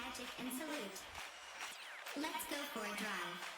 Magic and Salute. Let's go for a drive.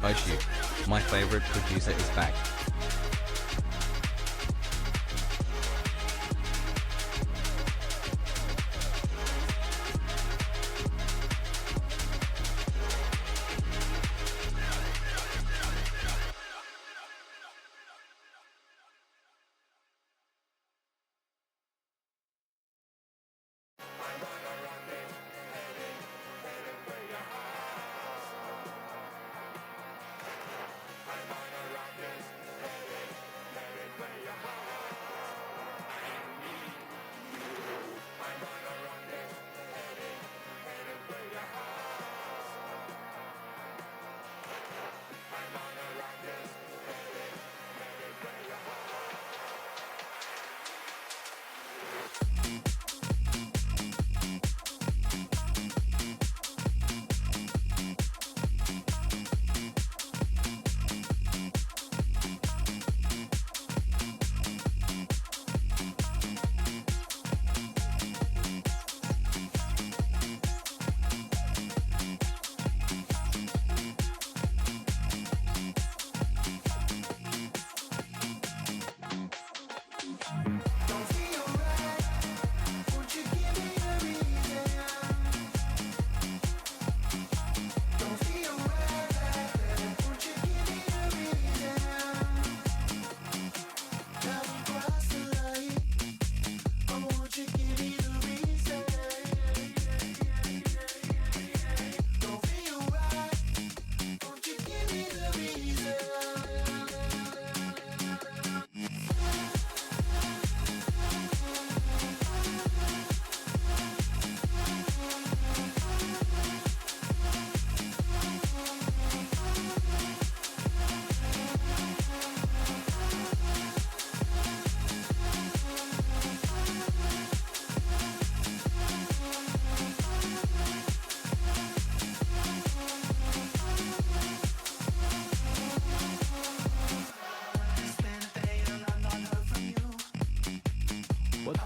Oshi, my favorite producer, is back.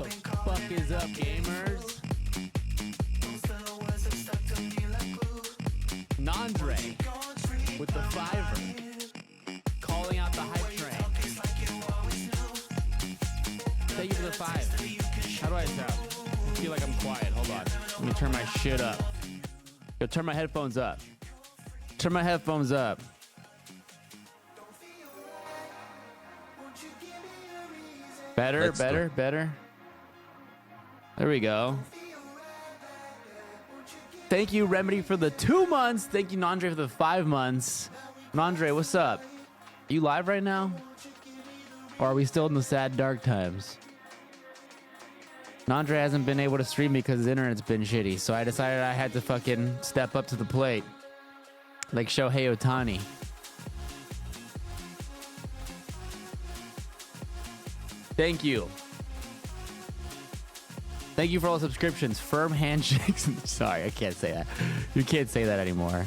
fuck is up, gamers? Nandre with the fiver, calling out the hype train. Thank you for the 5. How do I sound? I feel like I'm quiet. Hold on. Let me turn my shit up. Yo, turn my headphones up. Turn my headphones up. Better, Let's better, go. better. There we go. Thank you, Remedy, for the 2 months. Thank you, Nandre, for the 5 months. Nandre, what's up? Are you live right now? Or are we still in the sad, dark times? Nandre hasn't been able to stream me because his internet's been shitty, so I decided I had to fucking step up to the plate. Like Shohei Ohtani. Thank you. Thank you for all the subscriptions. Firm handshakes. Sorry, I can't say that. You can't say that anymore.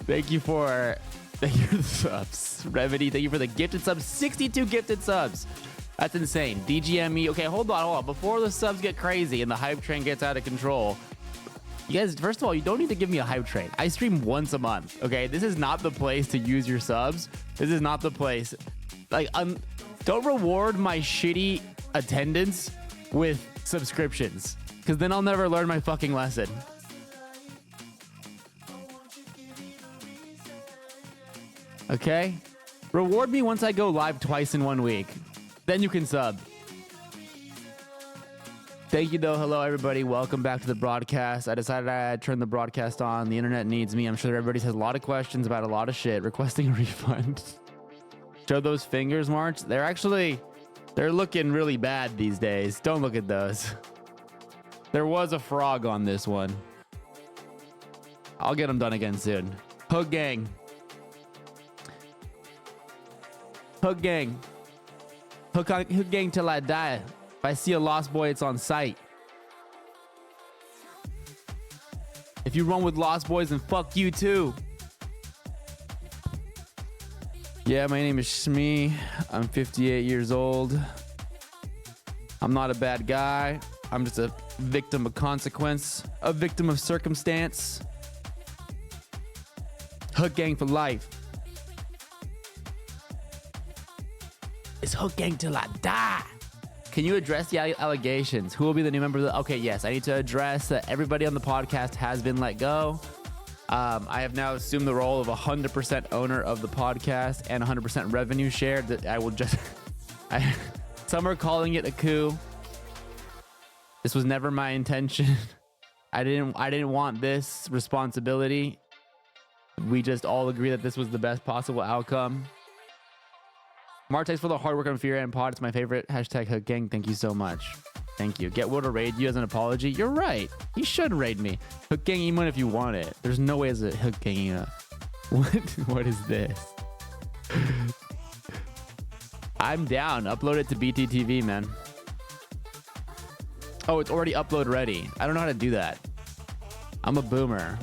Thank you for the subs. Remedy, thank you for the gifted subs. 62 gifted subs. That's insane. DGME. Okay, hold on. Before the subs get crazy and the hype train gets out of control, you guys, first of all, you don't need to give me a hype train. I stream once a month. Okay, this is not the place to use your subs. This is not the place. Like, don't reward my shitty attendance with subscriptions, because then I'll never learn my fucking lesson. Okay? Reward me once I go live twice in 1 week. Then you can sub. Thank you, though. Hello, everybody. Welcome back to the broadcast. I decided I'd turn the broadcast on. The internet needs me. I'm sure everybody has a lot of questions about a lot of shit. Requesting a refund. Show those fingers, March. They're looking really bad these days. Don't look at those. There was a frog on this one. I'll get them done again soon. Hook gang. Hook gang. Hook gang till I die. If I see a lost boy, it's on sight. If you run with lost boys, then fuck you too. Yeah, my name is Shmi. I'm 58 years old. I'm not a bad guy. I'm just a victim of consequence, a victim of circumstance. Hook gang for life. It's hook gang till I die. Can you address the allegations? Who will be the new member of the... Okay, yes, I need to address that everybody on the podcast has been let go. I have now assumed the role of 100% owner of the podcast and 100% revenue share. That I will just... Some are calling it a coup. This was never my intention. I didn't want this responsibility. We just all agree that this was the best possible outcome. Mark, thanks for the hard work on Fear and Pod. It's my favorite. Hashtag Hook Gang. Thank you so much. Thank you. Get Will to raid you as an apology. You're right. You should raid me. Hook Gang emote if you want it. There's no way as a Hook Gang emote. What is this? I'm down. Upload it to BTTV, man. Oh, it's already upload ready. I don't know how to do that. I'm a boomer.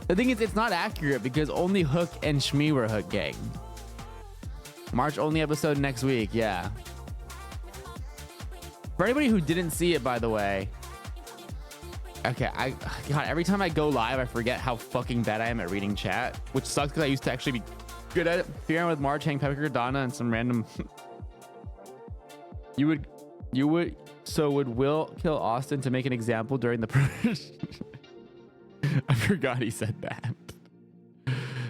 The thing is, it's not accurate because only Hook and Shmi were Hook Gang. March only episode next week, yeah. For anybody who didn't see it, by the way. Okay, God, every time I go live, I forget how fucking bad I am at reading chat, which sucks because I used to actually be good at it. Fearing with March, Hank, Pepper, Donna, and some random... Would Will kill Austin to make an example during the... I forgot he said that.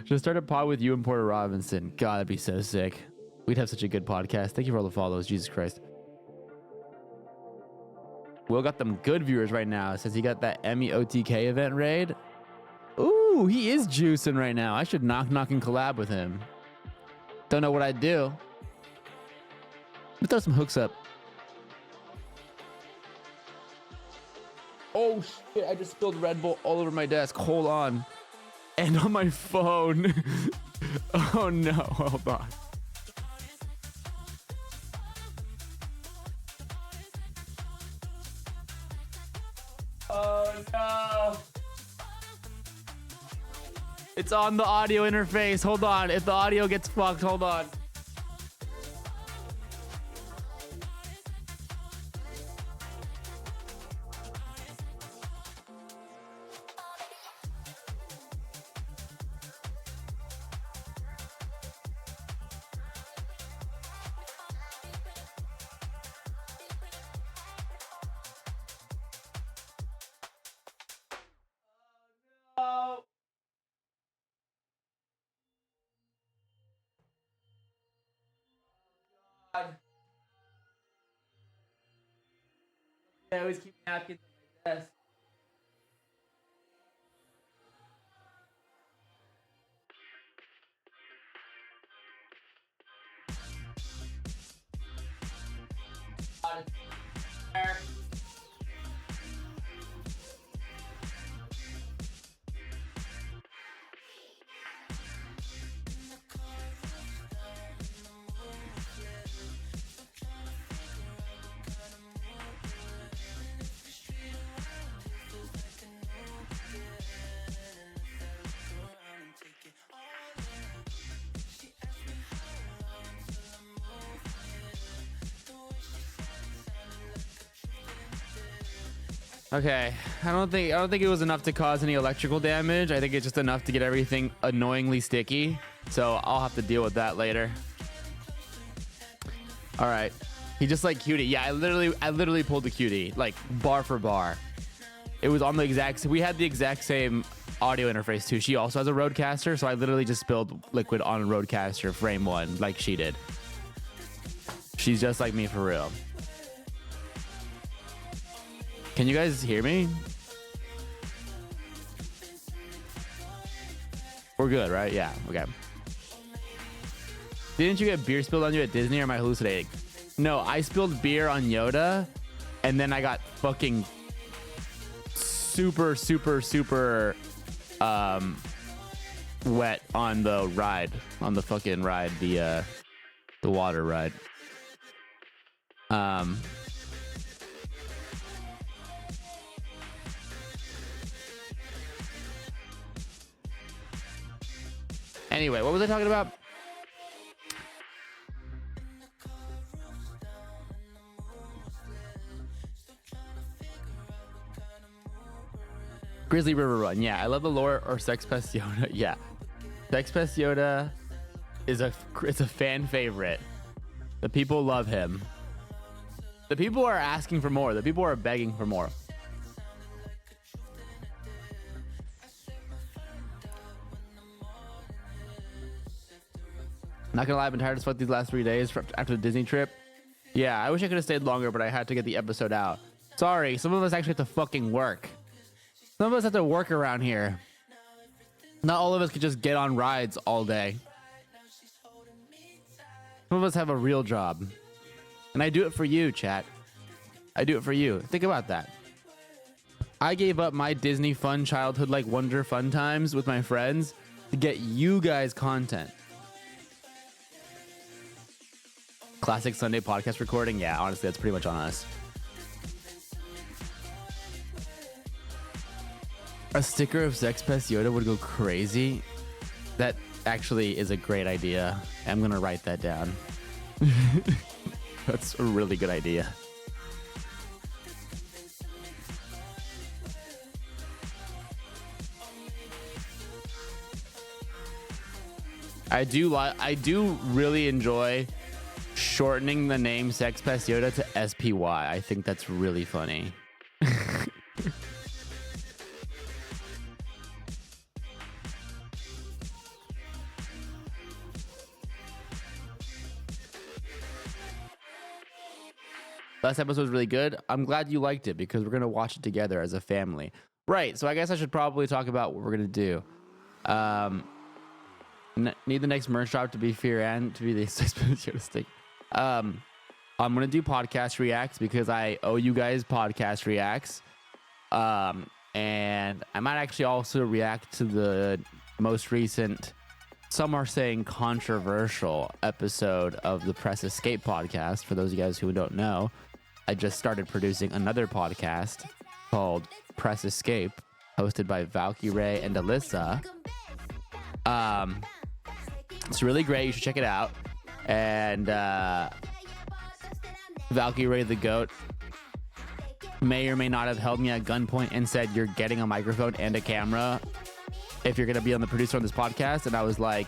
Just start a pod with you and Porter Robinson. God, that'd be so sick. We'd have such a good podcast. Thank you for all the follows. Jesus Christ. Will got them good viewers right now. Says he got that Emmy OTK event raid. Ooh, he is juicing right now. I should knock and collab with him. Don't know what I'd do. Let me throw some hooks up. Oh shit, I just spilled Red Bull all over my desk. Hold on. And on my phone. Oh no, hold on. Oh no. It's on the audio interface. Hold on. If the audio gets fucked, hold on. I always keep napkins on my desk. Okay, I don't think it was enough to cause any electrical damage. I think it's just enough to get everything annoyingly sticky. So I'll have to deal with that later. All right, he just like cutie. Yeah, I literally pulled the cutie like bar for bar. It was on the exact. We had the exact same audio interface too. She also has a Rodecaster, so I literally just spilled liquid on a Rodecaster frame one like she did. She's just like me for real. Can you guys hear me? We're good, right? Yeah, okay. Didn't you get beer spilled on you at Disney, or am I hallucinating? No, I spilled beer on Yoda, and then I got fucking super wet on the ride, on the fucking ride, the water ride. Anyway, what was I talking about? Grizzly River Run. Yeah, I love the lore or Sex Pest Yoda. Yeah, Sex Pest Yoda is it's a fan favorite. The people love him. The people are asking for more. The people are begging for more. Not gonna lie, I've been tired as fuck these last 3 days after the Disney trip. Yeah, I wish I could have stayed longer, but I had to get the episode out. Sorry, some of us actually have to fucking work. Some of us have to work around here. Not all of us could just get on rides all day. Some of us have a real job. And I do it for you, chat. I do it for you. Think about that. I gave up my Disney fun childhood like wonder fun times with my friends to get you guys content. Classic Sunday podcast recording. Yeah, honestly, that's pretty much on us. A sticker of Sex Pest Yoda would go crazy. That actually is a great idea. I'm gonna write that down. That's a really good idea. I do really enjoy shortening the name Sex Pest Yoda to SPY. I think that's really funny. Last episode was really good. I'm glad you liked it because we're going to watch it together as a family. Right. So I guess I should probably talk about what we're going to do. Need the next merch drop to be Fear and to be the Sex Pest Yoda stick. I'm going to do podcast reacts because I owe you guys podcast reacts. And I might actually also react to the most recent, some are saying controversial episode of the Press Escape podcast. For those of you guys who don't know, I just started producing another podcast called Press Escape, hosted by Valkyrae and Alyssa. It's really great. You should check it out. And Valkyrae the GOAT may or may not have held me at gunpoint and said, "You're getting a microphone and a camera if you're going to be on the producer on this podcast." And I was like,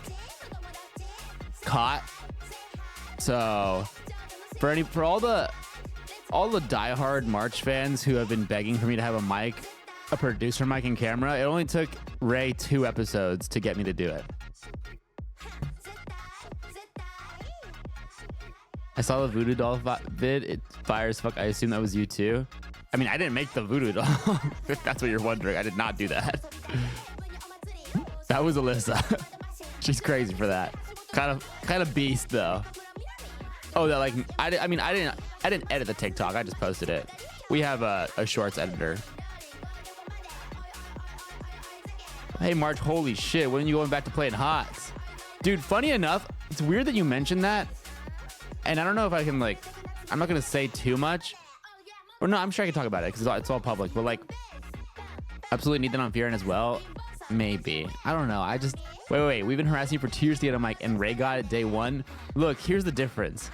caught. So for all the diehard March fans who have been begging for me to have a mic, a producer mic and camera, it only took Ray 2 episodes to get me to do it. I saw the voodoo doll vid. It fire as fuck. I assume that was you too. I mean, I didn't make the voodoo doll. If that's what you're wondering, I did not do that. That was Alyssa. She's crazy for that. Kind of beast though. Oh, that like I didn't edit the TikTok. I just posted it. We have a shorts editor. Hey March, holy shit! When are you going back to playing HOTS? Dude, funny enough, it's weird that you mentioned that. And I don't know if I can like, I'm not gonna say too much. Or no, I'm sure I can talk about it because it's all public. But like, absolutely need that on Fearon as well. Maybe. I don't know. I just wait. We've been harassing you for 2 years to get a mic, and Ray got it day 1. Look, here's the difference.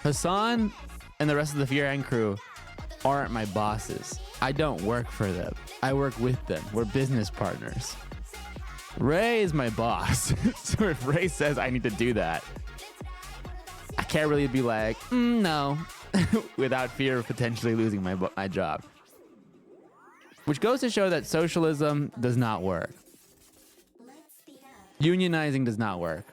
Hassan and the rest of the Fearon crew aren't my bosses. I don't work for them. I work with them. We're business partners. Ray is my boss. So if Ray says I need to do that, I can't really be like, no, without fear of potentially losing my job. Which goes to show that socialism does not work. Unionizing does not work.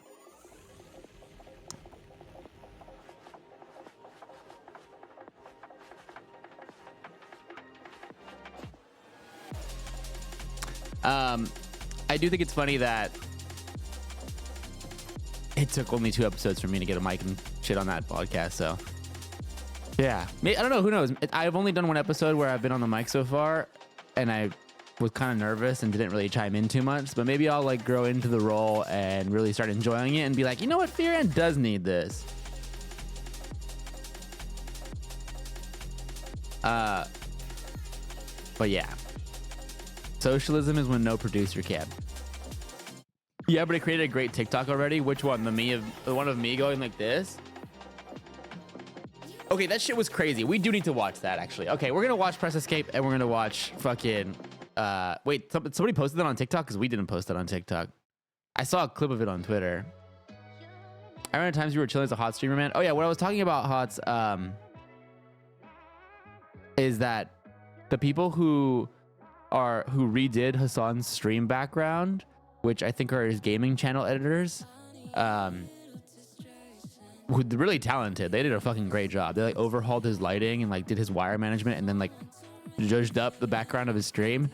I do think it's funny that it took only 2 episodes for me to get a mic and shit on that podcast. So yeah, I don't know. Who knows? I've only done 1 episode where I've been on the mic so far, and I was kind of nervous and didn't really chime in too much. But maybe I'll like grow into the role and really start enjoying it and be like, you know what, Fearon does need this. But yeah, socialism is when no producer can. Yeah, but I created a great TikTok already. Which one? The one of me going like this? Okay, that shit was crazy. We do need to watch that actually. Okay, we're gonna watch Press Escape and we're gonna watch fucking wait, somebody posted that on TikTok because we didn't post that on TikTok. I saw a clip of it on Twitter. I remember times you were chilling as a hot streamer, man. Oh yeah, what I was talking about HOTS is that the people who redid Hassan's stream background, which I think are his gaming channel editors, who really talented. They did a fucking great job. They like overhauled his lighting and like did his wire management and then like judged up the background of his stream,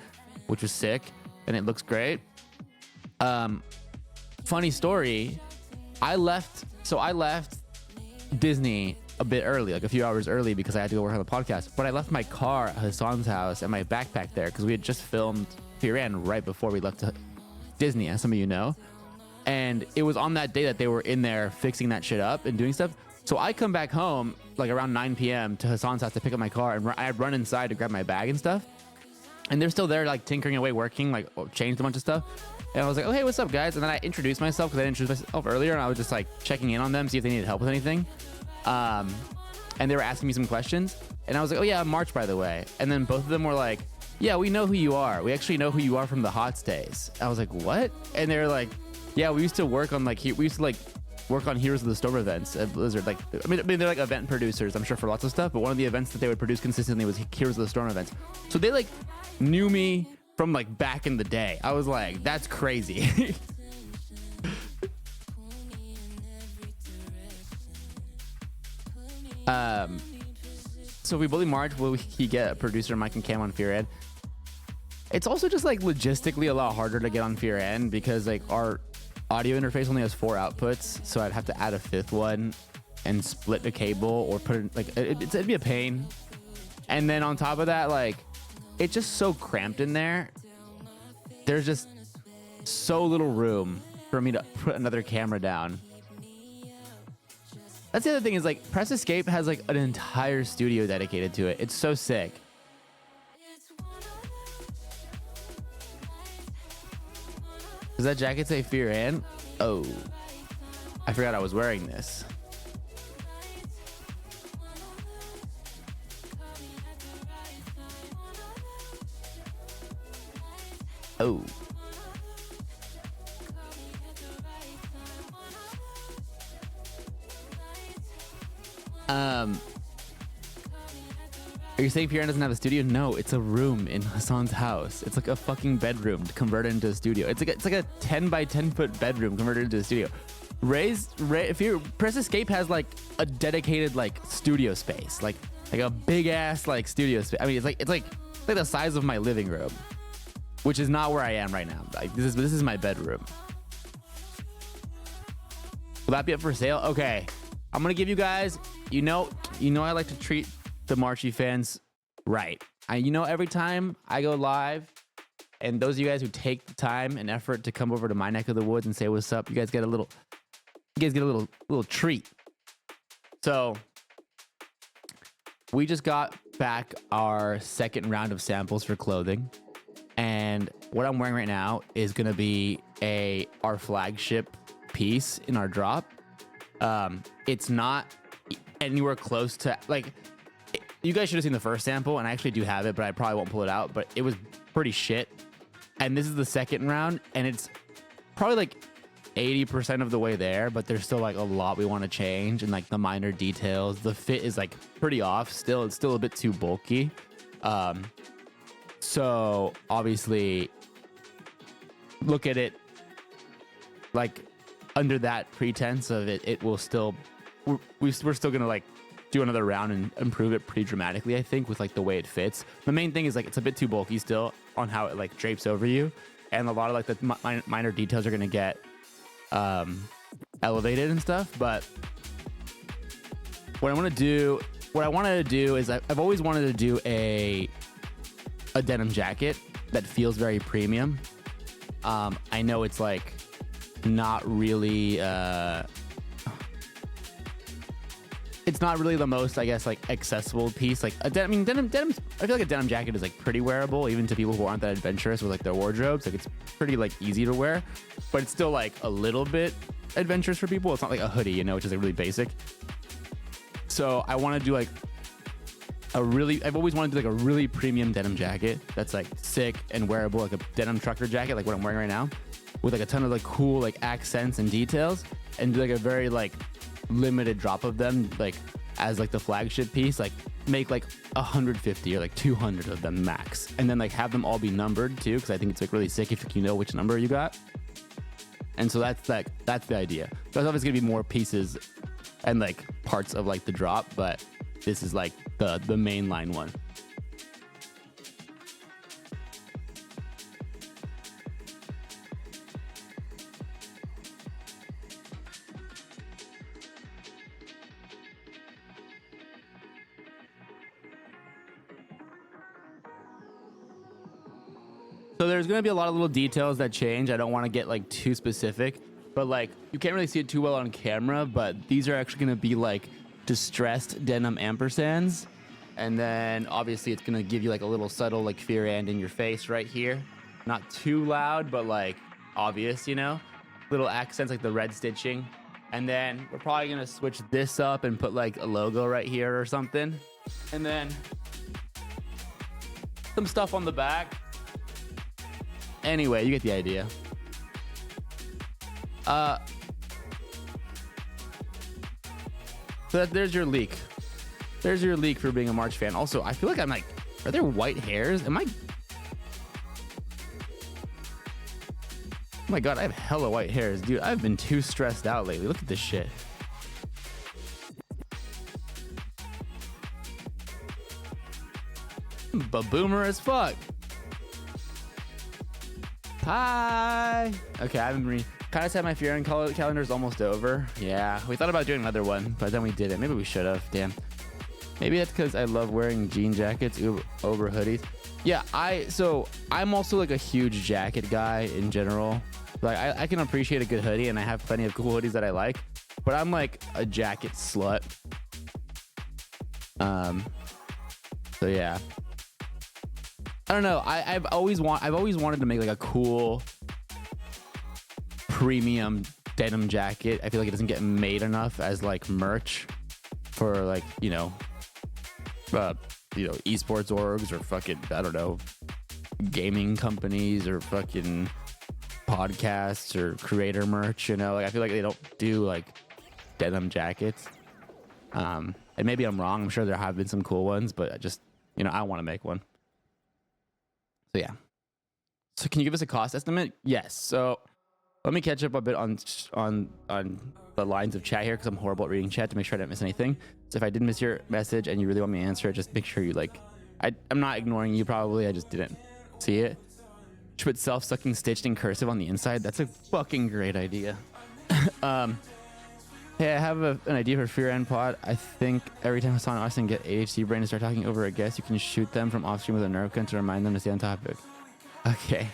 which was sick, and it looks great. Funny story, I left Disney a bit early, like a few hours early, because I had to go work on the podcast. But I left my car at Hassan's house and my backpack there because we had just filmed Fearon right before we left to Disney, as some of you know. And it was on that day that they were in there fixing that shit up and doing stuff. So I come back home like around 9 p.m. to Hassan's house to pick up my car, and I run inside to grab my bag and stuff. And they're still there, like tinkering away, working, like changed a bunch of stuff. And I was like, oh, hey, what's up, guys? And then I introduced myself because I didn't introduce myself earlier, and I was just like checking in on them, see if they needed help with anything. And they were asking me some questions, and I was like, oh yeah, I'm March, by the way. And then both of them were like, yeah, we know who you are. We actually know who you are from the HOTS days. I was like, what? And they were like, yeah, we used to work on work on Heroes of the Storm events at Blizzard. Like, I mean, they're like event producers, I'm sure, for lots of stuff, but one of the events that they would produce consistently was Heroes of the Storm events. So they like knew me from like back in the day. I was like, that's crazy. So if we bully March, will he get a producer mic and cam on Fearon? It's also just like logistically a lot harder to get on Fearon because like our audio interface only has 4 outputs, so I'd have to add a 5th one and split the cable or put it like it'd be a pain. And then on top of that, like it's just so cramped in there. There's just so little room for me to put another camera down. That's the other thing is like Press Escape has like an entire studio dedicated to it. It's so sick. Does that jacket say Fearon? Oh, I forgot I was wearing this. Oh. Are you saying Fearon doesn't have a studio? No, it's a room in Hassan's house. It's like a fucking bedroom converted into a studio. It's like a 10 by 10 foot bedroom converted into a studio. If you press escape has like a dedicated like studio space, like a big ass like studio space. I mean, it's like the size of my living room, which is not where I am right now. Like this is my bedroom. Will that be up for sale? Okay, I'm gonna give you guys. You know, I like to treat the Marchie fans right. Every time I go live, and those of you guys who take the time and effort to come over to my neck of the woods and say what's up, you guys get a little treat. So we just got back our second round of samples for clothing, and what I'm wearing right now is gonna be our flagship piece in our drop. It's not anywhere close to like. You guys should have seen the first sample, and I actually do have it, but I probably won't pull it out. But it was pretty shit. And this is the second round, and it's probably like 80% of the way there, but there's still like a lot we want to change, and like the minor details. The fit is like pretty off still. It's still a bit too bulky. So obviously look at it like under that pretense of it will still, we're still gonna like do another round and improve it pretty dramatically, I think, with like the way it fits. The main thing is like it's a bit too bulky still on how it like drapes over you, and a lot of like the minor details are gonna get elevated and stuff. But what I wanted to do is I've always wanted to do a denim jacket that feels very premium. I know it's like not really it's not really the most, I guess, like accessible piece. Like denim. I feel like a denim jacket is like pretty wearable, even to people who aren't that adventurous with like their wardrobes. Like it's pretty like easy to wear, but it's still like a little bit adventurous for people. It's not like a hoodie, which is like really basic. So I want to do like I've always wanted to do like a really premium denim jacket that's like sick and wearable, like a denim trucker jacket, like what I'm wearing right now, with like a ton of like cool like accents and details, and do like a very like limited drop of them, like as like the flagship piece, like make like 150 or like 200 of them max, and then like have them all be numbered too, because I think it's like really sick if you know which number you got. And so that's the idea. There's obviously gonna be more pieces and like parts of like the drop, but this is like the mainline one. So there's going to be a lot of little details that change. I don't want to get like too specific, but like you can't really see it too well on camera, but these are actually going to be like distressed denim ampersands. And then obviously it's going to give you like a little subtle like fear and in your face right here. Not too loud, but like obvious, little accents like the red stitching. And then we're probably going to switch this up and put like a logo right here or something. And then some stuff on the back. Anyway, you get the idea. So there's your leak. There's your leak for being a March fan. Also, I feel like I'm like, are there white hairs? Am I? Oh my God, I have hella white hairs. Dude, I've been too stressed out lately. Look at this shit. Boomer as fuck. Hi. Okay, I haven't kind of said my fear and calendar is almost over. Yeah, we thought about doing another one, but then we didn't. Maybe we should have. Damn. Maybe that's because I love wearing jean jackets over hoodies. Yeah, I'm also like a huge jacket guy in general. Like I can appreciate a good hoodie, and I have plenty of cool hoodies that I like, but I'm like a jacket slut. So yeah. I don't know. I've always wanted to make like a cool premium denim jacket. I feel like it doesn't get made enough as like merch for like, esports orgs or fucking, I don't know, gaming companies or fucking podcasts or creator merch, Like I feel like they don't do like denim jackets. And maybe I'm wrong. I'm sure there have been some cool ones, but I just, I want to make one. So yeah. So can you give us a cost estimate? Yes. So Let me catch up a bit on the lines of chat here because I'm horrible at reading chat to make sure I didn't miss anything. So if I did miss your message and you really want me to answer it, just make sure you like. I'm not ignoring you probably. I just didn't see it. Should put self-sucking stitched in cursive on the inside. That's a fucking great idea. Hey, I have an idea for Fear End Pod. I think every time Hassan and Austin get AHC brain to start talking over a guest, you can shoot them from off stream with a Nerf gun to remind them to stay on topic. Okay.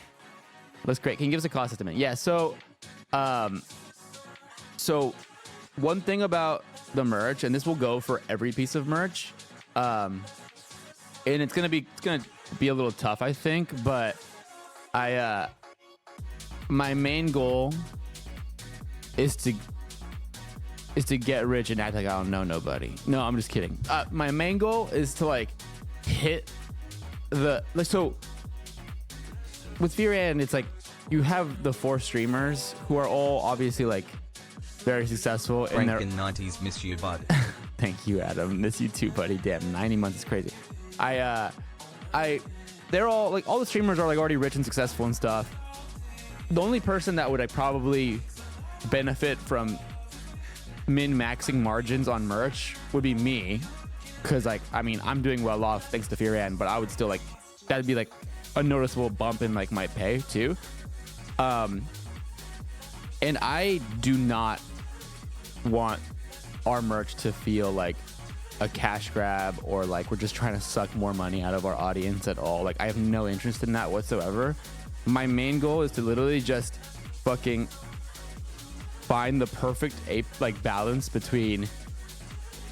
That's great. Can you give us a cost estimate? Yeah, so one thing about the merch, and this will go for every piece of merch, and it's gonna be a little tough, I think, but my main goal is to get rich and act like I don't know nobody. No, I'm just kidding. My main goal is to like hit so with Fear End, it's like you have the 4 streamers who are all obviously like very successful in their Franken 90s miss you, bud. Thank you, Adam. Miss you too, buddy. Damn, 90 months is crazy. They're all like all the streamers are like already rich and successful and stuff. The only person that would like probably benefit from min-maxing margins on merch would be me, because like I mean I'm doing well off thanks to Fear End, but I would still like that'd be like a noticeable bump in like my pay too. And I do not want our merch to feel like a cash grab or like we're just trying to suck more money out of our audience at all. Like I have no interest in that whatsoever. My main goal is to literally just fucking find the perfect balance between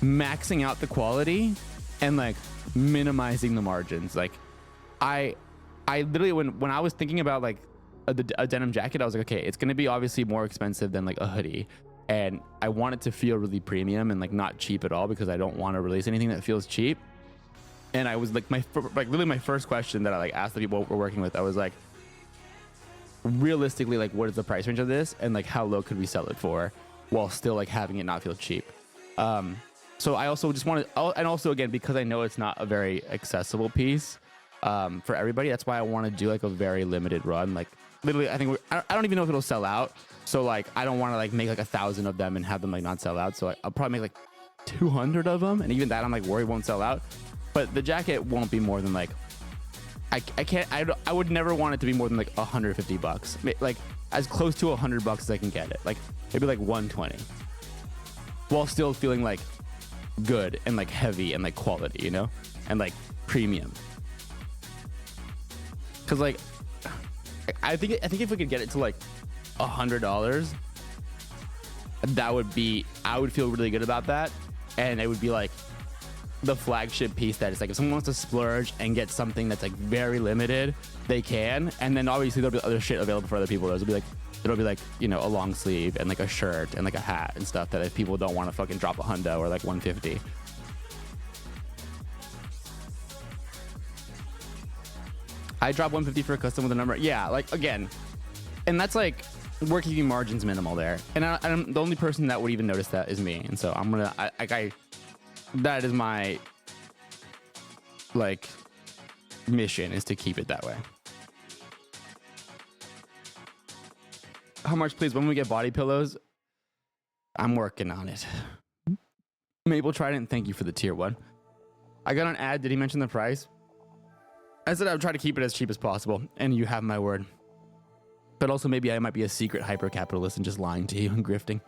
maxing out the quality and like minimizing the margins. Like I literally when I was thinking about like a denim jacket, I was like, okay, it's gonna be obviously more expensive than like a hoodie, and I want it to feel really premium and like not cheap at all because I don't want to release anything that feels cheap. And I was like literally my first question that I like asked the people we're working with, I was like, realistically, like what is the price range of this and like how low could we sell it for while still like having it not feel cheap. So I also just wanted, and also again because I know it's not a very accessible piece for everybody, that's why I want to do like a very limited run. Like literally I think I don't even know if it'll sell out, so like I don't want to like make like 1,000 of them and have them like not sell out. So I'll probably make like 200 of them, and even that I'm like worried won't sell out. But the jacket won't be more than like I would never want it to be more than like $150, like as close to $100 as I can get it, like maybe like 120, while still feeling like good and like heavy and like quality, you know, and like premium. Because like I think if we could get it to like $100, that would be, I would feel really good about that, and it would be like the flagship piece that is like if someone wants to splurge and get something that's like very limited, they can. And then obviously there'll be other shit available for other people. It'll be like you know, a long sleeve and like a shirt and like a hat and stuff that if people don't want to fucking drop a hundo or like 150. I drop 150 for a custom with a number. Yeah, like again, and that's like we're keeping margins minimal there. And I'm the only person that would even notice that is me. And so I'm gonna that is my like mission, is to keep it that way. How much, please? When we get body pillows, I'm working on it. Mabel Trident, thank you for the tier 1. I got an ad. Did he mention the price? I said I would try to keep it as cheap as possible, and you have my word. But also maybe I might be a secret hyper capitalist and just lying to you and grifting.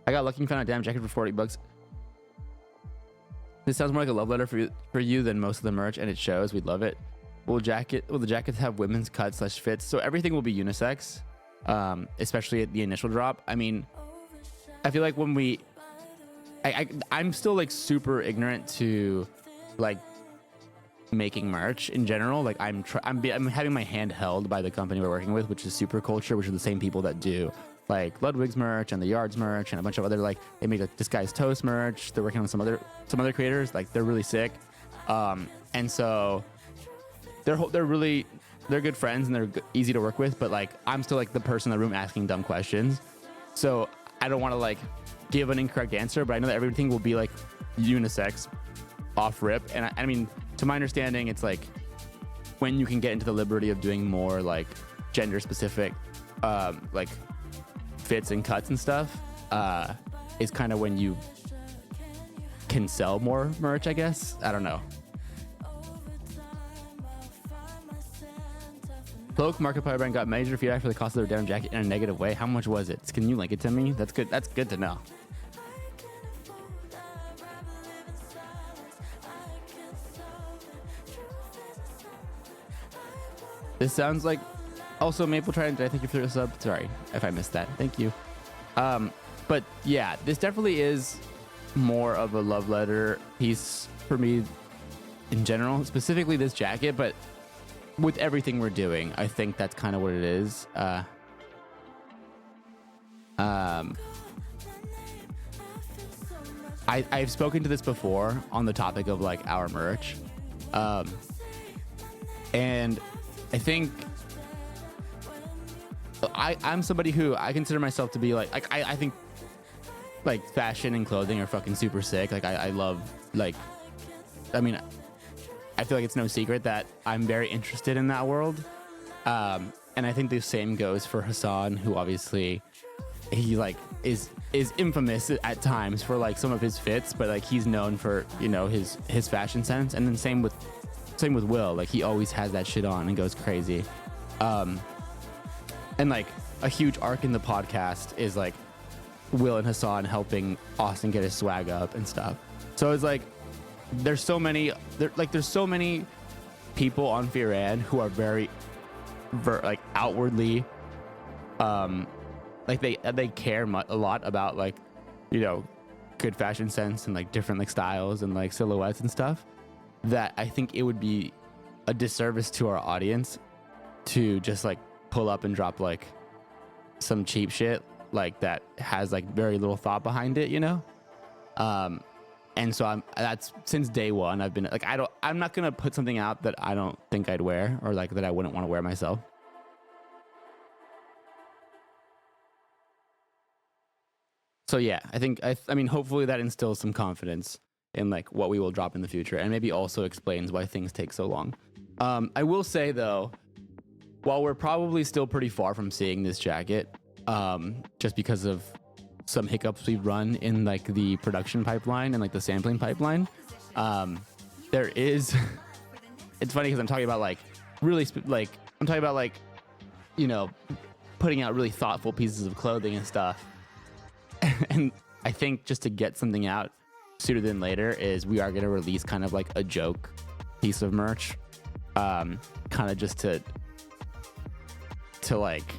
I got lucky and found a damn jacket for $40. This sounds more like a love letter for you than most of the merch, and it shows. We'd love it. Will the jackets have women's cuts / fits? So everything will be unisex, especially at the initial drop. I mean, I feel like when I'm still like super ignorant to like making merch in general. Like I'm having my hand held by the company we're working with, which is Super Culture, which are the same people that do like Ludwig's merch and the Yards merch and a bunch of other, like they make like Disguised Toast merch. They're working on some other creators, like they're really sick, and so they're good friends and they're easy to work with. But like I'm still like the person in the room asking dumb questions, so I don't want to like give an incorrect answer. But I know that everything will be like unisex off rip, and I mean, to my understanding, it's like when you can get into the liberty of doing more like gender specific like fits and cuts and stuff is kind of when you can sell more merch, I guess. I don't know. Cloak Markiplier brand got major feedback for the cost of their denim jacket in a negative way. How much was it? Can you link it to me? That's good. That's good to know. This sounds like also Maple Trident. I thank you for the sub. Sorry if I missed that. Thank you. But yeah, this definitely is more of a love letter piece for me in general, specifically this jacket, but with everything we're doing, I think that's kind of what it is. I've spoken to this before on the topic of like our merch. And I think I'm somebody who I consider myself to be like I think like fashion and clothing are fucking super sick. Like I love, like, I mean, I feel like it's no secret that I'm very interested in that world. And I think the same goes for Hassan, who obviously he like is infamous at times for like some of his fits, but like he's known for, you know, his fashion sense. And then same with Will, like he always has that shit on and goes crazy. And like a huge arc in the podcast is like Will and Hassan helping Austin get his swag up and stuff. So it's like there's so many people on Firan who are very like outwardly like they care a lot about, like, you know, good fashion sense and like different like styles and like silhouettes and stuff, that I think it would be a disservice to our audience to just like pull up and drop like some cheap shit like that has like very little thought behind it, you know. And so that's since day one I've been like, I'm not gonna put something out that I don't think I'd wear, or like that I wouldn't want to wear myself. So yeah, I mean hopefully that instills some confidence in like what we will drop in the future, and maybe also explains why things take so long. I will say though, while we're probably still pretty far from seeing this jacket, just because of some hiccups we've run in like the production pipeline and like the sampling pipeline, there is it's funny because I'm talking about like really I'm talking about like, you know, putting out really thoughtful pieces of clothing and stuff. And I think just to get something out sooner than later is we are going to release kind of like a joke piece of merch, kind of just to like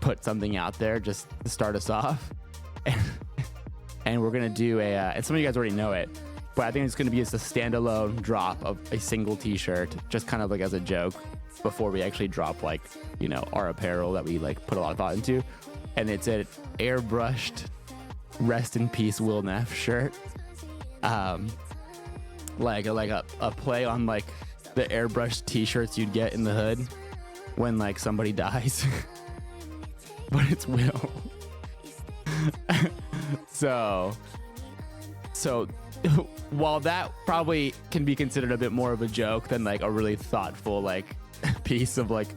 put something out there just to start us off. And we're going to do and some of you guys already know it, but I think it's going to be just a standalone drop of a single t-shirt, just kind of like as a joke before we actually drop like, you know, our apparel that we like put a lot of thought into. And it's an airbrushed rest in peace Will Neff shirt, like a play on like the airbrushed t-shirts you'd get in the hood when like somebody dies. But it's Will. so while that probably can be considered a bit more of a joke than like a really thoughtful like piece of like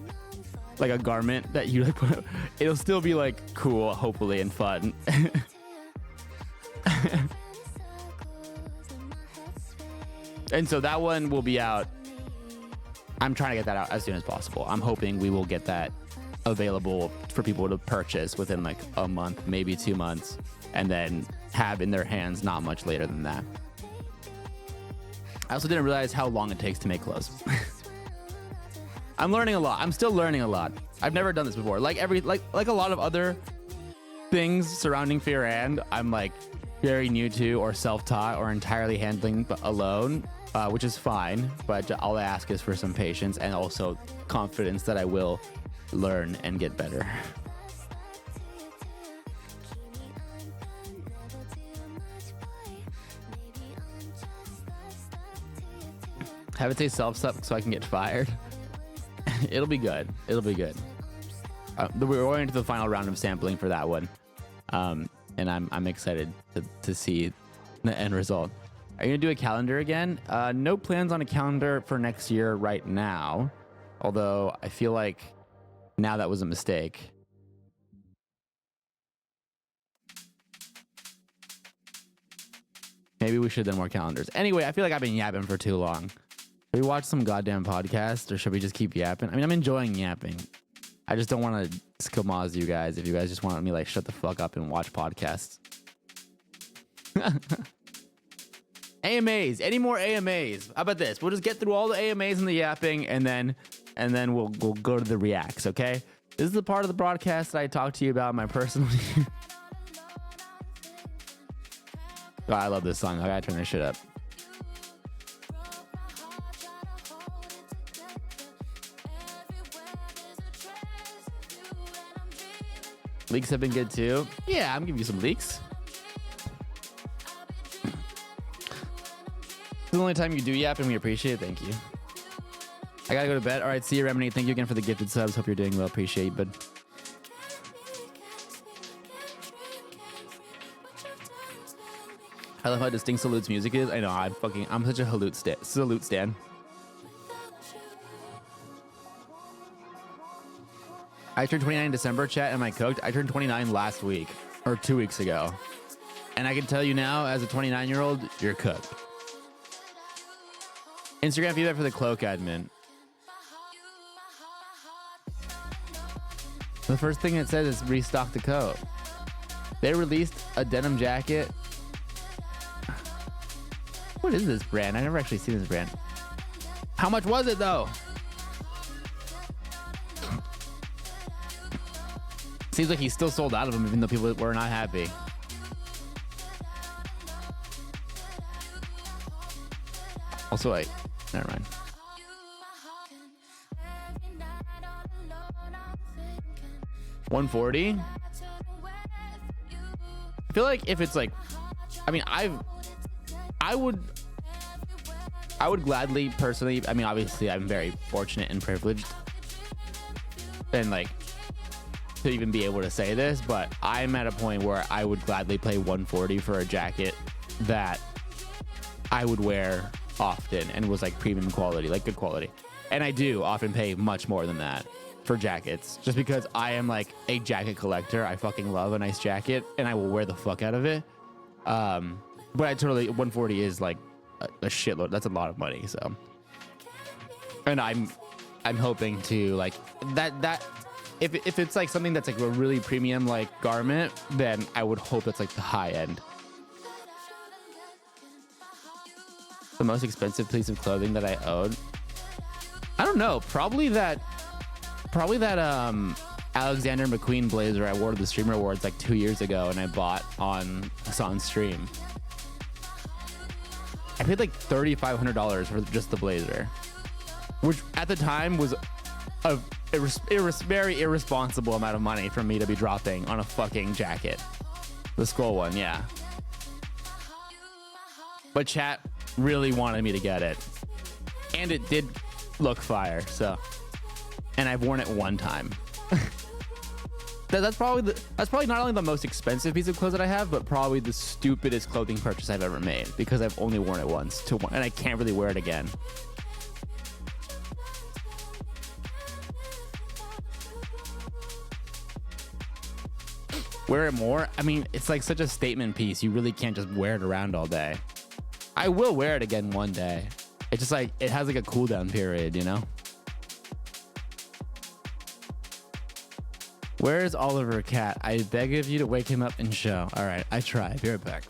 a garment that you like put, it'll still be like cool, hopefully, and fun. And so that one will be out. I'm trying to get that out as soon as possible. I'm hoping we will get that available for people to purchase within like a month, maybe 2 months, and then have in their hands not much later than that. I also didn't realize how long it takes to make clothes. I'm learning a lot. I'm still learning a lot. I've never done this before. Like a lot of other things surrounding Firan, I'm like very new to or self-taught or entirely handling alone, which is fine. But all I ask is for some patience and also confidence that I will learn and get better. Have it say self-suck so I can get fired. It'll be good. It'll be good. We're going into the final round of sampling for that one, and I'm excited to see the end result. Are you gonna do a calendar again? No plans on a calendar for next year right now. Although I feel like Now that was a mistake. Maybe we should have done more calendars. Anyway, I feel like I've been yapping for too long. Should we watch some goddamn podcast or should we just keep yapping? I mean, I'm enjoying yapping. I just don't want to skimaz you guys if you guys just want me like shut the fuck up and watch podcasts. AMAs. Any more AMAs? How about this? We'll just get through all the AMAs and the yapping and then we'll go to the reacts, okay? This is the part of the broadcast that I talk to you about my personal. Oh, I love this song. I gotta turn this shit up. Leaks have been good too. Yeah, I'm giving you some leaks. This is the only time you do yap and we appreciate it. Thank you. I gotta go to bed. All right, see you, Remedy. Thank you again for the gifted subs. Hope you're doing well. Appreciate you, bud. I love how distinct Salute's music is. I know, I'm such a Salute stan. I turned 29 in December, chat. Am I cooked? I turned 29 last week or 2 weeks ago. And I can tell you now, as a 29-year-old, you're cooked. Instagram feedback for the cloak admin. The first thing it says is restock the coat. They released a denim jacket. What is this brand? I never actually seen this brand. How much was it though? Seems like he's still sold out of them even though people were not happy. Also, wait, never mind. $140. I feel like if it's like, I mean, I would gladly personally, I mean, obviously I'm very fortunate and privileged and like to even be able to say this, but I'm at a point where I would gladly pay $140 for a jacket that I would wear often and was like premium quality, like good quality. And I do often pay much more than that for jackets just because I am like a jacket collector. I fucking love a nice jacket and I will wear the fuck out of it. But I totally, 140 is like a shitload. That's a lot of money. So, and I'm hoping to like that if it's like something that's like a really premium like garment, then I would hope it's like the high end. The most expensive piece of clothing that I owned, I don't know, probably that Alexander McQueen blazer I wore to the Streamer Awards like 2 years ago and I saw on stream. I paid like $3,500 for just the blazer, which at the time was a very irresponsible amount of money for me to be dropping on a fucking jacket. The skull one, yeah. But chat really wanted me to get it. And it did look fire, so. And I've worn it one time. That's probably not only the most expensive piece of clothes that I have, but probably the stupidest clothing purchase I've ever made because I've only worn it once and I can't really wear it again. Wear it more? I mean, it's like such a statement piece. You really can't just wear it around all day. I will wear it again one day. It's just like, it has like a cool down period, you know? Where is Oliver Cat? I beg of you to wake him up and show. All right, I try. Be right back.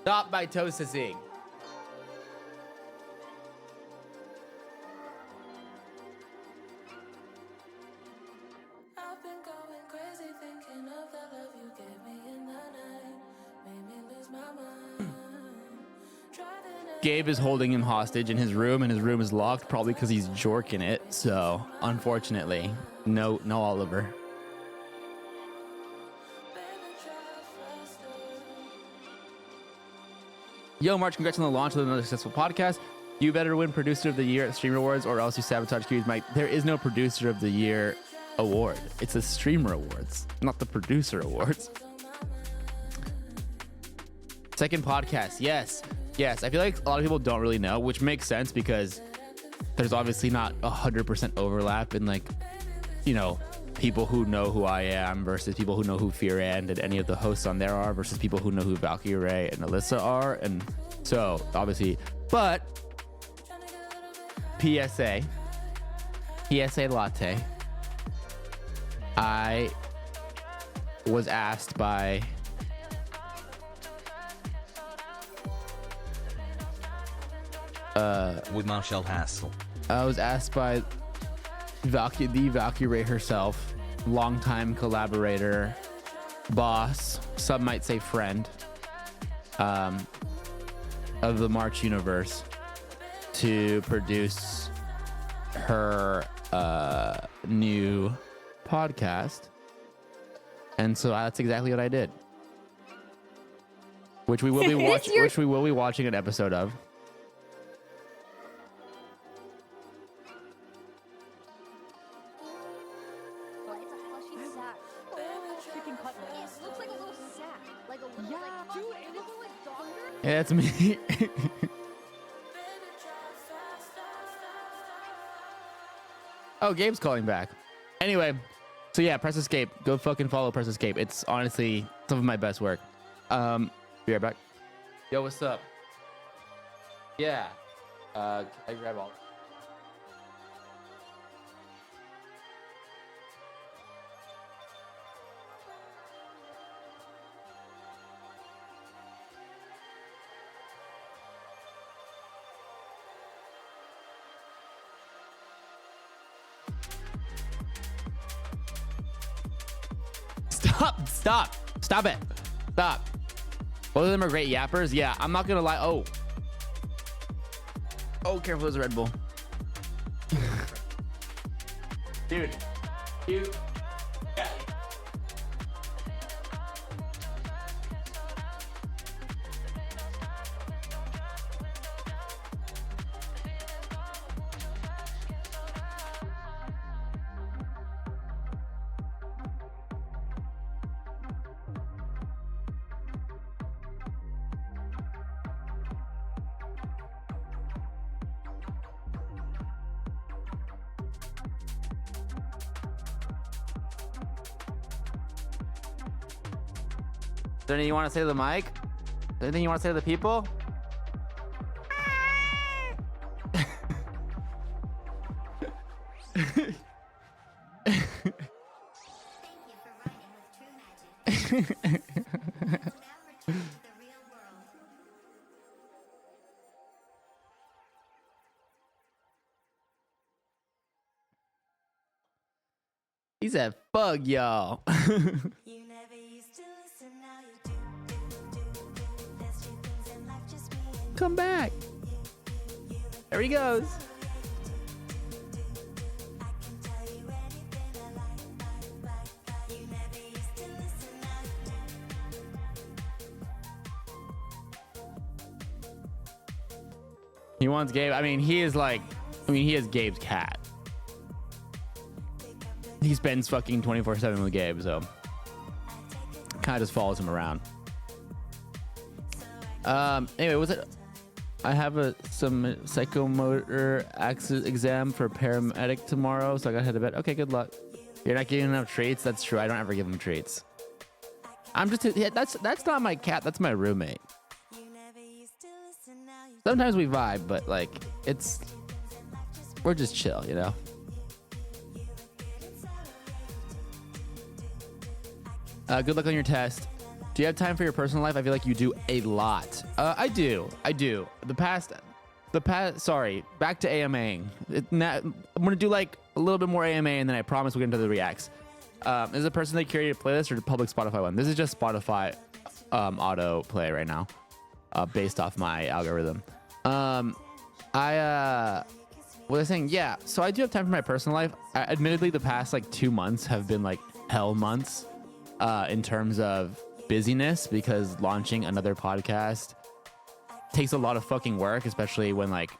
Stop by Tosasing. I've been going crazy thinking of the love you gave me in the night. Made me lose my mind. Gabe is holding him hostage in his room, and his room is locked, probably because he's jorking it. So, unfortunately, no Oliver. Yo, March, congrats on the launch of another successful podcast. You better win Producer of the Year at Streamer Awards, or else you sabotage Q's mic. There is no Producer of the Year award. It's the Streamer Awards, not the Producer Awards. Second podcast, yes. I feel like a lot of people don't really know, which makes sense because there's obviously not 100% overlap in, like, you know, people who know who I am versus people who know who Fearand and any of the hosts on there are versus people who know who Valkyrie Ray and Alyssa are. And so, obviously, but PSA latte. I was asked by with Marshall Hassel. I was asked by the Valkyrie Ray herself, longtime collaborator, boss, some might say friend, of the March universe, to produce her new podcast. And so that's exactly what I did, which we will be watching an episode of. Yeah, that's me. Oh, Gabe's calling back. Anyway, so yeah, Press Escape. Go fucking follow Press Escape. It's honestly some of my best work. Be right back. Yo, what's up? Yeah. Can I grab all? Stop it. Stop. Both of them are great yappers. Yeah, I'm not gonna lie. Oh, careful, there's a Red Bull. Dude, you. Yeah. Is there anything you want to say to the mic? Is there anything you want to say to the people? Thank you for riding with True Magic. Now return to the real world. He said, "Fuck y'all." You never used to listen, now you do. There's few things in life, just me and Come back. There he goes. I can tell you anything I like. You never used to listen, now you do. He wants Gabe. I mean, he is Gabe's cat. He spends fucking 24/7 with Gabe, so kind of just follows him around. Anyway, was it? I have some psychomotor access exam for paramedic tomorrow, so I gotta head to bed. Okay, good luck. You're not giving enough treats. That's true. I don't ever give him treats. I'm just that's not my cat. That's my roommate. You never used to listen, now you Sometimes we vibe, but like we're just chill, you know. Good luck on your test. Do you have time for your personal life? I feel like you do a lot. I do. Sorry, back to AMAing. I'm gonna do like a little bit more AMA, and then I promise we'll get into the reacts. Is it a person that curated a playlist or the public Spotify one? This is just Spotify auto play right now, based off my algorithm. What was I saying? Yeah, so I do have time for my personal life. Admittedly, the past like 2 months have been like hell months in terms of busyness, because launching another podcast takes a lot of fucking work, especially when like,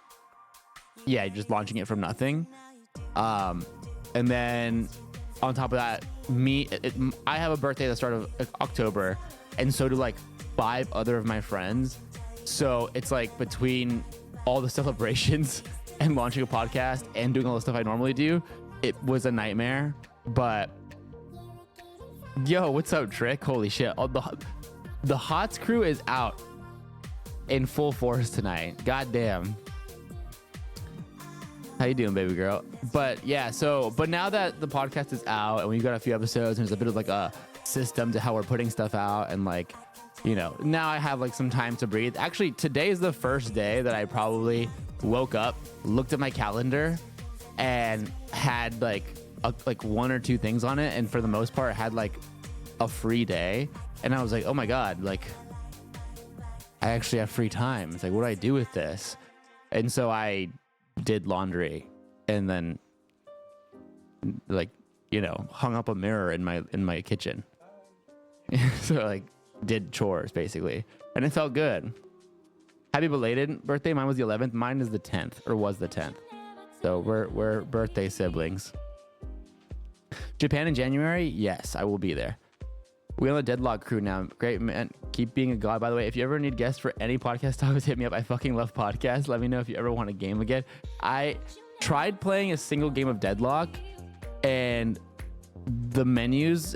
yeah, you're just launching it from nothing. And then on top of that, I have a birthday at the start of October, and so do like 5 other of my friends. So it's like between all the celebrations and launching a podcast and doing all the stuff I normally do, it was a nightmare. But yo, what's up, Trick? Holy shit. The HOTS crew is out in full force tonight. Goddamn. How you doing, baby girl? But yeah, but now that the podcast is out and we've got a few episodes and there's a bit of like a system to how we're putting stuff out, and like, you know, now I have like some time to breathe. Actually, today is the first day that I probably woke up, looked at my calendar, and had like 1 or 2 things on it, and for the most part had like a free day. And I was like, oh my god, like I actually have free time. It's like, what do I do with this? And so I did laundry, and then like, you know, hung up a mirror in my kitchen. So like did chores basically, and it felt good. Happy belated birthday. Mine was the 11th. Mine is the 10th, or was the 10th. So we're birthday siblings. Japan in January? Yes, I will be there. We on the Deadlock crew now. Great, man. Keep being a god. By the way, if you ever need guests for any podcast topics, hit me up. I fucking love podcasts. Let me know if you ever want a game again. I tried playing a single game of Deadlock, and the menus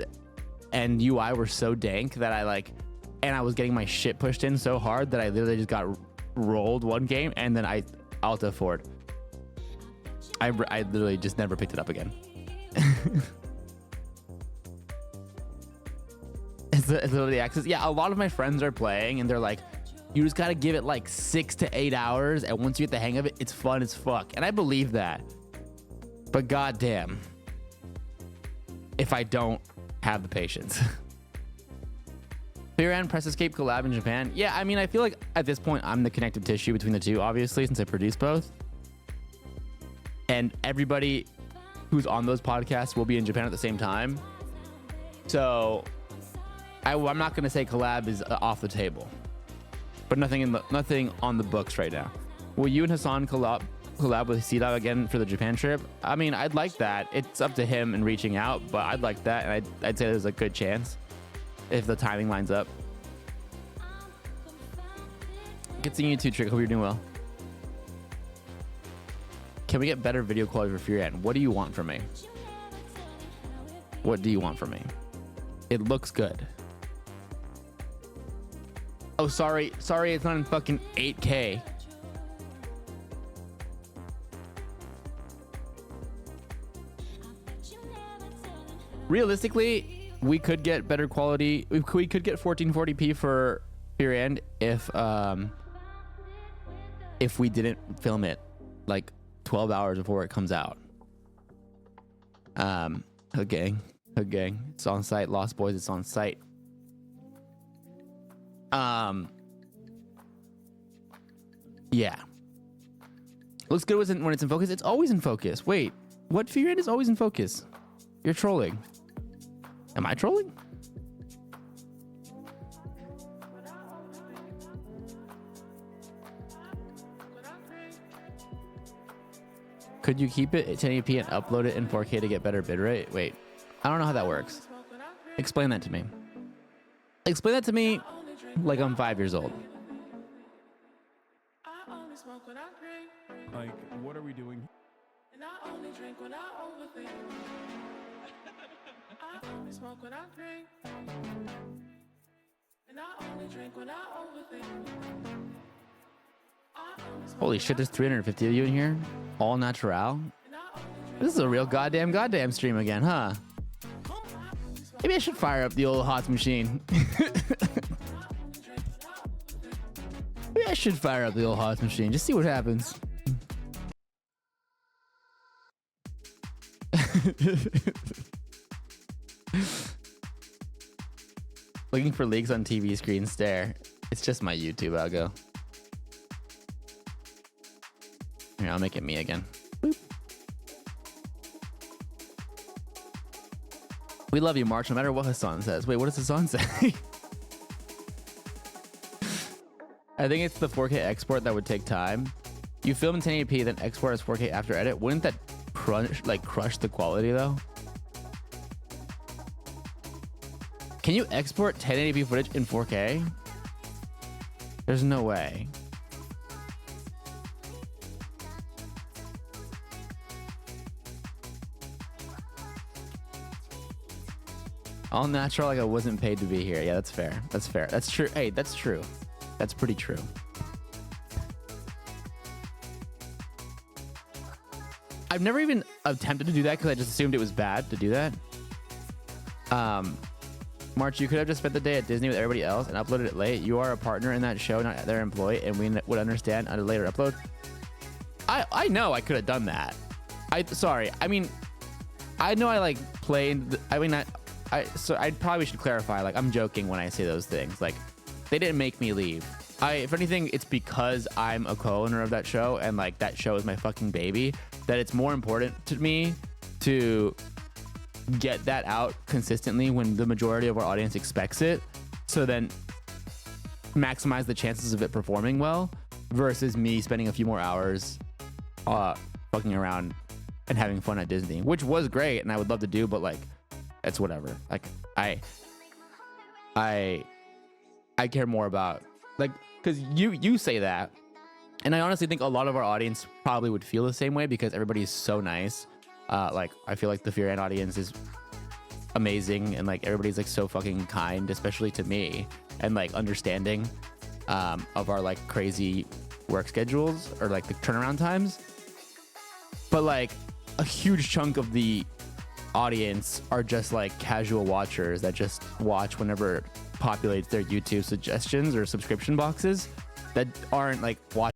and UI were so dank that I was getting my shit pushed in so hard that I literally just got rolled one game, and then I Alta Ford. I literally just never picked it up again. It's literally access. Yeah, a lot of my friends are playing, and they're like, you just gotta give it like 6 to 8 hours, and once you get the hang of it, it's fun as fuck. And I believe that. But goddamn, if I don't have the patience. Fear Press Escape collab in Japan. Yeah, I mean, I feel like at this point I'm the connective tissue between the two, obviously, since I produce both. And everybody who's on those podcasts will be in Japan at the same time. So I'm not gonna say collab is off the table, but nothing on the books right now. Will you and Hassan collab with C-Dog again for the Japan trip? I mean, I'd like that. It's up to him in reaching out, but I'd like that, and I'd say there's a good chance if the timing lines up. Good seeing you too, Trick. Hope you're doing well. Can we get better video quality for Fear End? What do you want from me? What do you want from me? It looks good. Oh, sorry, it's not in fucking 8K. Realistically, we could get better quality. We could get 1440p for Fear End if we didn't film it like 12 hours before it comes out. Hood gang, it's on site. Lost Boys, it's on site. Yeah, looks good when it's in focus. It's always in focus. Wait, what? Fear End is always in focus? You're trolling. Am I trolling? Could you keep it at 1080p and upload it in 4K to get better bitrate? Wait, I don't know how that works. Explain that to me. Explain that to me like I'm 5 years old. Like, what are we doing? And I only drink when I overthink. I only smoke when I drink. And I only drink when I overthink. Holy shit, there's 350 of you in here? All natural? This is a real goddamn stream again, huh? Maybe I should fire up the old HOTS machine. Maybe I should fire up the old HOTS machine. Just see what happens. Looking for leaks on TV screen, stare. It's just my YouTube algo. Here, I'll make it me again. We love you, March, no matter what Hassan says. Wait, what does Hassan say? I think it's the 4K export that would take time. You film in 1080p, then export as 4K after edit. Wouldn't that crush the quality though? Can you export 1080p footage in 4K? There's no way. All natural, like I wasn't paid to be here. Yeah, that's fair. That's fair. That's true. Hey, that's true. That's pretty true. I've never even attempted to do that because I just assumed it was bad to do that. March, you could have just spent the day at Disney with everybody else and uploaded it late. You are a partner in that show, not their employee, and we would understand on a later upload. I know I could have done that. Sorry. I mean, I know I like played. So I probably should clarify. Like, I'm joking when I say those things. Like, they didn't make me leave. If anything, it's because I'm a co-owner of that show, and like that show is my fucking baby, that it's more important to me to get that out consistently when the majority of our audience expects it, so then maximize the chances of it performing well, versus me spending a few more hours fucking around and having fun at Disney, which was great and I would love to do, but like, it's whatever. Like, I care more about, like, because you say that, and I honestly think a lot of our audience probably would feel the same way because everybody is so nice. Like, I feel like the Fear Ant audience is amazing, and like everybody's like so fucking kind, especially to me, and like understanding of our like crazy work schedules or like the turnaround times. But like a huge chunk of the audience are just like casual watchers that just watch whenever it populates their YouTube suggestions or subscription boxes, that aren't like watching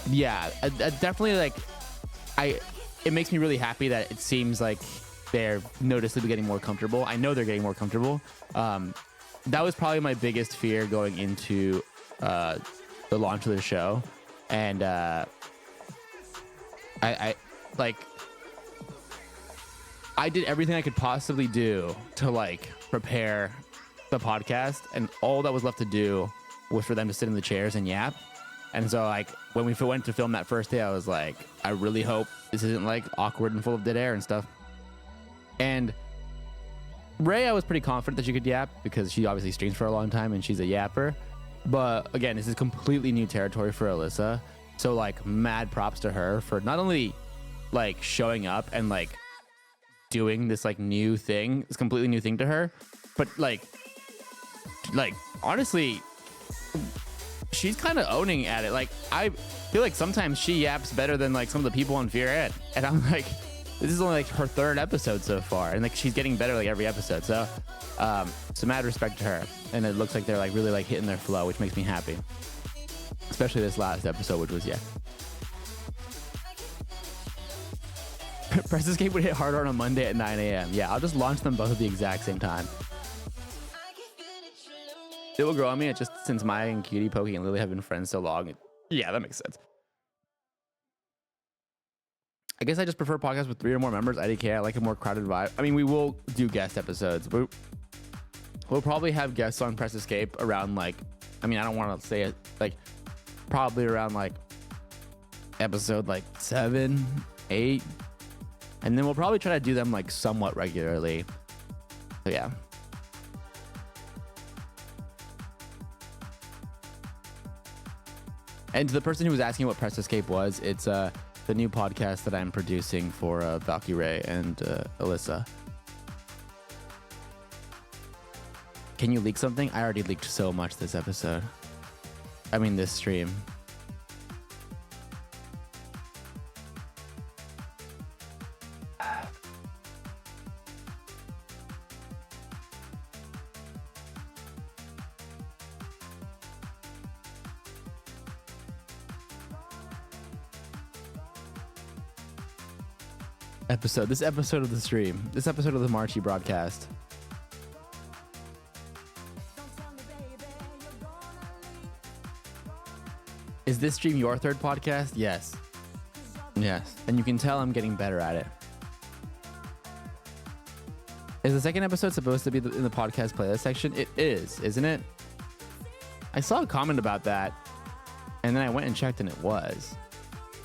Yeah, definitely like it makes me really happy that it seems like they're noticeably getting more comfortable. I know they're getting more comfortable. That was probably my biggest fear going into the launch of the show, and I did everything I could possibly do to like prepare the podcast, and all that was left to do was for them to sit in the chairs and yap. And so like when we went to film that first day, I was like, I really hope this isn't like awkward and full of dead air and stuff. And Ray, I was pretty confident that she could yap because she obviously streams for a long time and she's a yapper. But again, this is completely new territory for Alyssa. So like mad props to her for not only like showing up and like doing this like new thing, this completely new thing to her, but like honestly, she's kind of owning at it. Like I feel like sometimes she yaps better than like some of the people on Fear Ed, and I'm like, this is only like her third episode so far, and like she's getting better like every episode. So some mad respect to her, and it looks like they're like really like hitting their flow, which makes me happy, especially this last episode, which was Press Escape would hit harder on a Monday at 9 a.m. Yeah, I'll just launch them both at the exact same time. It will grow on me. It's just since Maya and Cutie, Pokey, and Lily have been friends so long. Yeah, that makes sense. I guess I just prefer podcasts with 3 or more members. IDK, I like a more crowded vibe. I mean, we will do guest episodes. We'll probably have guests on Press Escape around like, I mean, I don't want to say it, like probably around like episode like 7, 8. And then we'll probably try to do them like somewhat regularly. So yeah. And to the person who was asking what Press Escape was, it's the new podcast that I'm producing for Valkyrie and Alyssa. Can you leak something? I already leaked so much this episode. I mean, this stream. This episode of the stream, this episode of the Marchi broadcast. Is this stream your third podcast? Yes. Yes. And you can tell I'm getting better at it. Is the second episode supposed to be in the podcast playlist section? It is, isn't it? I saw a comment about that, and then I went and checked, and it was.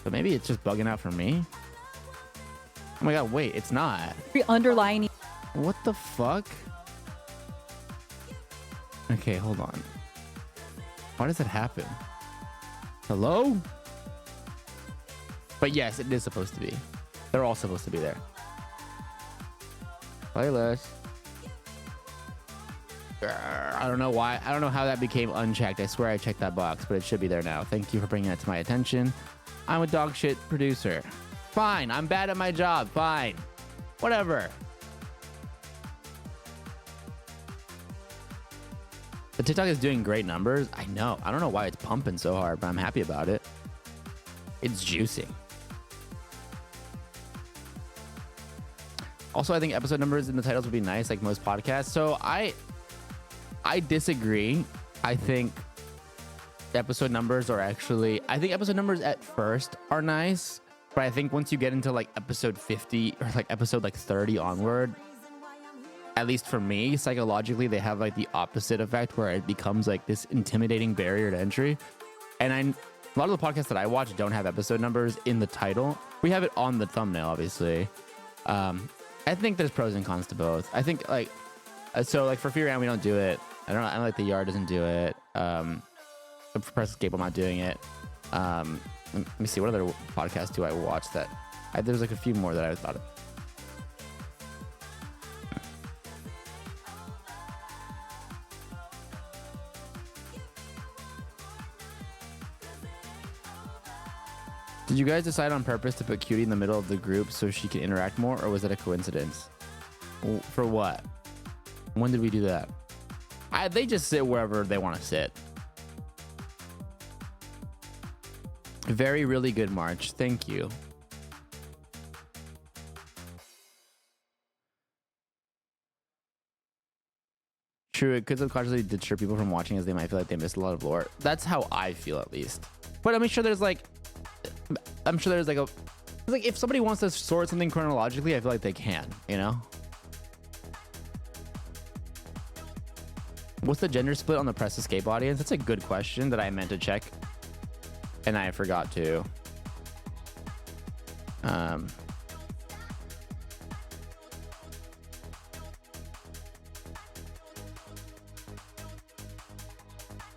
But maybe it's just bugging out for me. Oh my god, wait, it's not. Underlining. What the fuck? Okay, hold on. Why does that happen? Hello? But yes, it is supposed to be. They're all supposed to be there. Playlist. I don't know why. I don't know how that became unchecked. I swear I checked that box, but it should be there now. Thank you for bringing that to my attention. I'm a dog shit producer. Fine, I'm bad at my job. Fine. Whatever. The TikTok is doing great numbers. I know. I don't know why it's pumping so hard, but I'm happy about it. It's juicy. Also, I think episode numbers in the titles would be nice, like most podcasts. So I disagree. I think episode numbers are actually, I think episode numbers at first are nice. But I think once you get into like episode 50 or like episode like 30 onward, at least for me, psychologically, they have like the opposite effect where it becomes like this intimidating barrier to entry. And a lot of the podcasts that I watch don't have episode numbers in the title. We have it on the thumbnail, obviously. I think there's pros and cons to both. I think like, so like for Fear Ed, we don't do it. I don't like the Yard doesn't do it. For Press Escape, I'm not doing it. Let me see, what other podcasts do I watch that there's like a few more that I thought of. Did you guys decide on purpose to put Cutie in the middle of the group so she can interact more, or was it a coincidence? For what? When did we do that? They just sit wherever they want to sit. Very, really good, March. Thank you. True, it could subconsciously deter people from watching as they might feel like they missed a lot of lore. That's how I feel, at least. But I'm sure there's like, like if somebody wants to sort something chronologically, I feel like they can, you know? What's the gender split on the Press Escape audience? That's a good question that I meant to check, and I forgot to.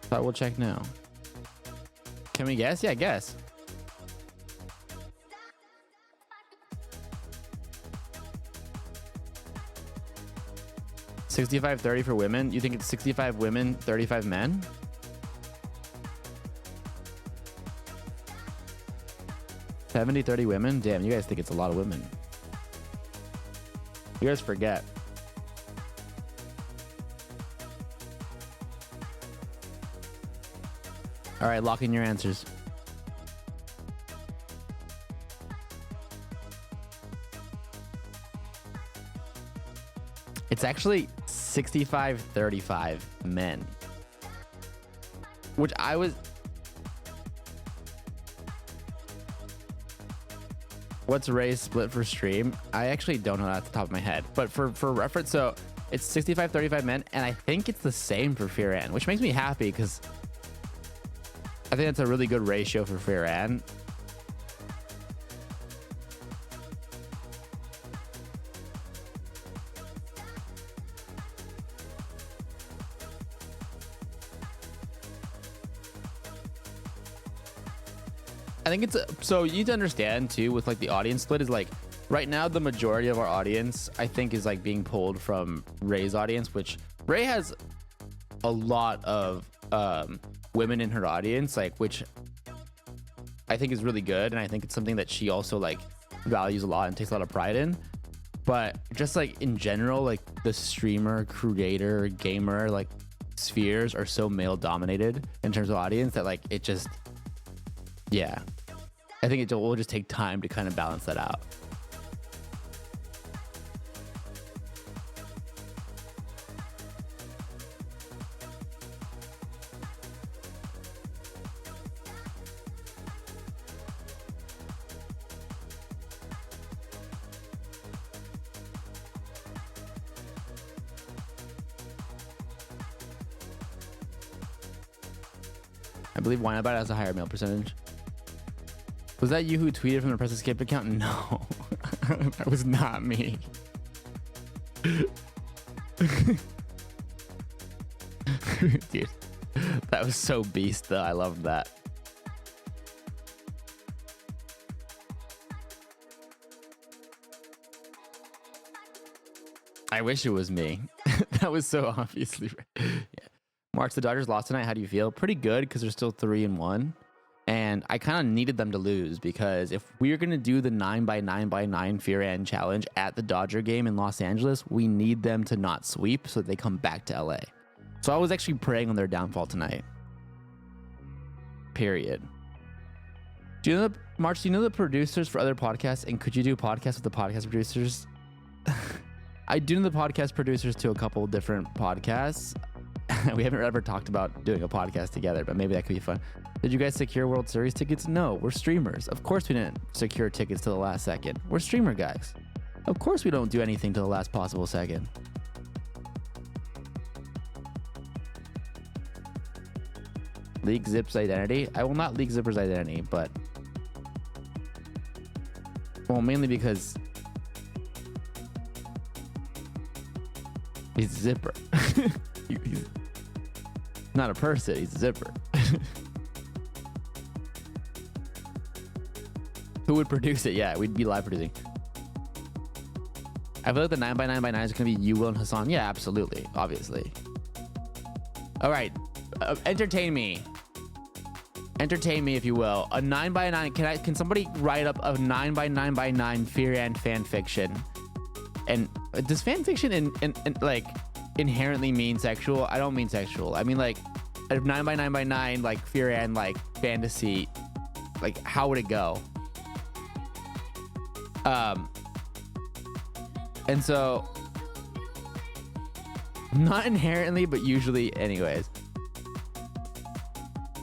So I will check now. Can we guess? Yeah, guess. $65-30 for women. You think it's 65 women, 35 men? $70-30 women? Damn, you guys think it's a lot of women. You guys forget. All right, lock in your answers. It's actually 65-35 men. Which I was... What's Ray's split for stream? I actually don't know that off the top of my head. But for reference, so it's 65-35 men, and I think it's the same for Firan, which makes me happy because I think that's a really good ratio for Firan. I think it's so you need to understand too with like the audience split is like right now the majority of our audience I think is like being pulled from Ray's audience, which Ray has a lot of women in her audience, like, which I think is really good, and I think it's something that she also like values a lot and takes a lot of pride in. But just like in general, like the streamer, creator, gamer like spheres are so male dominated in terms of audience that like it just, yeah, I think it will just take time to kind of balance that out. I believe Wine About has a higher male percentage. Was that you who tweeted from the Press Escape account? No, that was not me. Dude, that was so beast though. I loved that. I wish it was me. That was so obviously yeah. Marks, the Dodgers lost tonight. How do you feel? Pretty good because they're still 3-1. And I kind of needed them to lose because if we're going to do the 9x9x9 Firan challenge at the Dodger game in Los Angeles, we need them to not sweep so that they come back to LA. So I was actually praying on their downfall tonight. Period. Do you know March, do you know the producers for other podcasts? And could you do podcasts with the podcast producers? I do know the podcast producers to a couple different podcasts. We haven't ever talked about doing a podcast together, but maybe that could be fun. Did you guys secure World Series tickets? No, we're streamers. Of course we didn't secure tickets to the last second. We're streamer guys. Of course we don't do anything to the last possible second. Leak Zip's identity? I will not leak Zipper's identity, but... Well, mainly because... he's Zipper. He's not a person, he's a Zipper. Who would produce it? Yeah, we'd be live producing. I feel like the 9x9x9 is going to be you, Will, and Hassan. Yeah, absolutely. Obviously. All right. Entertain me. Entertain me, if you will. A 9x9. Can somebody write up a 9x9x9 Firan fan fiction? And does fan fiction in like inherently mean sexual? I don't mean sexual. I mean like a 9x9x9 like Firan like fantasy like how would it go? And so not inherently, but usually anyways.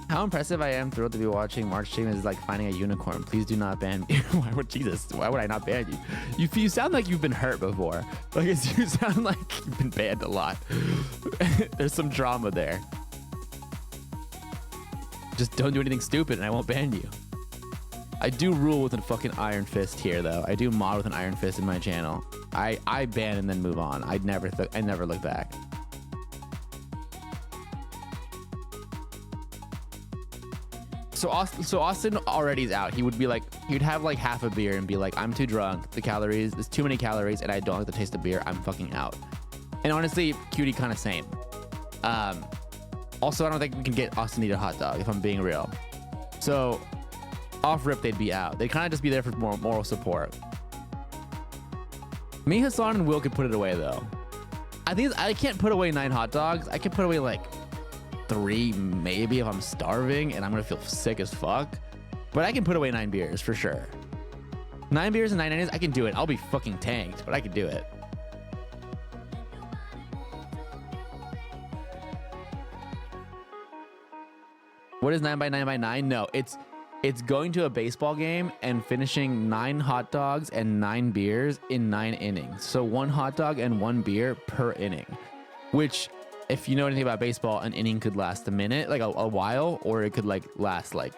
How impressive I am thrilled to be watching March stream is like finding a unicorn. Please do not ban me. Why would Jesus? Why would I not ban you? You sound like you've been hurt before. Like you sound like you've been banned a lot. There's some drama there. Just don't do anything stupid and I won't ban you. I do rule with a fucking iron fist here though. I do mod with an iron fist in my channel. I ban and then move on. I never look back. So Austin already is out. He would be like, he'd have like half a beer and be like, I'm too drunk. The calories, there's too many calories, and I don't like the taste of beer. I'm fucking out. And honestly, Cutie kind of same. Also, I don't think we can get Austin to eat a hot dog if I'm being real. So off rip, they'd be out. They'd kind of just be there for more moral support. Me, Hassan, and Will could put it away though. I think I can't put away 9 hot dogs. I can put away like 3 maybe if I'm starving and I'm gonna feel sick as fuck, but I can put away 9 beers for sure. 9 beers and 9 onions, I can do it. I'll be fucking tanked, but I can do it. What is 9 by 9 by 9? No, it's going to a baseball game and finishing 9 hot dogs and 9 beers in 9 innings. So 1 hot dog and 1 beer per inning, which, if you know anything about baseball, an inning could last a minute, like a while, or it could like last like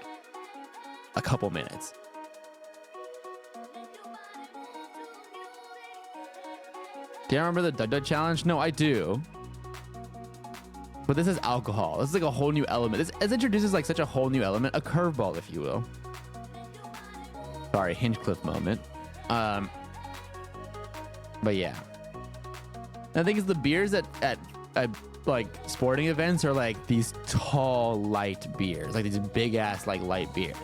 a couple minutes. Do you remember the Dud Dud challenge? No, I do. But this is alcohol. This is like a whole new element. This introduces like such a whole new element, a curveball, if you will. Sorry, Hinchcliffe moment. But yeah. I think it's the beers at like sporting events are like these tall light beers, like these big ass like light beers.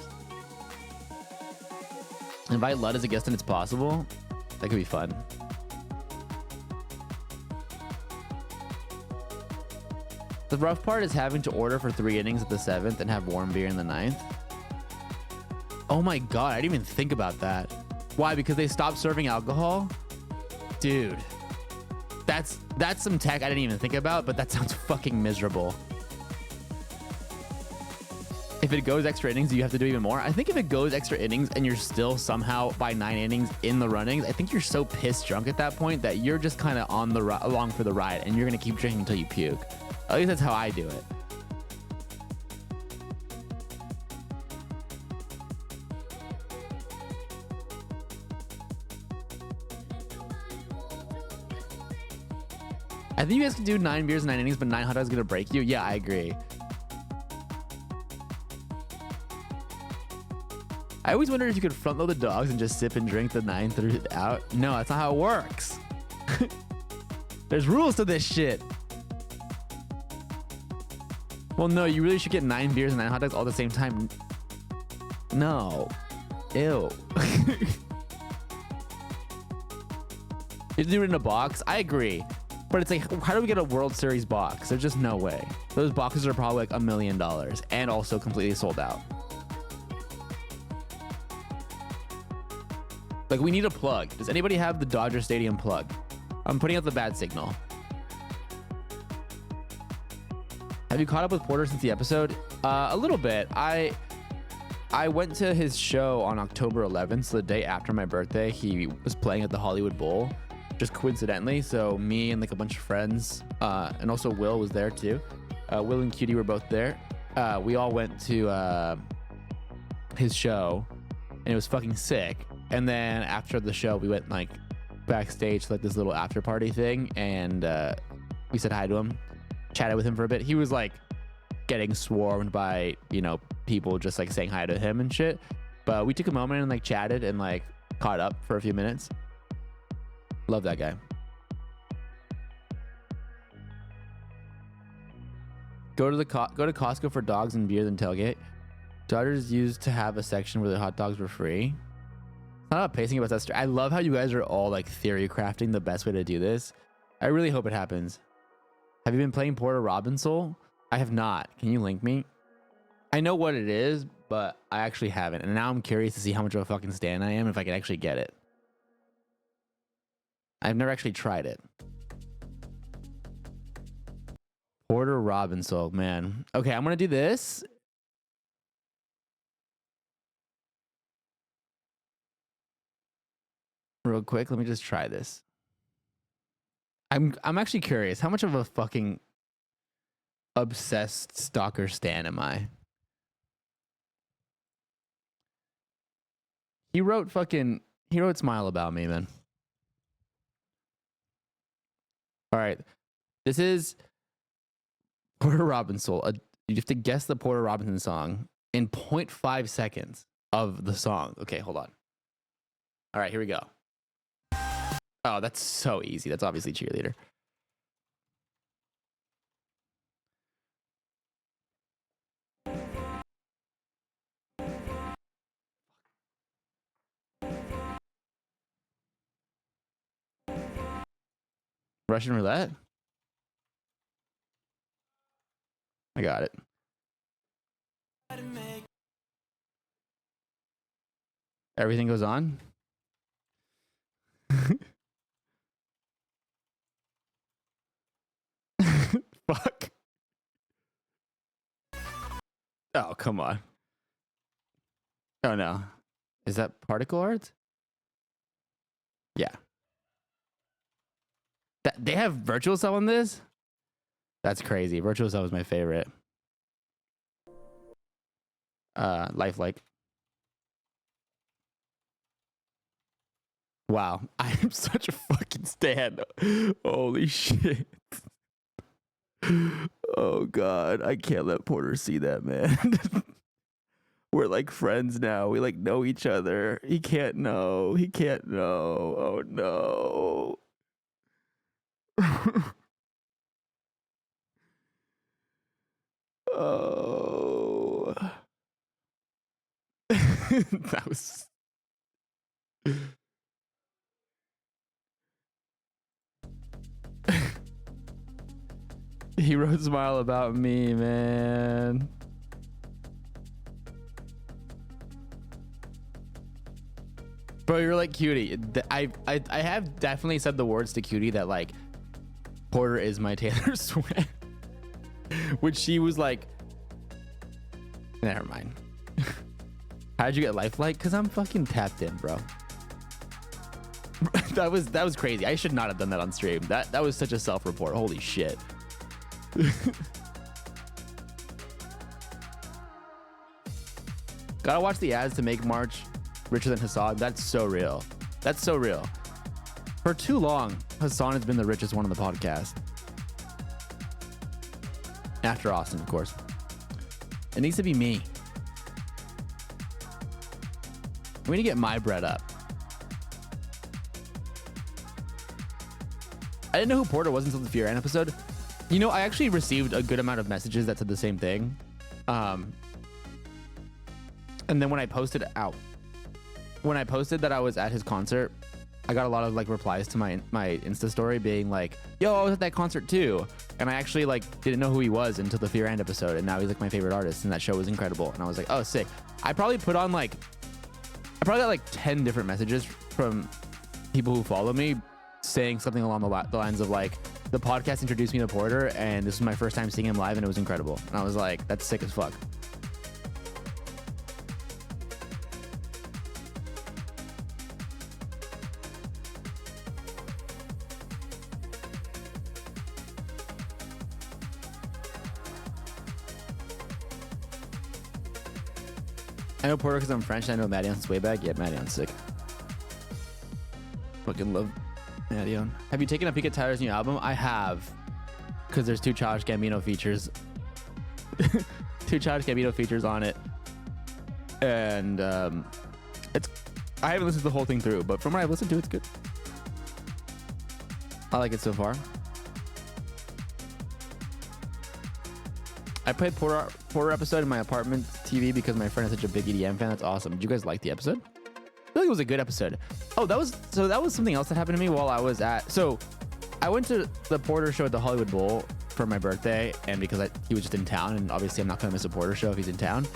Invite Lud as a guest and it's possible. That could be fun. The rough part is having to order for 3 innings at the 7th and have warm beer in the 9th. Oh my god, I didn't even think about that. Why? Because they stopped serving alcohol? Dude. That's some tech I didn't even think about, but that sounds fucking miserable. If it goes extra innings, do you have to do even more? I think if it goes extra innings and you're still somehow by 9 innings in the runnings, I think you're so pissed drunk at that point that you're just kind of on the along for the ride and you're gonna keep drinking until you puke. At least that's how I do it. I think you guys can do 9 beers and 9 innings, but 9 hot dogs is gonna break you. Yeah, I agree. I always wonder if you could front load the dogs and just sip and drink the 9 throughout. No, that's not how it works. There's rules to this shit. Well, no, you really should get 9 beers and 9 hot dogs all at the same time. No. Ew. You do it in a box? I agree. But it's like, how do we get a World Series box? There's just no way. Those boxes are probably like $1 million and also completely sold out. Like, we need a plug. Does anybody have the Dodger Stadium plug? I'm putting out the bad signal. Have you caught up with Porter since the episode? A little bit. I went to his show on October 11th, so the day after my birthday. He was playing at the Hollywood Bowl, just coincidentally. So me and like a bunch of friends, and also Will was there too. Will and Cutie were both there. We all went to his show, and it was fucking sick. And then after the show, we went like backstage to like this little after party thing, and we said hi to him, chatted with him for a bit. He was like getting swarmed by, you know, people just like saying hi to him and shit. But we took a moment and like chatted and like caught up for a few minutes. Love that guy. Go to Costco for dogs and beer, then tailgate. Dodgers used to have a section where the hot dogs were free. It's not about pacing, about that. I love how you guys are all like theory crafting the best way to do this. I really hope it happens. Have you been playing Porter Robin Soul? I have not. Can you link me? I know what it is, but I actually haven't. And now I'm curious to see how much of a fucking stan I am if I can actually get it. I've never actually tried it. Porter Robinson, man. Okay, I'm gonna do this. Real quick, let me just try this. I'm actually curious. How much of a fucking obsessed stalker stan am I? He wrote Smile About Me, man. All right. This is Porter Robinson. You have to guess the Porter Robinson song in 0.5 seconds of the song. Okay, hold on. All right, here we go. Oh, that's so easy. That's obviously Cheerleader. Russian roulette? I got it. Everything goes on? Fuck. Oh, come on. Oh, no. Is that Particle Art? Yeah. They have Virtual Cell on this? That's crazy. Virtual Cell was my favorite. Lifelike. Wow. I am such a fucking stan. Holy shit. Oh God. I can't let Porter see that, man. We're like friends now. We like know each other. He can't know. He can't know. Oh no. Oh. That was. He wrote Smile About Me, man. Bro, you're like Cutie. I have definitely said the words to Cutie that like Porter is my Taylor Swift. Which she was like, never mind. How'd you get lifelike? Cause I'm fucking tapped in, bro. that was crazy. I should not have done that on stream. That was such a self-report. Holy shit. Gotta watch the ads to make March richer than Hassan. That's so real. That's so real. For too long, Hassan has been the richest one on the podcast. After Austin, of course. It needs to be me. We need to get my bread up. I didn't know who Porter was until the Fear Ann episode. You know, I actually received a good amount of messages that said the same thing. And then when I posted that I was at his concert, I got a lot of like replies to my Insta story being like, yo, I was at that concert too. And I actually like didn't know who he was until the Fear End episode. And now he's like my favorite artist. And that show was incredible. And I was like, oh, sick. I probably got like 10 different messages from people who follow me saying something along the lines of like, the podcast introduced me to Porter and this was my first time seeing him live and it was incredible. And I was like, that's sick as fuck. I know Porter because I'm French and I know Madeon since way back. Yeah, Madeon's sick. Fucking love Madeon. Have you taken a peek at Tyler's new album? I have. Because there's 2 Childish Gambino features. 2 Childish Gambino features on it. And I haven't listened to the whole thing through, but from what I've listened to, it's good. I like it so far. I played Porter episode in my apartment TV because my friend is such a big EDM fan. That's awesome. Did you guys like the episode? I feel like it was a good episode. Oh, that was something else that happened to me while I was at. So I went to the Porter show at the Hollywood Bowl for my birthday, and because he was just in town, and obviously I'm not going to miss a Porter show if he's in town.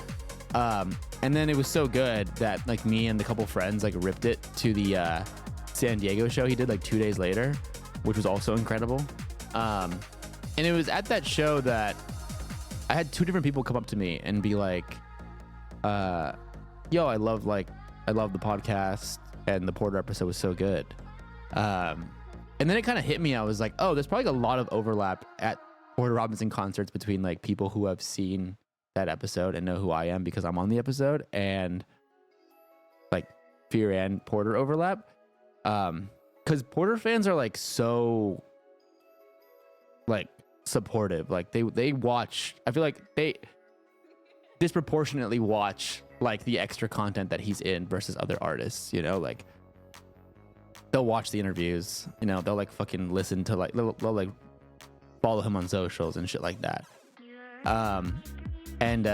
And then it was so good that like me and the couple friends like ripped it to the San Diego show he did like 2 days later, which was also incredible. And it was at that show that I had 2 different people come up to me and be like, yo, I love the podcast and the Porter episode was so good. And then it kind of hit me. I was like, oh, there's probably a lot of overlap at Porter Robinson concerts between like people who have seen that episode and know who I am because I'm on the episode, and like Fear and Porter overlap. Because Porter fans are like so like supportive. Like they watch. I feel like they disproportionately watch like the extra content that he's in versus other artists. You know, like they'll watch the interviews. You know, they'll like fucking listen to like they'll like follow him on socials and shit like that. And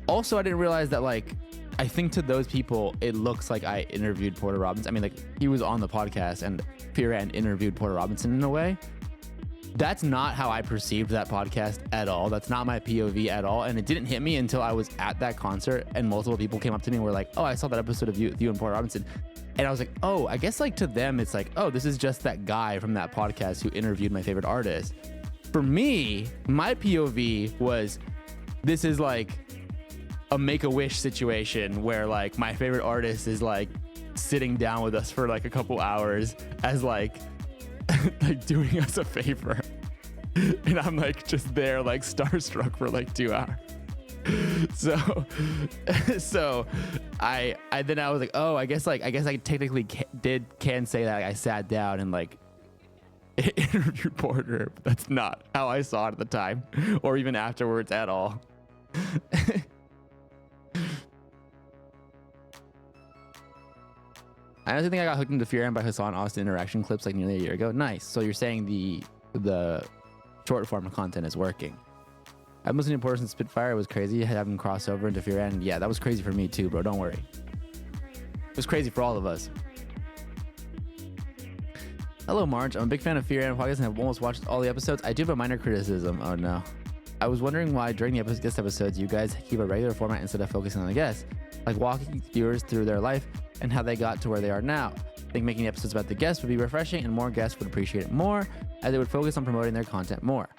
also I didn't realize that like I think to those people it looks like I interviewed Porter Robinson. I mean, like he was on the podcast and Fear and interviewed Porter Robinson in a way. That's not how I perceived that podcast at all. That's not my POV at all. And it didn't hit me until I was at that concert and multiple people came up to me and were like, oh, I saw that episode of you and Porter Robinson. And I was like, oh, I guess like to them, it's like, oh, this is just that guy from that podcast who interviewed my favorite artist. For me, my POV was, this is like a Make-A-Wish situation where like my favorite artist is like sitting down with us for like a couple hours as like, like doing us a favor. And I'm like just there like starstruck for like 2 hours. So I was like, oh, I guess I technically can say that I sat down and like interviewed Porter, but that's not how I saw it at the time or even afterwards at all. I honestly think I got hooked into Fear and by Hassan Austin interaction clips like nearly a year ago. Nice. So you're saying the short form of content is working. I'm listening to Porter and Spitfire. It was crazy having crossover into Fear and yeah, that was crazy for me too, bro. Don't worry. It was crazy for all of us. Hello, Marge. I'm a big fan of Fear and podcast and have almost watched all the episodes. I do have a minor criticism. Oh no. I was wondering why during the guest episodes you guys keep a regular format instead of focusing on the guests, like walking viewers through their life and how they got to where they are now. I think making the episodes about the guests would be refreshing and more guests would appreciate it more as they would focus on promoting their content more.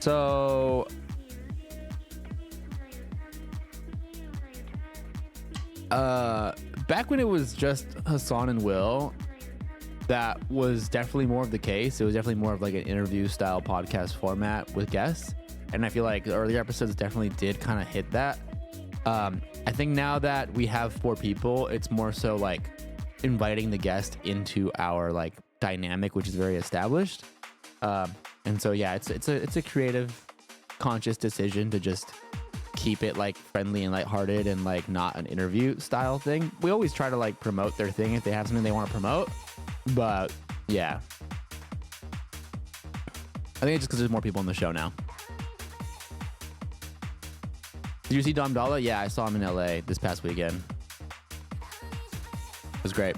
So back when it was just Hassan and Will, that was definitely more of the case. It was definitely more of like an interview style podcast format with guests. And I feel like the earlier episodes definitely did kind of hit that. I think now that we have 4 people, it's more so like inviting the guest into our like dynamic, which is very established. And so, yeah, it's a creative, conscious decision to just keep it like friendly and lighthearted and like not an interview style thing. We always try to like promote their thing if they have something they want to promote. But yeah, I think it's just because there's more people on the show now. Did you see Dom Dalla? Yeah, I saw him in LA this past weekend. It was great.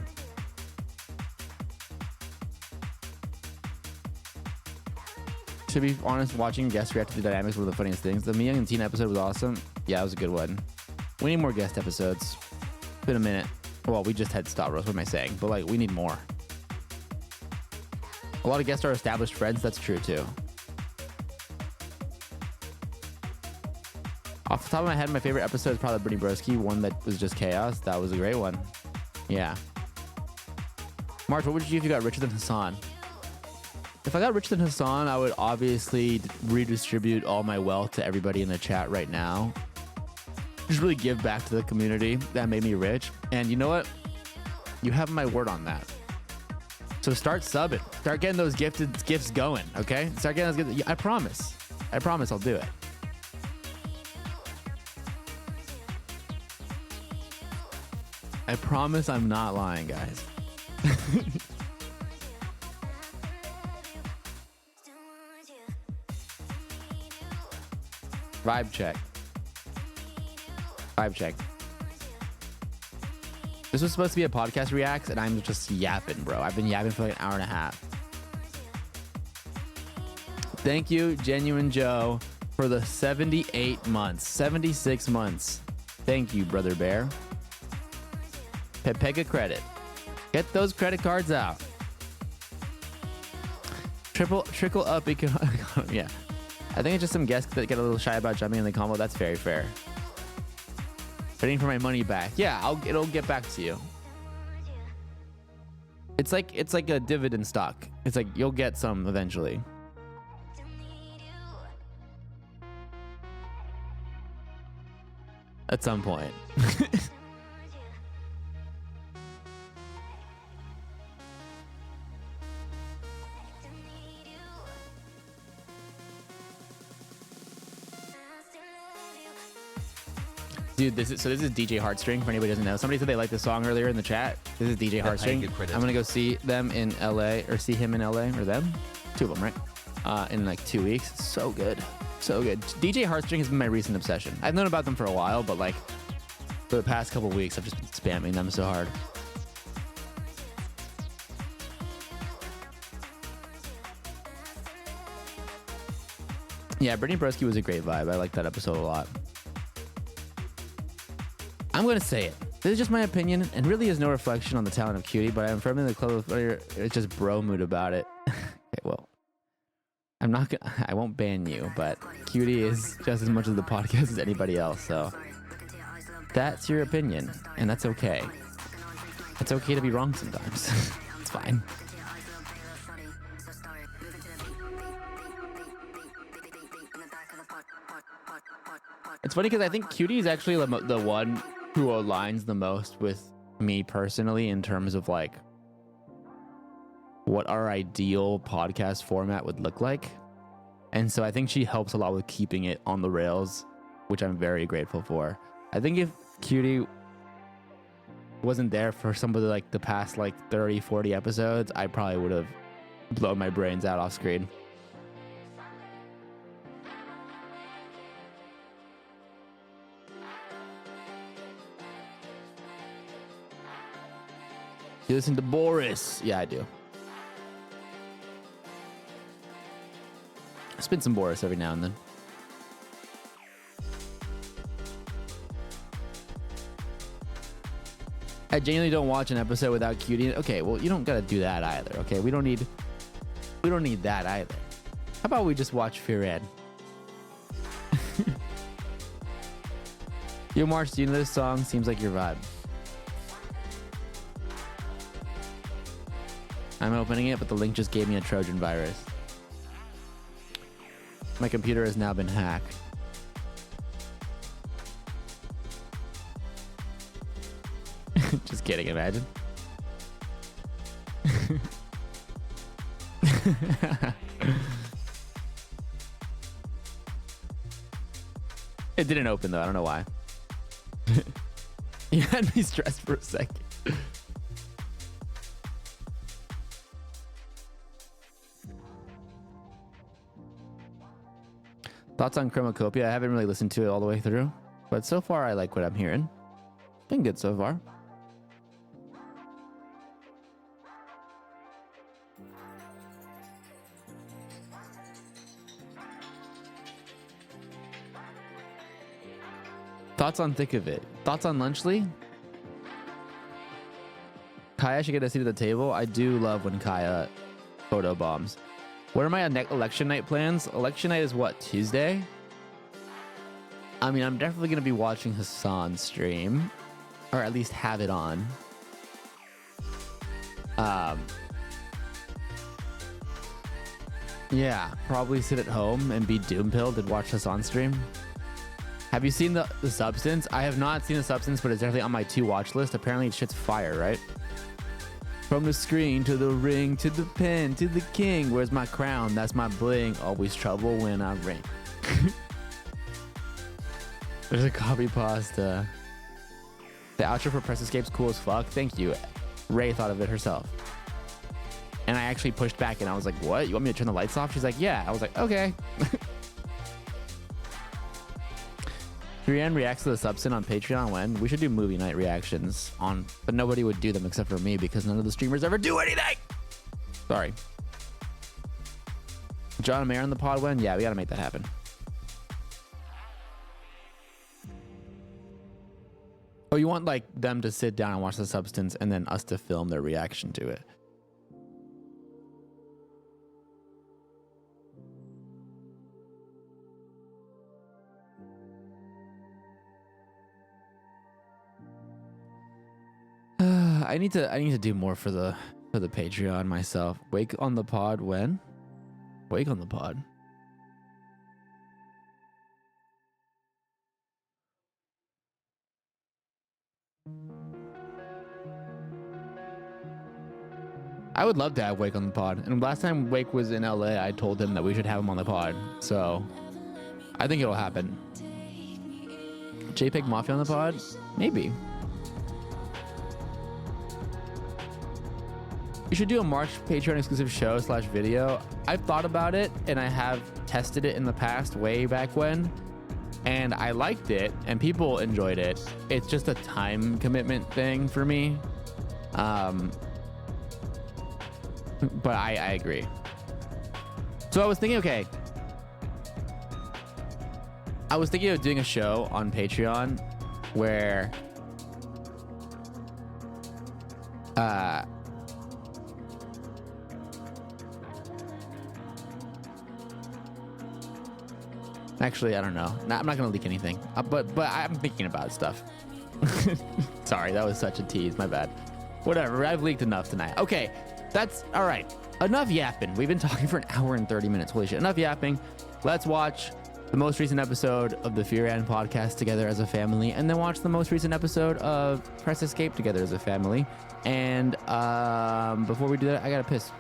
To be honest, watching guests react to the dynamics were the funniest things. The Me Young and Teen episode was awesome. Yeah, it was a good one. We need more guest episodes. It's been a minute. Well, we just had Star Roast. What am I saying? But like, we need more. A lot of guests are established friends. That's true too. Off the top of my head, my favorite episode is probably Brittany Broski, one that was just chaos. That was a great one. Yeah. March, what would you do if you got richer than Hassan? If I got richer than Hassan, I would obviously redistribute all my wealth to everybody in the chat right now. Just really give back to the community that made me rich. And you know what? You have my word on that. So start subbing. Start getting those gifts going, okay? Start getting those gifts. I promise. I promise I'll do it. I promise I'm not lying, guys. Vibe check. Vibe check. This was supposed to be a podcast reacts, and I'm just yapping, bro. I've been yapping for like an hour and a half. Thank you, Genuine Joe, for the 78 months, 76 months Thank you, Brother Bear. Pepega credit. Get those credit cards out. Trickle up yeah. I think it's just some guests that get a little shy about jumping in the combo. That's very fair. Waiting for my money back. Yeah, it'll get back to you. It's like a dividend stock. It's like you'll get some eventually. At some point. Dude, this is DJ Heartstring. For anybody who doesn't know, somebody said they liked the song earlier in the chat. This is DJ Heartstring. I'm gonna go see them in LA, or see him in LA, or them, two of them, right? In like 2 weeks. So good, so good. DJ Heartstring has been my recent obsession. I've known about them for a while, but like for the past couple weeks, I've just been spamming them so hard. Yeah, Brittany Broski was a great vibe. I liked that episode a lot. I'm going to say it. This is just my opinion and really is no reflection on the talent of Cutie, but I am firmly in the club of it's just bro mood about it. Okay, well, I won't ban you, but Cutie is just as much of the podcast as anybody else, so that's your opinion, and that's okay. It's okay to be wrong sometimes. It's fine. It's funny because I think Cutie is actually the one who aligns the most with me personally in terms of like what our ideal podcast format would look like. And so I think she helps a lot with keeping it on the rails, which I'm very grateful for. I think if Cutie wasn't there for some of the past 30, 40 episodes, I probably would have blown my brains out off screen. You listen to Boris? Yeah, I do. I spin some Boris every now and then. I genuinely don't watch an episode without Cutie. Okay, well, you don't gotta do that either. Okay, we don't need that either. How about we just watch Fear Ed? Yo, March, do you know this song? Seems like your vibe. I'm opening it, but the link just gave me a Trojan virus. My computer has now been hacked. Just kidding, imagine. It didn't open though, I don't know why. You had me stressed for a second. Thoughts on Chromacopia? I haven't really listened to it all the way through, but so far I like what I'm hearing. Been good so far. Thoughts on Thick of It? Thoughts on Lunchley? Kaya should get a seat at the table. I do love when Kaya photo bombs. What are my election night plans? Election night is what, Tuesday? I mean, I'm definitely going to be watching Hassan's stream, or at least have it on. Yeah, probably sit at home and be doom-pilled and watch Hassan's stream. Have you seen the Substance? I have not seen the Substance, but it's definitely on my to-watch list. Apparently, shit's fire, right? From the screen to the ring to the pen to the king. Where's my crown? That's my bling. Always trouble when I ring. There's a copy pasta. The outro for Press Escape's cool as fuck. Thank you. Ray thought of it herself. And I actually pushed back and I was like, what? You want me to turn the lights off? She's like, yeah. I was like, okay. Brienne reacts to the Substance on Patreon when? We should do movie night reactions on, but nobody would do them except for me because none of the streamers ever do anything. Sorry. John and Mayer on the pod when? Yeah, we gotta make that happen. Oh, you want like them to sit down and watch the substance and then us to film their reaction to it. I need to do more for the Patreon myself. Wake on the pod when? Wake on the pod. I would love to have Wake on the pod. And last time Wake was in LA, I told him that we should have him on the pod. So I think it'll happen. JPEG Mafia on the pod? Maybe. We should do a March Patreon exclusive show / video. I've thought about it and I have tested it in the past, way back when, and I liked it and people enjoyed it. It's just a time commitment thing for me. But I agree. So I was thinking, okay, I was thinking of doing a show on Patreon where actually, I don't know. I'm not gonna leak anything, but I'm thinking about stuff. Sorry, that was such a tease. My bad. Whatever. I've leaked enough tonight. Okay, that's all right. Enough yapping. We've been talking for an hour and 30 minutes. Holy shit. Enough yapping. Let's watch the most recent episode of the Fear and podcast together as a family, and then watch the most recent episode of Press Escape together as a family. And before we do that, I gotta piss.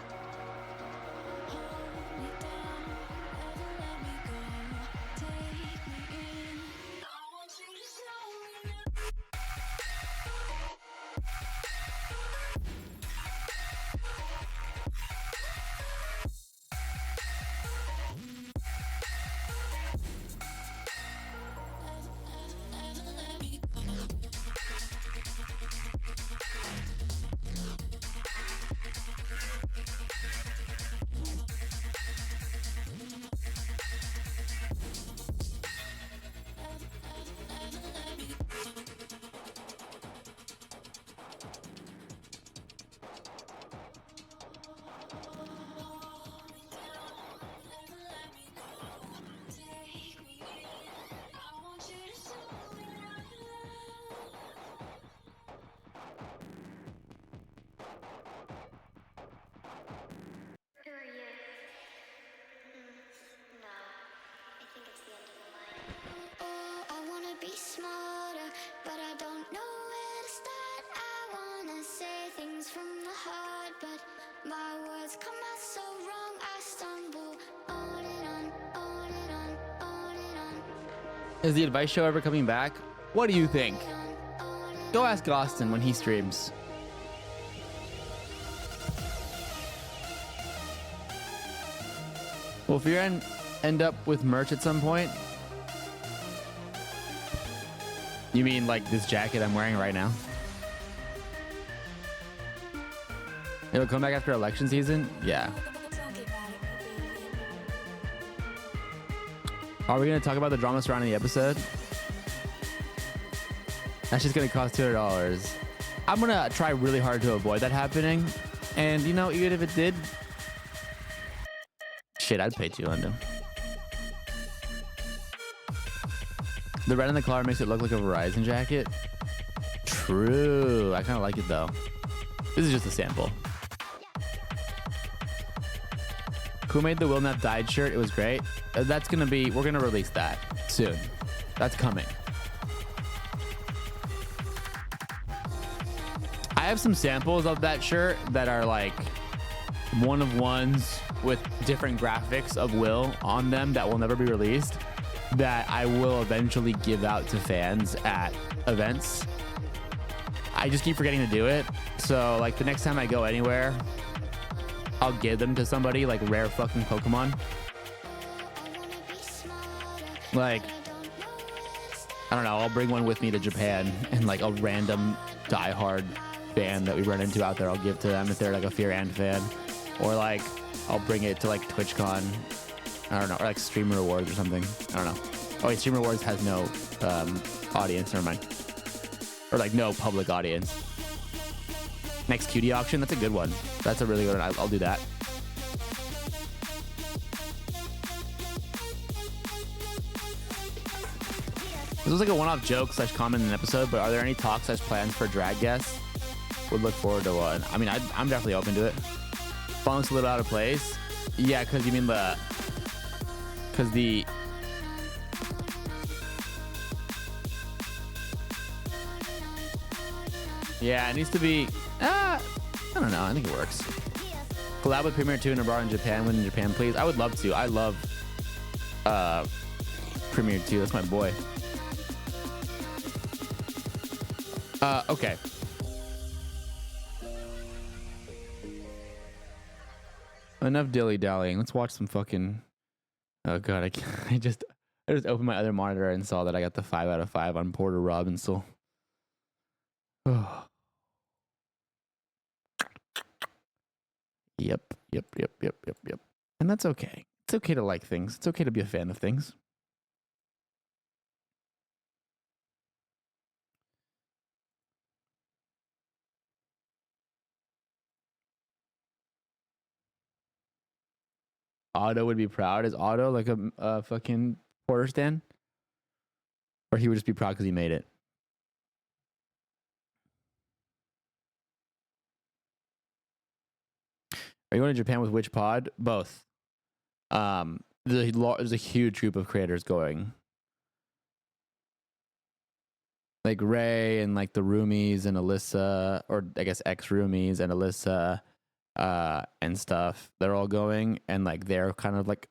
Who are you? No, I think it's the end of the line. Oh, I wanna be smarter, but I don't know where to start. I wanna say things from the heart, but my words come out so wrong. I stumble on and on, on and on, on and on, Is the advice show ever coming back? What do you think? on and Go ask Austin when he streams. Will Fear end up with merch at some point? You mean like this jacket I'm wearing right now? It'll come back after election season? Yeah. Are we going to talk about the drama surrounding the episode? That's just going to cost $200. I'm going to try really hard to avoid that happening. And, you know, even if it did, shit, I'd pay $200. The red in the collar makes it look like a Verizon jacket. True. I kind of like it, though. This is just a sample. Who made the Will Not Died shirt? It was great. That's going to be... We're going to release that soon. That's coming. I have some samples of that shirt that are like one of ones with different graphics of Will on them that will never be released, that I will eventually give out to fans at events. I just keep forgetting to do it. So like the next time I go anywhere, I'll give them to somebody, like rare fucking Pokemon. Like, I don't know, I'll bring one with me to Japan, and like a random diehard fan that we run into out there, I'll give to them if they're like a Fear and fan. Or like, I'll bring it to like TwitchCon. I don't know, or like Streamer Awards or something. I don't know. Oh wait, Streamer Awards has no audience, never mind. or like no public audience. Next cutie auction, that's a good one. That's a really good one. I'll do that. This was like a one-off joke / comment in an episode, but are there any talks / plans for drag guests? Would look forward to one. I mean, I'm definitely open to it. Phone looks a little out of place. Yeah, because you mean yeah, it needs to be, I don't know. I think it works. Collab with Premiere 2 and Abroad in Japan. When in Japan, please. I would love to. I love Premiere 2. That's my boy. Okay. Enough dilly-dallying. Let's watch some fucking... Oh, God. I just opened my other monitor and saw that I got the 5 out of 5 on Porter Robinson. Oh. Yep. And that's okay. It's okay to like things. It's okay to be a fan of things. Otto would be proud. Is Otto like a fucking Porter stan? Or he would just be proud because he made it? Are you going to Japan with which pod? Both. There's a huge group of creators going. Like Ray and like the roomies and Alyssa, or I guess ex-roomies and Alyssa, and stuff. They're all going, and like they're kind of like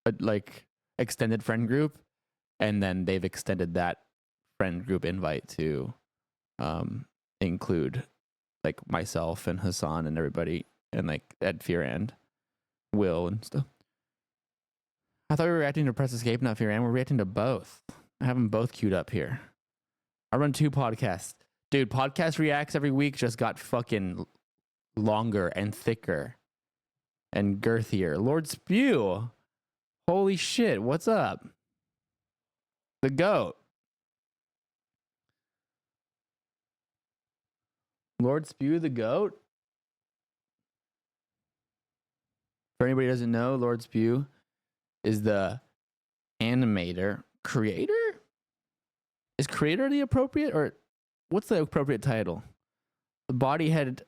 a extended friend group, and then they've extended that friend group invite to include like myself and Hassan and everybody, and like Ed Fear and Will and stuff. I thought we were reacting to Press Escape, not Fear and. We're reacting to both. I have them both queued up here. I run 2 podcasts. Dude, podcast reacts every week just got fucking longer and thicker and girthier. Lord Spew. Holy shit, what's up? The GOAT. Lord Spew, the GOAT. For anybody who doesn't know, Lord Spew is the animator, creator? Is creator the appropriate, or what's the appropriate title? The bodyhead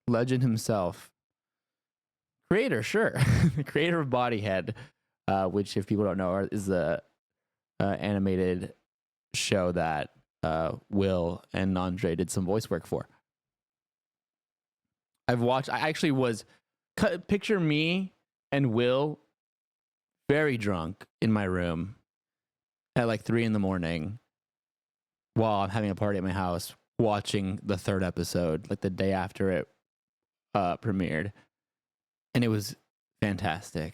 legend himself. Creator, sure. The creator of Bodyhead, which if people don't know is the animated show that Will and Andre did some voice work for. I actually was, picture me and Will very drunk in my room at like 3 a.m. while I'm having a party at my house, watching the 3rd episode, like the day after it premiered. And it was fantastic.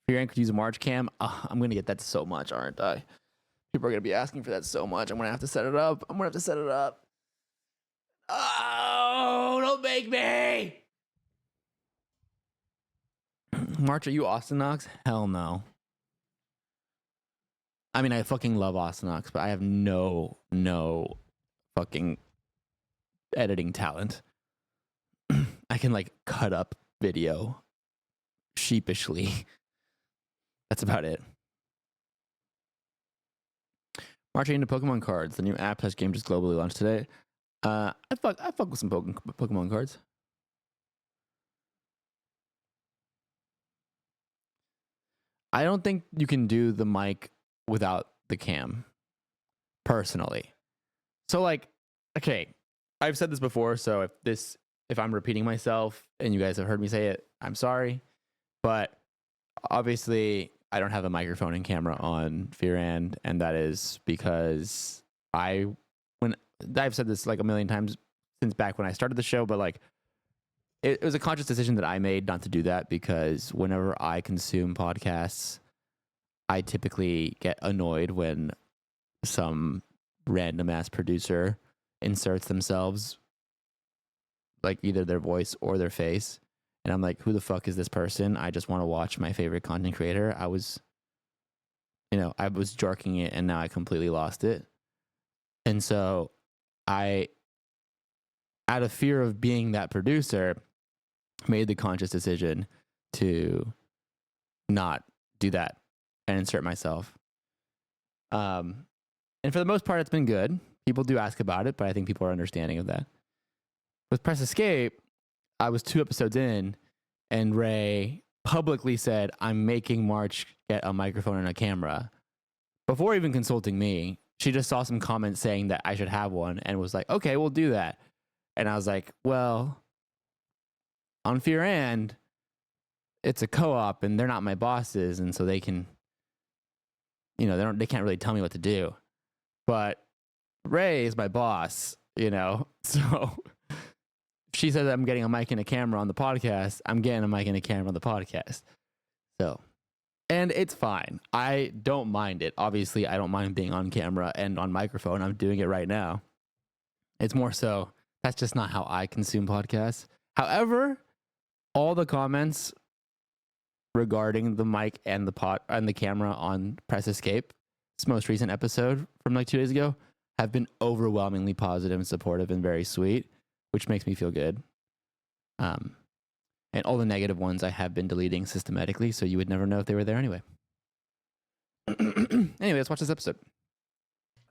Fear could use a March cam. I'm going to get that so much, aren't I? People are going to be asking for that so much. I'm going to have to set it up. Oh, don't make me. March, are you Austin Knox? Hell no. I mean, I fucking love Austin Knox, but I have no fucking editing talent. I can like cut up video sheepishly. That's about it. March into Pokemon cards. The new app / game just globally launched today. I fuck with some Pokemon cards. I don't think you can do the mic without the cam, personally. So like, okay, I've said this before, so if I'm repeating myself and you guys have heard me say it, I'm sorry. But obviously I don't have a microphone and camera on Fearan, and that is because I've said this like a million times since back when I started the show, but like it was a conscious decision that I made not to do that, because whenever I consume podcasts, I typically get annoyed when some random ass producer inserts themselves, like either their voice or their face. And I'm like, who the fuck is this person? I just want to watch my favorite content creator. I was I was jerking it and now I completely lost it. And so I, out of fear of being that producer, made the conscious decision to not do that and insert myself. And for the most part, it's been good. People do ask about it, but I think people are understanding of that. With Press Escape, I was 2 episodes in, and Ray publicly said, I'm making March get a microphone and a camera. Before even consulting me, she just saw some comments saying that I should have one and was like, okay, we'll do that. And I was like, well, on Fear and, it's a co-op and they're not my bosses. And so they can, they can't really tell me what to do. But Ray is my boss, so she says I'm getting a mic and a camera on the podcast. I'm getting a mic and a camera on the podcast. So, and it's fine. I don't mind it. Obviously, I don't mind being on camera and on microphone. I'm doing it right now. It's more so, that's just not how I consume podcasts. However, all the comments regarding the mic and the camera on Press Escape, this most recent episode from like 2 days ago, have been overwhelmingly positive and supportive and very sweet, which makes me feel good. And all the negative ones I have been deleting systematically, so you would never know if they were there anyway. Anyway, let's watch this episode.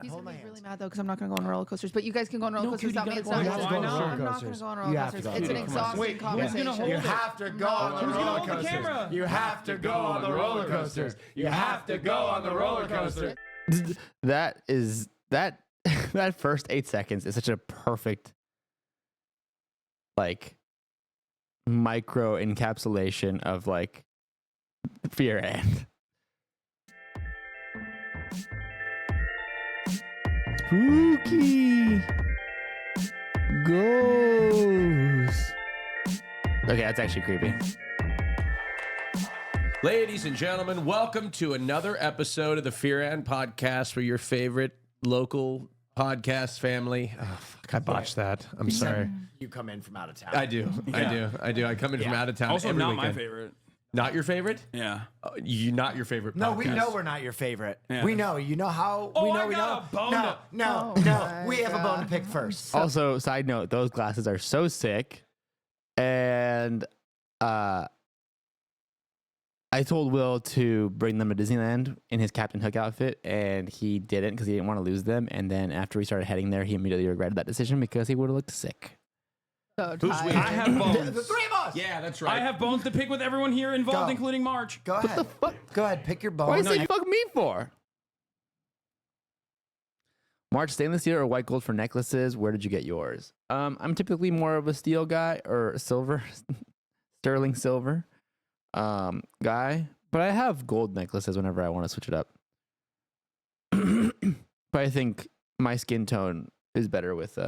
He's gonna be really mad though because I'm not gonna go on roller coasters. But you guys can go on roller coasters without me. It's You not. have to go on roller I'm not coasters. gonna go on roller You have to coasters. go. It's an Dude, come on. exhausting Wait, conversation. You have to go on the roller coasters. You have to go on the roller coasters. You have to go on the roller coaster. That first 8 seconds is such a perfect, like, micro encapsulation of like Fear and. Spooky ghosts. Okay, that's actually creepy. Ladies and gentlemen, welcome to another episode of the Fear and Podcast for your favorite local podcast family. Oh, fuck, I botched that. I'm sorry. You come in from out of town. I do. I come in from out of town. Also, every not weekend. my favorite. Not your favorite? Yeah. You not your favorite podcast. No, we know we're not your favorite. Yeah. We know. You know how? Oh, we know. I we got know. a bone to- No. my We have a bone to God. pick first. Also, side note, those glasses are so sick. And I told Will to bring them to Disneyland in his Captain Hook outfit, and he didn't because he didn't want to lose them. And then after we started heading there, he immediately regretted that decision because he would have looked sick. So Who's tired. we? I have bones. The three of us. Yeah, that's right. I have bones to pick with everyone here involved, Go. including March. Go ahead. Go ahead. Pick your bone. Why did you fuck me for? March, stainless steel or white gold for necklaces? Where did you get yours? I'm typically more of a steel guy or silver, sterling silver guy, but I have gold necklaces whenever I want to switch it up. But I think my skin tone is better with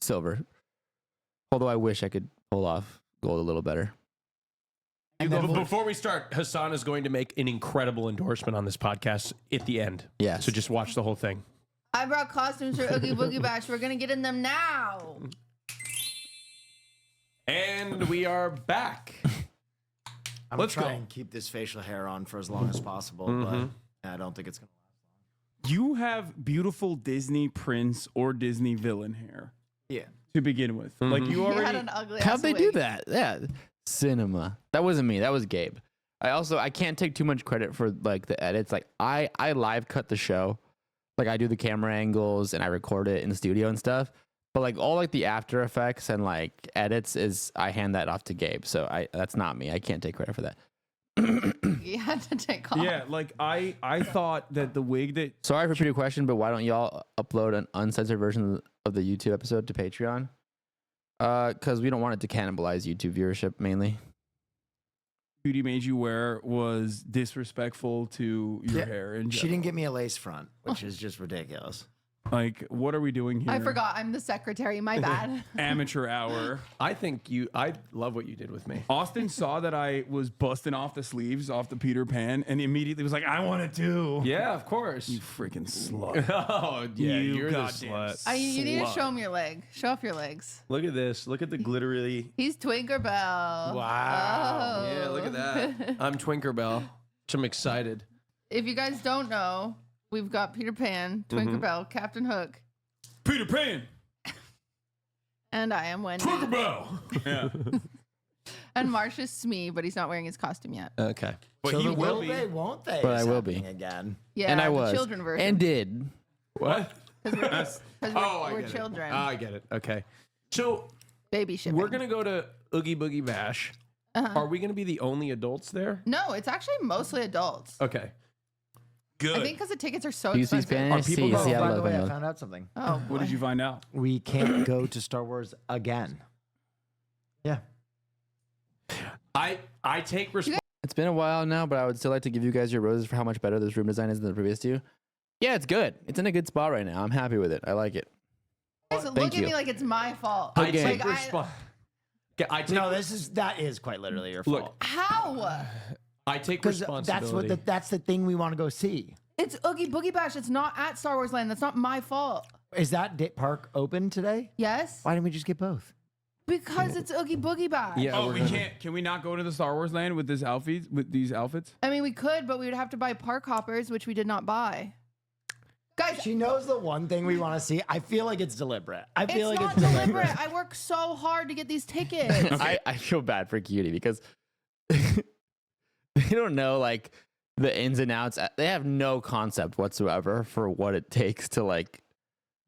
silver. Although I wish I could pull off gold a little better. But before we start, Hassan is going to make an incredible endorsement on this podcast at the end. Yes. So just watch the whole thing. I brought costumes for Oogie Boogie Bash. We're gonna get in them now. And we are back. I'm Let's trying go. and keep this facial hair on for as long as possible, Mhm. but I don't think it's gonna. You have beautiful Disney prince or Disney villain hair Yeah. to begin with. Like you He had already. an ugly. How'd ass they do wig. that? Yeah. Cinema. That wasn't me. That was Gabe. I can't take too much credit for like the edits. Like I live cut the show. Like I do the camera angles and I record it in the studio and stuff. But like all like the after effects and like edits I hand that off to Gabe. So that's not me. I can't take credit for that. He had to take off. Yeah, like I thought that the wig that Sorry for repeating your question, but why don't y'all upload an uncensored version of the YouTube episode to Patreon? Because we don't want it to cannibalize YouTube viewership mainly. Judy made you wear was disrespectful to your Yeah, hair. And She didn't get me a lace front, which is just ridiculous. like, what are we doing here? I forgot. I'm the secretary. My bad. Amateur hour. I love what you did with me. Austin saw that I was busting off the sleeves off the Peter Pan and immediately was like, I want it too. Yeah, of course. You freaking slut. Oh, yeah, You you're the goddamn slut. You need to Slut. show him your leg. Show off your legs. Look at this. Look at the glittery. He's Twinkerbell. Wow. Oh. Yeah, look at that. I'm Twinkerbell. I'm excited. If you guys don't know, we've got Peter Pan, Tinkerbell, Captain Hook, Peter Pan. and I am Wendy. Tinkerbell. Yeah. And Marsh is Smee, but he's not wearing his costume yet. Okay. But So he the will be. they, won't they? But is I will be. happening again. Yeah, and I the was. children version. And did. What? Because we're get children. It. I get it. Okay. So Baby shipping. we're gonna go to Oogie Boogie Bash. Are we gonna be the only adults there? No, it's actually mostly adults. Okay. Good. I think because the tickets are so Do you see expensive. Spanish? people Sí, going- sí, By hablo the way, I español. found out something. Oh, What did boy. you find out? We can't go to Star Wars again. Yeah. I take responsibility. It's been a while now, but I would still like to give you guys your roses for how much better this room design is than the previous two. Yeah, it's good. It's in a good spot right now. I'm happy with it. I like it. Guys, look Thank at you. me like it's my fault. I Okay. take Like, I take No, that is quite literally your Look, fault. How? I take Because responsibility. that's the thing we want to go see. It's Oogie Boogie Bash. It's not at Star Wars Land. That's not my fault. Is that park open today? Yes? Why didn't we just get both? Because it's Oogie Boogie Bash. Yeah, Oh, we're we gonna- can't. Can we not go to the Star Wars land with this outfits? With these outfits? I mean, we could, but we would have to buy park hoppers, which we did not buy. Guys, She knows the one thing we want to see. I feel like it's deliberate. I it's feel like not it's deliberate. I work so hard to get these tickets. I feel bad for Cutie because they don't know like the ins and outs. They have no concept whatsoever for what it takes to like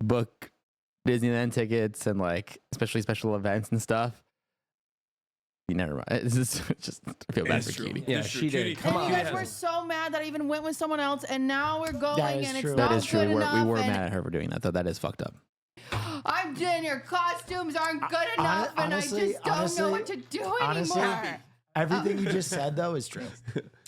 book Disneyland tickets and like especially special events and stuff. You never mind. It's just I feel bad It's for true. Cutie. Yeah, It's true. she did. Cutie. Come And on. you guys were so mad that I even went with someone else, and now we're going, That is and it's true. not That is true. good We enough. were and mad at her for doing that, though. That is fucked up. I'm Jen. Your costumes aren't good enough, and I just don't know what to do honestly, anymore. everything you just said though is true.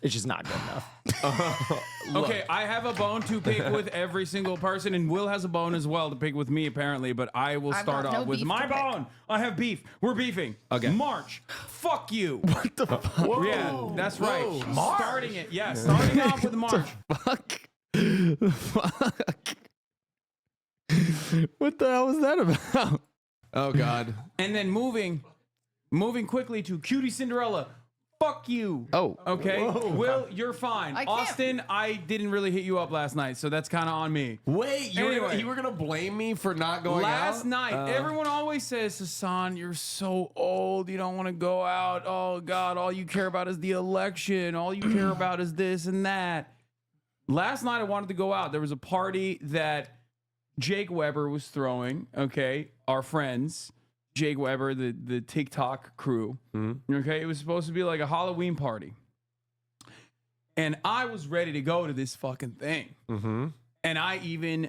It's just not good enough. Okay, I have a bone to pick with every single person, and Will has a bone as well to pick with me, apparently. But I will I've start got no off with beef my to pick. bone. I have beef. We're beefing. Okay. March. Fuck you. What the fuck? Yeah, that's right. March. Starting it. Yeah, starting off with March. Fuck. Fuck. What the hell was that about? Oh God. And then moving quickly to Cutie Cinderella. Fuck you. Oh. Okay. Will, you're fine. I can't- Austin, I didn't really hit you up last night, so that's kind of on me. Wait, Anyway. you were gonna blame me for not going Last out? night, everyone always says, Hassan, you're so old. You don't want to go out. Oh, God, all you care about is the election. All you care about is this and that. Last night, I wanted to go out. There was a party that Jake Weber was throwing, okay? Our friends, Jake Weber, the TikTok crew. Okay? It was supposed to be like a Halloween party. And I was ready to go to this fucking thing. Mm-hmm. And I even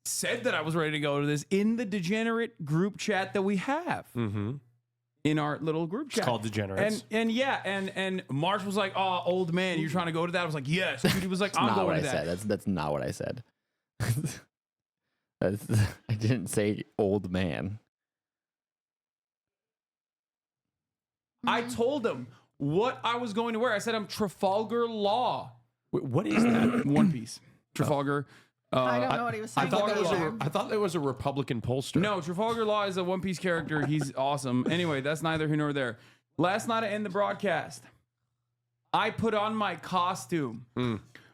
said that I was ready to go to this in the degenerate group chat that we have Mm-hmm. in our little group chat. It's called Degenerates. And yeah, and Marsh was like, "Oh, old man, you're trying to go to that?" I was like, "Yes." Judy was like, "I'm Not what going I to that." said. That's not what I said. I didn't say old man. I told him what I was going to wear. I said I'm Trafalgar Law, Wait, what is that? One Piece, Trafalgar. I don't know what he was saying. I thought either. that was a Republican pollster. No, Trafalgar Law is a One Piece character. He's awesome. Anyway, that's neither here nor there. Last night I end the broadcast. I put on my costume.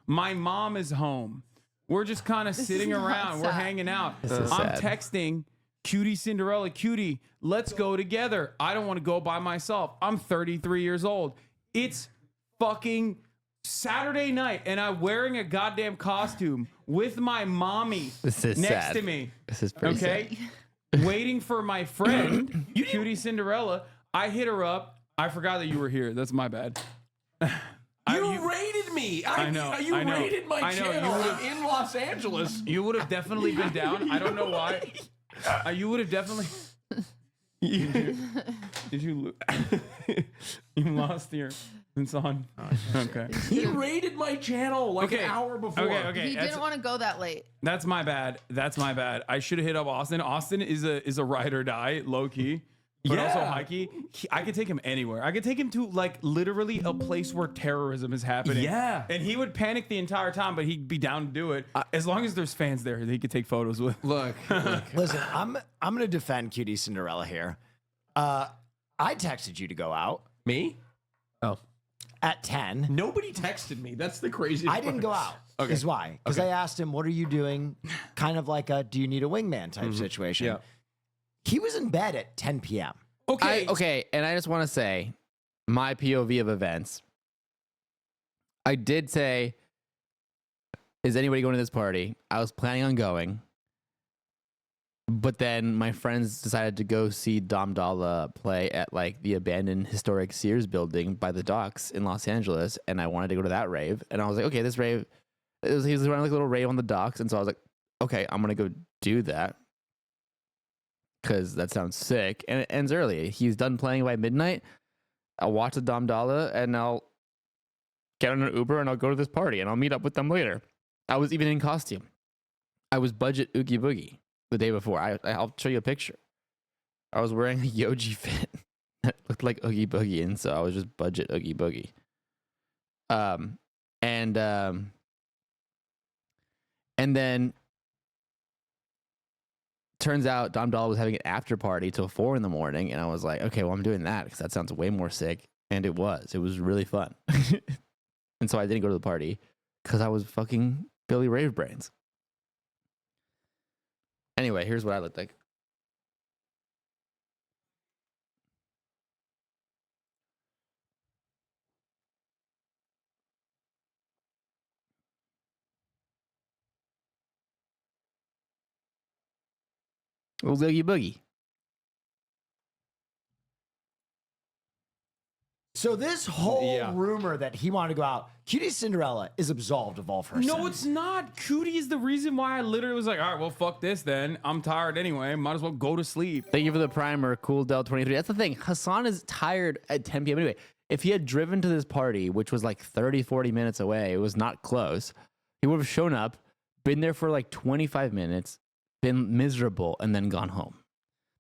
My mom is home. We're just kind of sitting is not around. We're sad. hanging out. is I'm sad. texting Cutie Cinderella, Cutie, let's go together. I don't want to go by myself. I'm 33 years old. It's fucking Saturday night, and I'm wearing a goddamn costume with my mommy This is next sad. to me. This is pretty Okay? Waiting for my friend, Cutie Cinderella. I hit her up. I forgot that you were here. That's my bad. You raided me. I know, You I know. raided my I know, you channel. would've- I'm in Los Angeles. You would have definitely been down. I don't know why. You would have definitely. Did you? You lost your. It's on. Okay. He raided my channel like Okay. an hour before. Okay. He That's, didn't want to go that late. that's my bad. That's my bad. I should have hit up Austin. Austin is a ride or die, low key. But also Yeah. high key. I could take him anywhere. I could take him to like literally a place where terrorism is happening. Yeah. And he would panic the entire time, but he'd be down to do it. As long as there's fans there that he could take photos with. Look, Listen, I'm gonna defend Cutie Cinderella here. I texted you to go out. me? Oh, at 10. Nobody texted me. That's the crazy I didn't go out. Okay. Is why. Because I asked him, what are you doing? Kind of like a, do you need a wingman type situation. Yeah. He was in bed at 10 p.m. Okay, and I just want to say my POV of events. I did say, is anybody going to this party? I was planning on going. But then my friends decided to go see Dom Dalla play at like the abandoned historic Sears building by the docks in Los Angeles. And I wanted to go to that rave. And I was like, okay, this rave, he was running like a little rave on the docks. And so I was like, okay, I'm going to go do that. Because that sounds sick. And it ends early. He's done playing by midnight. I'll watch the Dom Dalla and I'll get on an Uber and I'll go to this party and I'll meet up with them later. I was even in costume. I was budget Oogie Boogie the day before. I'll show you a picture. I was wearing a Yoji fit that looked like Oogie Boogie. And so I was just budget Oogie Boogie. And then turns out Dom Dalla was having an after party till 4 a.m. and I was like, okay, well, I'm doing that because that sounds way more sick. And it was really fun. And so I didn't go to the party because I was fucking Billy Rave Brains. Anyway, here's what I looked like. Oogie Boogie. So this whole rumor that he wanted to go out, Cutie Cinderella is absolved of all of her No, sins. it's not. Cootie is the reason why I literally was like, all right, well, fuck this then. I'm tired anyway. Might as well go to sleep. Thank you for the primer, Cool Del 23. That's the thing. Hassan is tired at 10 p.m. anyway. If he had driven to this party, which was like 30, 40 minutes away, it was not close, he would have shown up, been there for like 25 minutes, been miserable, and then gone home.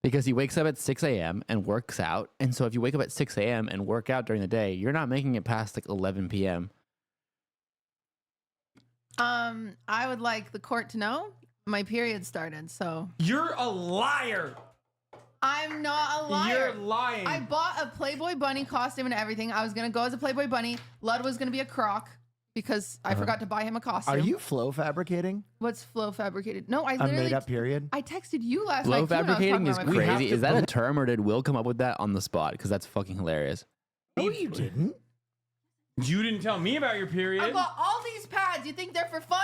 Because he wakes up at 6 a.m. and works out. And so if you wake up at 6 a.m. and work out during the day, you're not making it past like 11 p.m. I would like the court to know my period started, so. You're a liar. I'm not a liar. You're lying. I bought a Playboy bunny costume and everything. I was going to go as a Playboy bunny. Lud was going to be a croc because I forgot to buy him a costume. Are you flow fabricating? What's flow fabricated? No, I A literally. made up period? I texted you last Flow night. too, and I was fabricating talking is about my period. crazy. Is that a term or did Will come up with that on the spot? Because that's fucking hilarious. No, you didn't. You didn't tell me about your period. I bought all these pads. You think they're for fun?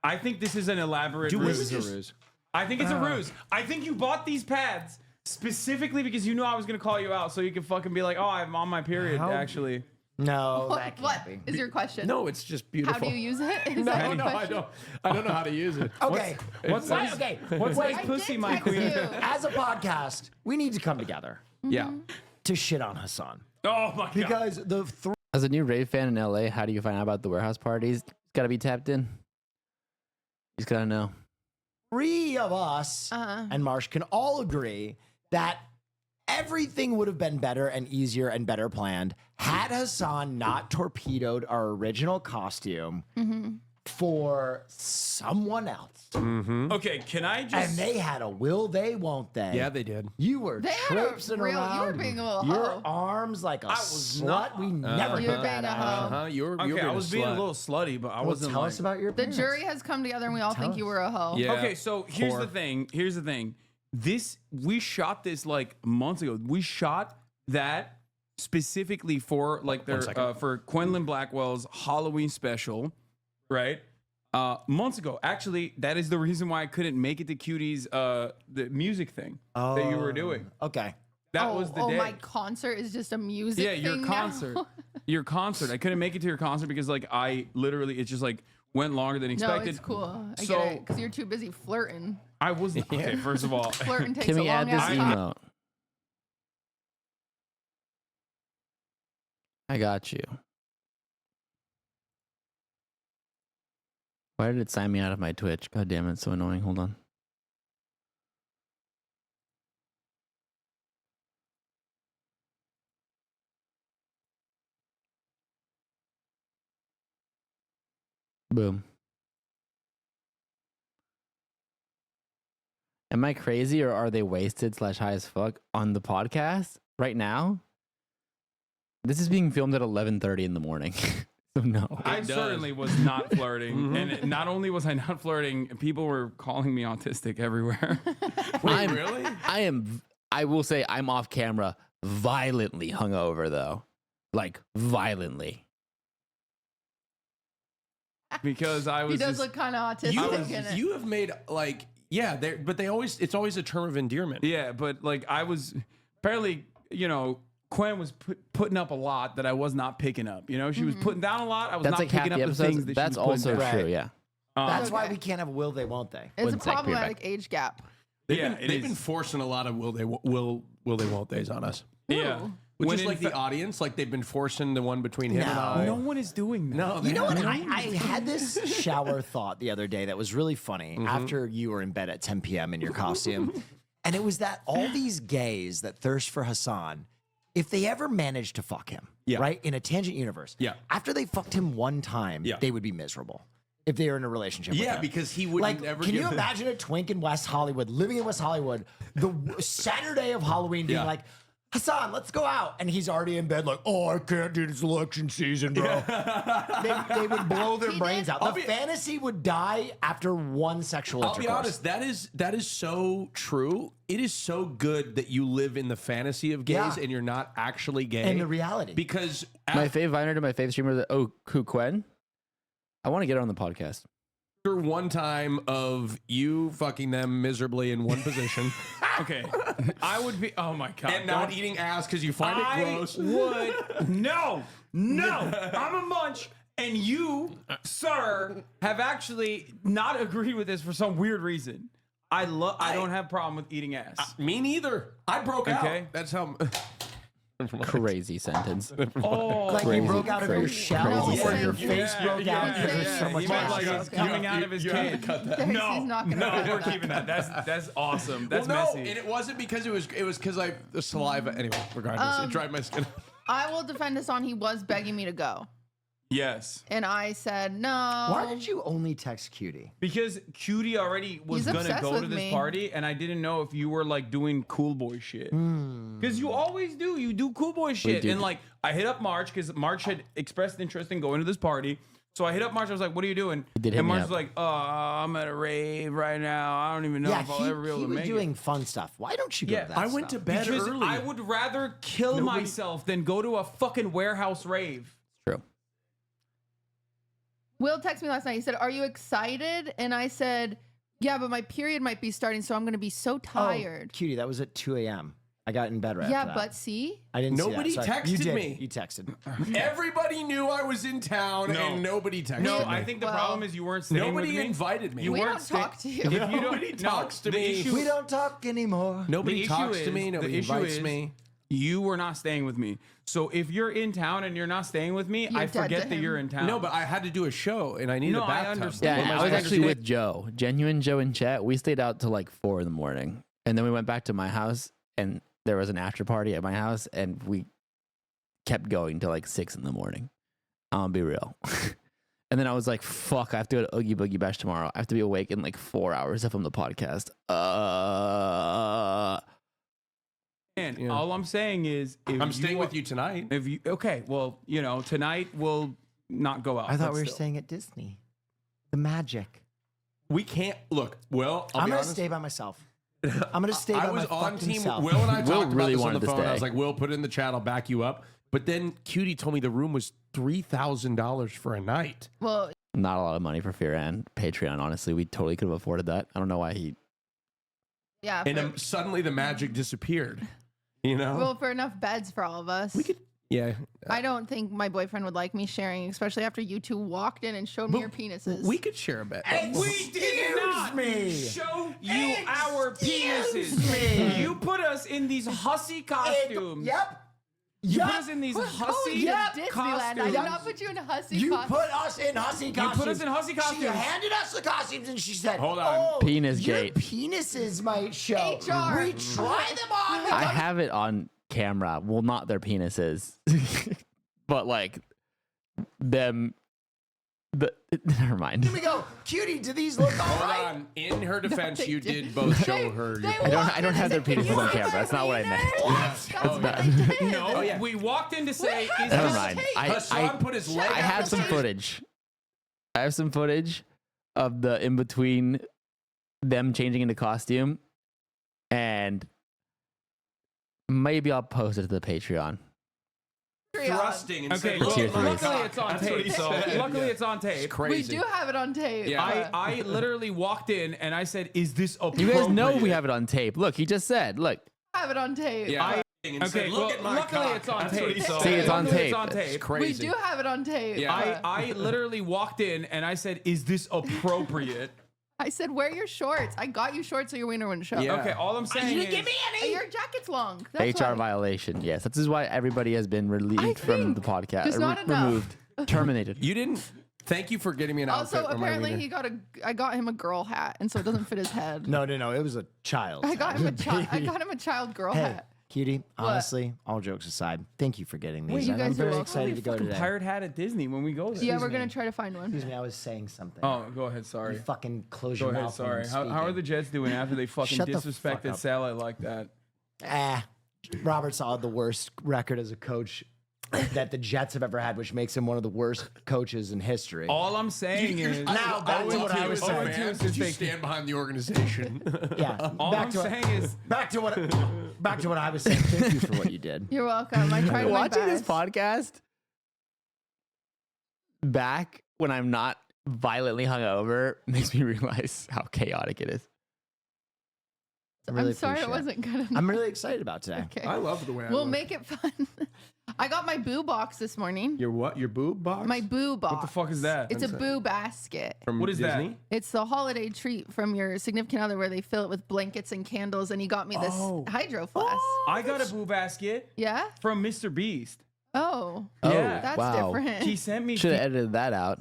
I think this is an elaborate ruse. I think it's a ruse. I think you bought these pads specifically because you knew I was going to call you out so you could fucking be like, oh, I'm on my period, actually. No, What, that what can't be. is your question? No, it's just beautiful. How do you use it? Is No, that your no, I question? don't. I don't know how to use it. Okay. What's Wait, size? okay. What Wait, size pussy, did my text queen? you. As a podcast, we need to come together Yeah. to shit on Hassan. Oh my god. Because the As a new rave fan in LA, how do you find out about the warehouse parties? He's got to be tapped in. He's got to know. three of us and Marsh can all agree that everything would have been better and easier and better planned had Hassan not torpedoed our original costume for someone else. Okay, can I just? And they had a will they, won't they? Yeah, they did. You were They had a traipsing real- you were around. being a little Your hoe. arms like a was slut. not- We never You were did being that. a hoe. Uh-huh. You were Okay, I was being a slut. little slutty, but I Well, wasn't. tell like, us about your The parents. jury has come together and we all think you were a hoe. Yeah. Okay, so here's Whore. the thing. Here's the thing. We shot this like months ago. We shot that specifically for like their for Quenlin Blackwell's Halloween special, right? Months ago. Actually, that is the reason why I couldn't make it to Cutie's the music thing that you were doing. Okay. That was the day. my concert is just a music Yeah, your thing now? concert. Your concert. I couldn't make it to your concert because like I literally it just like went longer than No, expected. it's cool. I So- get it because you're too busy flirting. I was okay. First of all, Flirting takes Can a we add long this ass time. emote? I got you. Why did it sign me out of my Twitch? God damn it, it's so annoying. Hold on. Boom. Am I crazy or are they wasted / high as fuck on the podcast right now? This is being filmed at 11:30 in the morning. So no. I certainly was not flirting, and not only was I not flirting, people were calling me autistic everywhere. Wait, really? I will say I'm off camera violently hungover though. Like violently. Because I was. He does just, look kind of autistic. in it. You have made like but it's always a term of endearment. Yeah, but like I was apparently, Quinn was putting up a lot that I was not picking up. She was putting down a lot. I was That's not like half picking the up the episodes. things that That's she was putting also down. true. Yeah. That's why we can't have a will they, won't they. It's a One sec, be right problematic back. age gap. They've been forcing a lot of will they won't they's on us. Yeah. Which When is in like the audience, like they've been forcing the one between him and No. I. No one is doing that. No, You know what? they- I had this shower thought the other day that was really funny Mm-hmm. after you were in bed at 10 p.m. in your costume. And it was that all these gays that thirst for Hassan, if they ever managed to fuck him, Yeah. right, in a tangent universe, Yeah. after they fucked him one time, Yeah. they would be miserable if they were in a relationship with Yeah, him. because he would Like, never can give you imagine a twink in West Hollywood, living in West Hollywood, the Saturday of Halloween being Yeah. like, Hassan, let's go out. And he's already in bed like, oh, I can't do this election season, bro. They would blow their brains out. The fantasy would die after one sexual I'll be intercourse. honest, that is so true. It is so good that you live in the fantasy of gays Yeah. and you're not actually gay. And the reality. Because My fave viner to my fave streamer, Quen. I want to get her on the podcast. after one time of you fucking them miserably in one position Okay. I would be. Oh my God. and not Don't- eating ass because you find it I gross. would. No. I'm a munch. And you, sir, have actually not agreed with this for some weird reason. I don't have a problem with eating ass. Me neither. I broke Okay. out. That's how. Crazy sentence. Oh, like Crazy, you broke out of your crazy, shell crazy. or your Yeah, face broke out because there's so much He meant like ass. it's coming out of his kid. He's No, not gonna no, cut we're that. keeping that. That's awesome. That's well, no, messy. and it wasn't because it was because the saliva. Anyway, regardless, it dried my skin. I will defend Hassan. He was begging me to go. Yes. And I said, no. Why did you only text Cutie? Because Cutie already was He's gonna obsessed go to with this me. party, and I didn't know if you were like doing cool boy shit. Because you always do. You do cool boy shit. do. And like, I hit up March because March had expressed interest in going to this party. So I hit up March. I was like, "What are you doing?" did hit And me March up. was like, "Oh, I'm at a rave right now. I don't even know Yeah, if I'll ever be able he to was make doing it." fun stuff. Why don't you go Yeah, to that I went to stuff? bed Because early. I would rather kill Nobody- myself than go to a fucking warehouse rave. True. Will texted me last night. He said, "Are you excited?" And I said, "Yeah, but my period might be starting, so I'm going to be so tired." Oh, Cutie, that was at 2 a.m. I got in bed right yeah, after that. but see, I didn't Nobody see that. Sorry. You texted did. me. You texted. Everybody knew I was in town, No. and nobody texted No, me. I think the Well, problem is you weren't staying nobody with me. invited me. You we weren't don't staying- talk to you. If you don't, Nobody talks to the me. issue- We don't talk anymore. Nobody the issue talks to is- me. Nobody the issue invites is me. You were not staying with me. So if you're in town and you're not staying with me, You're I dead to forget that him. you're in town. No, but I had to do a show, and I needed No, a I bathtub. understand. Yeah, Well, I was I actually understand. with Joe, genuine Joe in chat. We stayed out till like 4 in the morning, and then we went back to my house, and there was an after party at my house, and we kept going till like 6 in the morning. I'll be real. And then I was like, "Fuck! I have to go to Oogie Boogie Bash tomorrow. I have to be awake in like 4 hours if I'm the podcast." And Yeah. all I'm saying is, if I'm staying are- with you tonight. If you well, tonight we'll not go out. I thought but we were still. staying at Disney. The magic. We can't look. Well, I'll I'm be gonna honest. stay by myself. I'm gonna stay I by was my on fucking team. self. Will and I Will talked about really this on wanted the to phone. I stay. was like, "Will, put it in the chat. I'll back you up." But then Cutie told me the room was $3,000 for a night. well, Not a lot of money for Fear and Patreon. Honestly, we totally could have afforded that. I don't know why he. yeah. And For, suddenly the magic disappeared. You know? well, for enough beds for all of us. we could. Yeah. I don't think my boyfriend would like me sharing, especially after you two walked in and showed me your penises. We could share a bed. We did not me. show you our penises. You put us in these hussy costumes. Yep. You put us in these hussy Yep. Disneyland. I did costumes. not put you in a hussy You costume. put us in hussy costumes. put us in hussy She costumes. handed us the costumes and she said, Hold on. Oh, Penis your gate." penises might show. HR. We try them on. I have it on camera. Well, not their penises, but like them Never mind. Here we go. Cutie, do these look all Hold right? on. In her defense, they you did. did both show her your I don't have their penises on camera. That's not what I meant. That's bad. No, we walked in to say, is Never this mind. Hassan put his leg I out have the some stage. footage. I have some footage of the in between them changing into costume, and maybe I'll post it to the Patreon. Thrusting and Okay, said, well, It's your three. luckily it's on tape. So luckily it's on tape. We crazy. do have it on tape. Yeah, I literally walked in and I said, "Is this You appropriate?" guys know we have it on tape. Look, he just said, look. have it on tape. Yeah. Okay, said, "Look well, at my luckily cock." it's on That's what tape. he said. See, it's on Luckily tape. It's on It's tape. We crazy. do have it on tape. Yeah. I literally walked in and I said, "Is this appropriate?" I said, wear your shorts. I got you shorts so your wiener wouldn't show. Yeah. Okay, all I'm saying is, Hey, your jacket's long. That's HR why. violation. Yes, this is why everybody has been relieved from the think podcast. there's not enough. Removed, terminated. You didn't. Thank you for getting me an outfit. Also, for my apparently wiener. I got him a girl hat, and so it doesn't fit his head. No. It was a child. I got him a child girl Hey, hat. Cutie, honestly, all jokes aside, thank you for getting these. Wait, you and guys I'm are very welcome. excited to go fucking today. pirate hat at Disney when we go there. Yeah, we're gonna try to find one. Excuse me, I was saying something. Oh, go ahead. Sorry. You fucking close Go your ahead. mouth. when Sorry. I'm How are speaking. the Jets doing after they fucking Shut the fuck disrespected up. Saleh like that? Robert Saleh had the worst record as a coach that the Jets have ever had, which makes him one of the worst coaches in history. All I'm saying is, Now back to what I was saying. Did you stand behind the organization? Yeah. all back I'm to saying is, back to what I was saying. Thank you for what you did. You're welcome. I tried my Watching this best. podcast back when I'm not violently hungover makes me realize how chaotic it is. I really I'm sorry it appreciate wasn't good enough. I'm really excited about today. Okay. I love the way I We'll look. make it fun. I got my boo box this morning. Your what? Your boob box? My boo box. what the fuck is that? It's a boo basket. From What is Disney? that? It's the holiday treat from your significant other where they fill it with blankets and candles, and he got me this Oh. hydro flask. I got a boo basket Yeah? from Mr. Beast. Oh. Yeah. That's wow. different. He sent me Should have edited that out.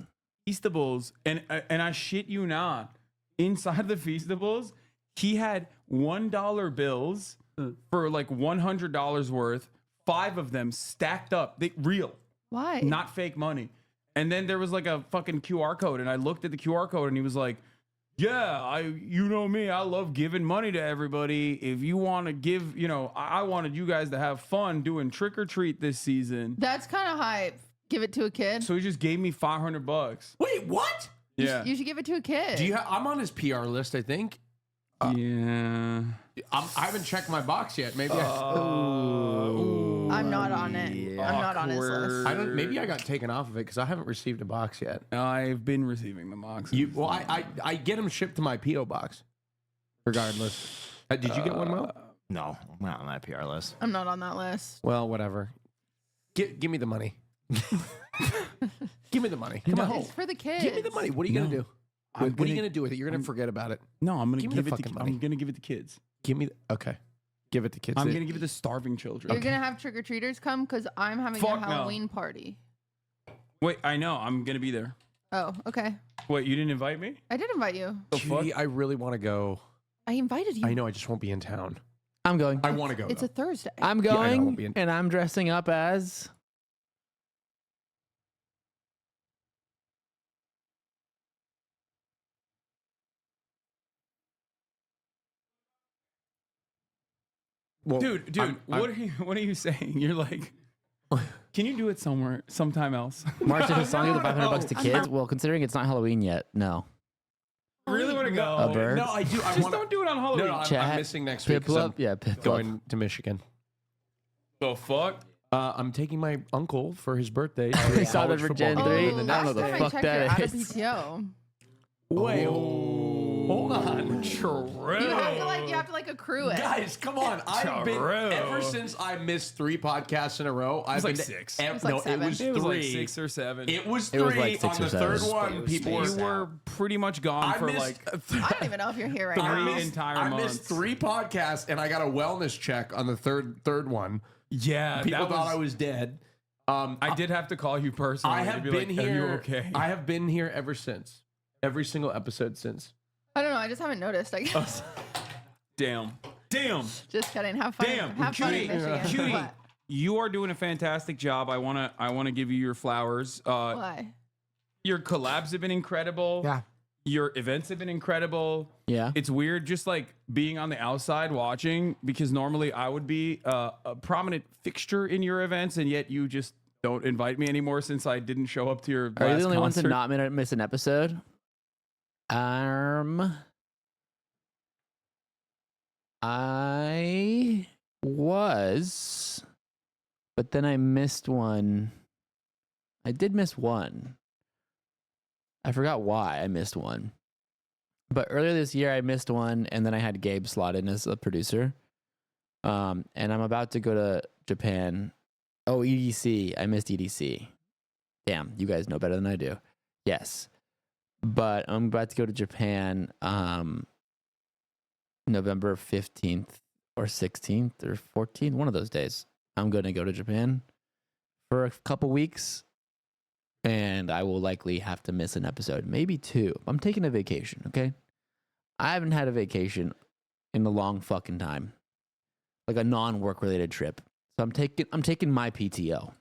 Feastables, and I shit you not, inside the Feastables, he had $1 bills for like $100 worth, 5 of them stacked up, real, Why? not fake money. And then there was like a fucking QR code, and I looked at the QR code, and he was like, "Yeah, you know me, I love giving money to everybody. If you want to give, I wanted you guys to have fun doing trick or treat this season." That's kind of hype. Give it to a kid. So he just gave me $500. Wait, what? Yeah, You should give it to a kid. Do you? I'm on his PR list, I think. yeah. I haven't checked my box yet. Maybe I'm not on it. I'm not on his list. I don't. Maybe I got taken off of it because I haven't received a box yet. I've been receiving the boxes. Well, I get them shipped to my PO box, regardless. Did you get one, Mo? No, I'm not on that PR list. I'm not on that list. Well, whatever. Give me the money. Give me the money. Come on. It's for the kids. Give me the money. What are you gonna do? I'm What are you gonna- gonna do with it? You're gonna forget about it. No, I'm gonna Give me give the it to fucking money. I'm gonna give it to kids. Give me. Okay. Give it to kids. I'm gonna give it to starving children. You're going to have trick or treaters come because I'm having Fuck a no. Halloween party. Wait, I know. I'm gonna be there. Oh, okay. Wait, you didn't invite me? I did invite you. The fuck? Judy, I really want to go. I invited you. I know. I just won't be in town. I'm going. I want to go. It's though. a Thursday. I'm I know, I going, won't be in- and I'm dressing up as. Well, Dude, I'm- what are you saying? You're like, can you do it sometime else? March did Hassan give the $500 to kids? Well, considering it's not Halloween yet, no. really want to go? A bird? No, I do. I Just want. don't do it on Halloween. No, I'm Chat, missing next week. 'cause Piplup? I'm Yeah, Piplup. going to Michigan. The fuck? I'm taking my uncle for his birthday. to They a saw that college for football Gen game. 3. Oh, I don't know last the time I fuck checked, that you're out of is. PTO. Wait, hold on. True. You have to like accrue it. Guys, come on. I've been True. ever since I missed 3 podcasts in a row. I've like been 6. It was like no, 7. it was It was 3. like 6 or 7. It was 3. It was like 6 on or the 7. third one, It was people were spaced you were pretty much gone I for missed, like I don't even know if you're here right Three now. entire I months. missed 3 podcasts and I got a wellness check on the third one. yeah. People that thought was, I was dead. I did have to call you personally. I to have be been like, Are you here. okay? I have been here ever since. Every single episode since. I don't know. I just haven't noticed. I guess. Damn. Just kidding. Have fun. Damn. Have fun in Cutie. Michigan. Cutie. What? You are doing a fantastic job. I wanna give you your flowers. Why? Your collabs have been incredible. Yeah. Your events have been incredible. Yeah. It's weird just like being on the outside watching because normally I would be a prominent fixture in your events and yet you just don't invite me anymore since I didn't show up to your Are you last the only ones to concert. not miss an episode? I was, but then I missed one. I did miss one. I forgot why I missed one. But earlier this year I missed one, and then I had Gabe slot in as a producer. And I'm about to go to Japan. Oh, EDC. I missed EDC. Damn, you guys know better than I do. Yes. But I'm about to go to Japan November 15th or 16th or 14th, one of those days. I'm going to go to Japan for a couple weeks, and I will likely have to miss an episode, maybe two. I'm taking a vacation, okay? I haven't had a vacation in a long fucking time, like a non-work related trip. So I'm taking my PTO.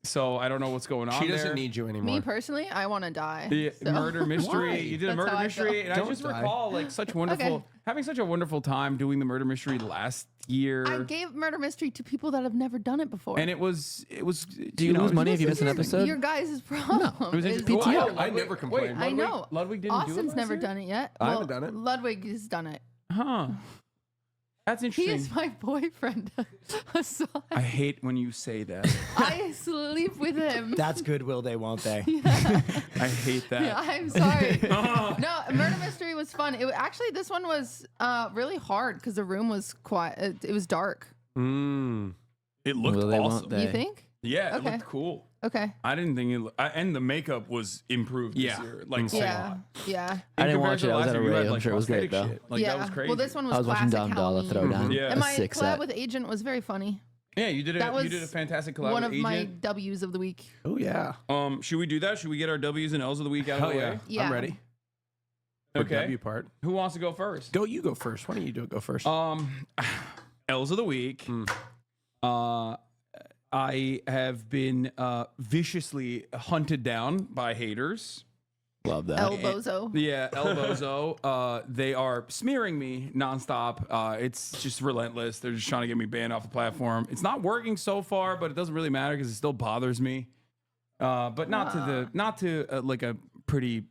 So I don't know what's going on. She doesn't there. need you anymore. Me personally, I want to die. The so. murder mystery. Why? You did a That's murder how I mystery, feel. and I Don't just die. recall like such wonderful, having such a wonderful time doing the murder mystery last year. I gave murder mystery to people that have never done it before. and it was. Do you lose money if you miss an episode? Your guys' problem. It was is just PTO. I never complained. I know. Ludwig didn't do it. Austin's last never year? done it yet. I haven't done it. Ludwig has done it. Huh. That's He interesting. is my boyfriend. Hassan. I hate when you say that. I sleep with him. That's good, will they, won't they? I hate that. Yeah, I'm sorry. No, murder mystery was fun. Actually, this one was really hard because the room was quiet. It was dark. It looked Will they, won't awesome. they? You think? Yeah, it Okay. looked cool. Okay. I didn't think it. And the makeup was improved this Yeah. year. Like, Yeah. Yeah. I didn't compared watch to it. I was last at a year, you had, rave. I'm sure it was great, prosthetic though. shit. Like, yeah. that was crazy. Well, this one was I was watching classic Dom Dollar Halloween. throw down Yeah. a And my sick collab set. with Agent was very funny. Yeah, you did That you did a was fantastic collab One with of my Agent. W's of the week. Oh yeah. Should we do that? Should we get our W's and L's of the week out Hell of the yeah. way? Yeah. I'm ready. For Okay. W part. Who wants to go first? Go. You go first. Why don't you go first? L's of the week. I have been viciously hunted down by haters. Love that. Elbozo. Yeah, Elbozo. They are smearing me nonstop. It's just relentless. They're just trying to get me banned off the platform. It's not working so far, but it doesn't really matter because it still bothers me. But not to like a pretty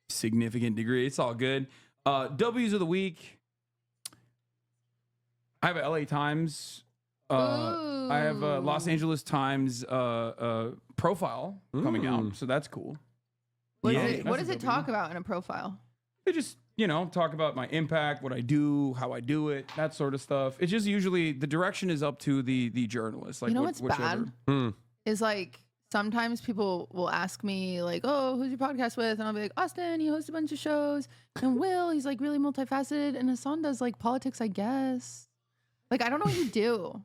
significant degree. It's all good. W's of the week. I have a LA Times. I have a Los Angeles Times profile coming out, so that's cool. What, Yeah. is it, what That's does a it W. talk about in a profile? They just, talk about my impact, what I do, how I do it, that sort of stuff. It's just usually the direction is up to the journalist. Like, You know what's whichever. bad? Is like sometimes people will ask me like, "Oh, who's your podcast with?" And I'll be like, "Austin, he hosts a bunch of shows." And Will, he's like really multifaceted. And Hassan does like politics, I guess. Like I don't know what you do.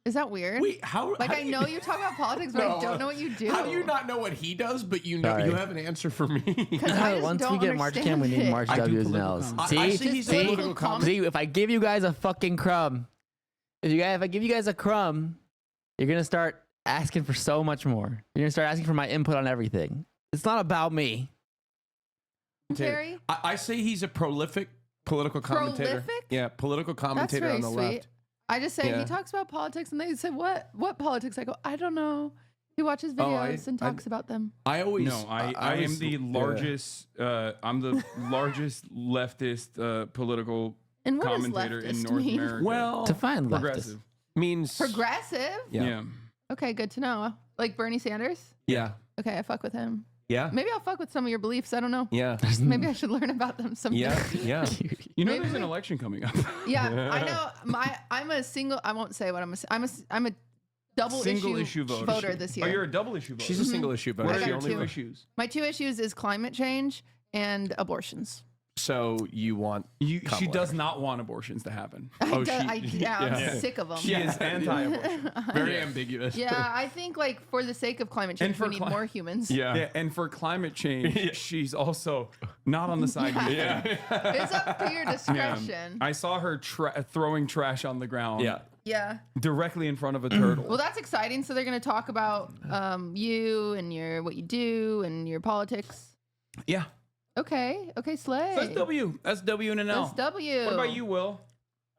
Is that weird? Wait, how? Like how I do you- know you talk about politics, but I No, don't know what you do. How do you not know what he does, but you know Sorry. you have an answer for me? Because I just Once we don't get March Cam, we need understand March it. I do W's and political L's. comedy. I see he's a See? political comedy. See, if I give you guys a fucking crumb, if I give you guys a crumb, you're gonna start asking for so much more. You're gonna start asking for my input on everything. It's not about me. Terry? I say he's a prolific political commentator. Prolific? Yeah, political That's commentator very on the sweet. left. I just say Yeah. he talks about politics, and they say, "What politics?" I go, "I don't know." He watches videos and talks about them. I always No, I am was- the yeah. largest. I'm the largest leftist political And what does commentator in leftist North mean? America. Well, Define leftist. progressive. means Progressive. Yeah. Okay, good to know. Like Bernie Sanders. Yeah, Okay, I fuck with him. yeah, Maybe I'll fuck with some of your beliefs. I don't know. yeah, Maybe I should learn about them someday. yeah, yeah. You know, Maybe there's an we- election coming up. Yeah, I know. I'm a single. I won't say what I'm a double Single issue issue voter. this Oh, year. you're a double issue voter. She's a single issue voter. What I are She your got only two two. issues? My two issues is climate change and abortions. So you want She Kamala. does not want abortions to happen. Oh, I'm sick of them. She is anti-abortion. very ambiguous. Yeah, I think like for the sake of climate And change, for we need more humans. Yeah, and for climate change, she's also not on the side. Yeah. It's up to your Yeah. discretion. I saw her throwing trash on the ground. Yeah. Yeah. directly in front of a turtle. Well, that's exciting. So they're going to talk about you and what you do and your politics. Yeah. Okay. Okay, slay. That's W. That's W and an L. That's W. What about you, Will?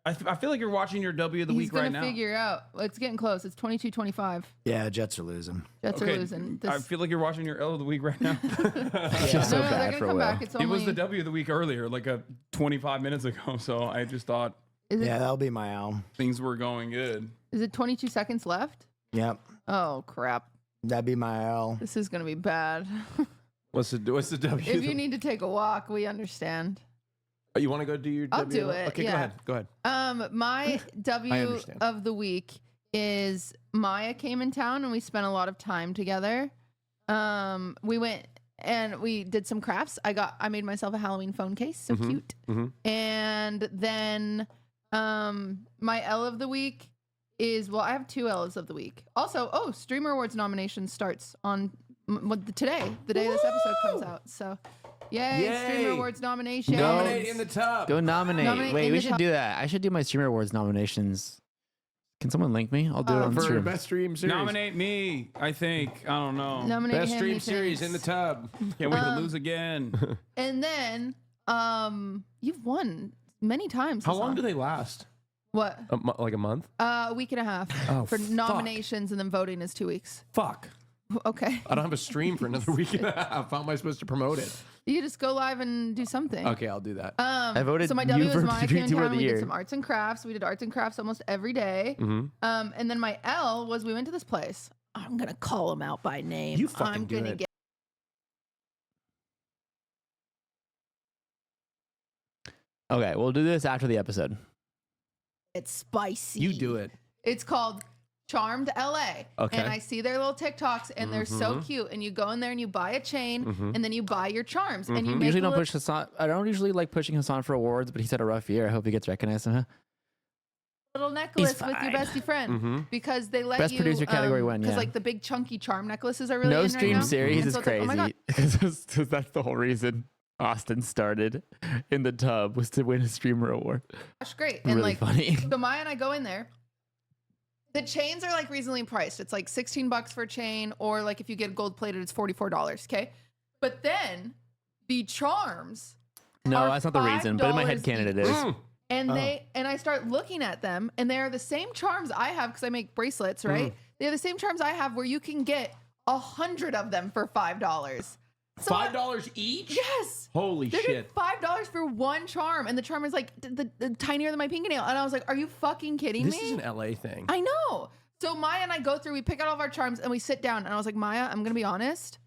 I feel like you're watching your W of the He's week right gonna now. figure out. It's getting close. It's 22-25. Yeah, Jets are losing. Jets are losing. I feel like you're watching your L of the week right now. I feel so they're bad gonna for come Will. back. It's It was only. the W of the week earlier, like 25 minutes ago. So I just thought Yeah, that'll be my L. things were going good. Is it 22 seconds left? Yep, Oh crap! that'd be my L. This is gonna be bad. What's the W? If you need to take a walk, we understand. Oh, you want to go do your I'll W? do it, Okay, yeah. Go ahead. My W understand. of the week is Maya came in town and we spent a lot of time together. We went and we did some crafts. I made myself a Halloween phone case, so cute. And then my L of the week is, well, I have 2 L's of the week. Also, Streamer Awards nomination starts on today, the day this episode comes out. So, yay. Streamer Awards nomination. Nominate in the tub. Go nominate. Nominate Wait, in we the should top- do that. I should do my Streamer Awards nominations. Can someone link me? I'll do it on For stream. best stream series. Nominate me, I think. I don't know. Nominate Best him, stream he series thinks. in the tub. Can't wait to lose again. And then, you've won many times. How long Hassan. do they last? What? Like a month? A week and a half Oh, for fuck. nominations, and then voting is 2 weeks. Fuck. Okay. I don't have a stream for another week and a half. How am I supposed to promote it? You just go live and do something. Okay, I'll do that. I voted So my you W for was Maya came in YouTuber town. of the We year. did some arts and crafts. We did arts and crafts almost every day. And then my L was we went to this place. I'm gonna call him out by name. You fucking I'm do gonna it. get. Okay, we'll do this after the episode. It's spicy. You do it. It's called Charmed LA. Okay. And I see their little TikToks and they're so cute. And you go in there and you buy a chain and then you buy your charms. And you I make usually a don't little- push Hassan. I don't usually like pushing Hassan for awards, but he's had a rough year. I hope he gets recognized somehow. little necklace with your fine. bestie friend because they let Best you producer category win, because yeah. like the big chunky charm necklaces are really No in stream right now. series And is so it's like, crazy oh my God, because that's the whole reason Austin started in the tub was to win a streamer award. gosh, great. And Really like funny. so Maya and I go in there. The chains are like reasonably priced. It's like $16 for a chain, or like if you get gold plated, it's $44. Okay. But then the charms No, are that's not the reason, but in my $5 head canon it is. each. And I start looking at them, and they are the same charms I have because I make bracelets, right? They're the same charms I have where you can get 100 of them for $5. So $5 each? Yes. Holy They're shit. $5 for one charm, and the charm is like the tinier than my fingernail. And I was like, "Are you fucking kidding This me?" is an LA thing. I know. So Maya and I go through, we pick out all of our charms, and we sit down. And I was like, "Maya, I'm gonna be honest.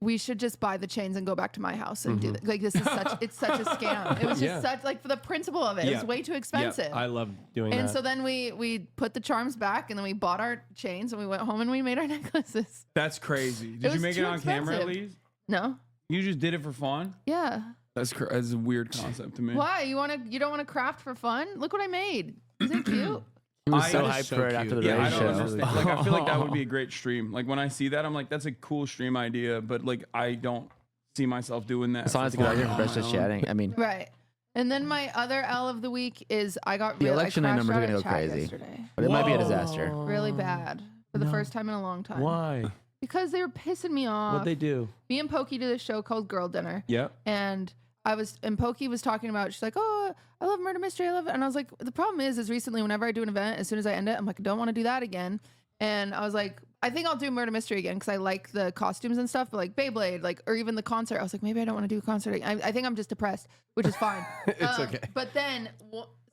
We should just buy the chains and go back to my house and do that. Like this is it's such a scam. It was just Yeah. such like for the principle of it. It Yeah. was way too expensive. Yeah, I love doing and that. so then we put the charms back, and then we bought our chains, and we went home and we made our necklaces. That's crazy. Did you was make it too on camera at expensive. least? No. You just did it for fun? Yeah. That's a weird concept to me. Why? You don't want to craft for fun? Look what I made. Isn't it cute? He was I- so that hyped is so for it cute. after the Yeah, I race don't show. understand. Like, I feel like that would be a great stream. Like when I see that, I'm like, that's a cool stream idea, but like I don't see myself doing that. Hassan has a good idea for best just chatting. I mean, Right. And then my other L of the week is I got the really, election I night crashed numbers are out gonna at go chat crazy, yesterday. but it might be a disaster. Really bad for the first time in a long time. Why? Because they were pissing me off. What'd they do? Me and Pokey did a show called Girl Dinner. Yep. And Pokey was talking about, she's like, "Oh, I love murder mystery. I love it." And I was like, the problem is recently whenever I do an event, as soon as I end it, I'm like, I don't want to do that again. And I was like, I think I'll do murder mystery again because I like the costumes and stuff, but like Beyblade, like, or even the concert. I was like, maybe I don't want to do a concert again. I think I'm just depressed, which is fine. It's okay. But then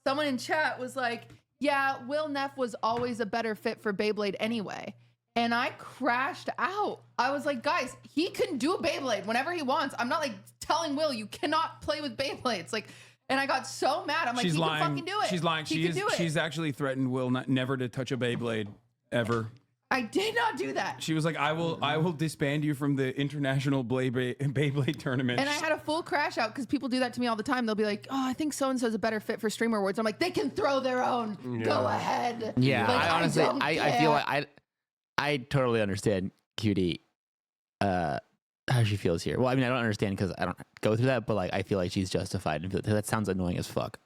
someone in chat was like, yeah, Will Neff was always a better fit for Beyblade anyway. And I crashed out. I was like, guys, he can do a Beyblade whenever he wants. I'm not like telling Will, you cannot play with Beyblades. Like, and I got so mad. I'm like, She's he lying. can fucking do it. She's lying. He can do it. She's actually threatened Will never to touch a Beyblade ever. I did not do that. She was like, I will disband you from the international Beyblade tournament. And I had a full crash out because people do that to me all the time. They'll be like, oh, I think so-and-so's a better fit for Streamer Awards. I'm like, they can throw their own. Go ahead. Yeah, Like, I honestly, don't I care. feel like I totally understand Cutie, how she feels here. Well, I mean, I don't understand because I don't go through that, but like, I feel like she's justified and that sounds annoying as fuck.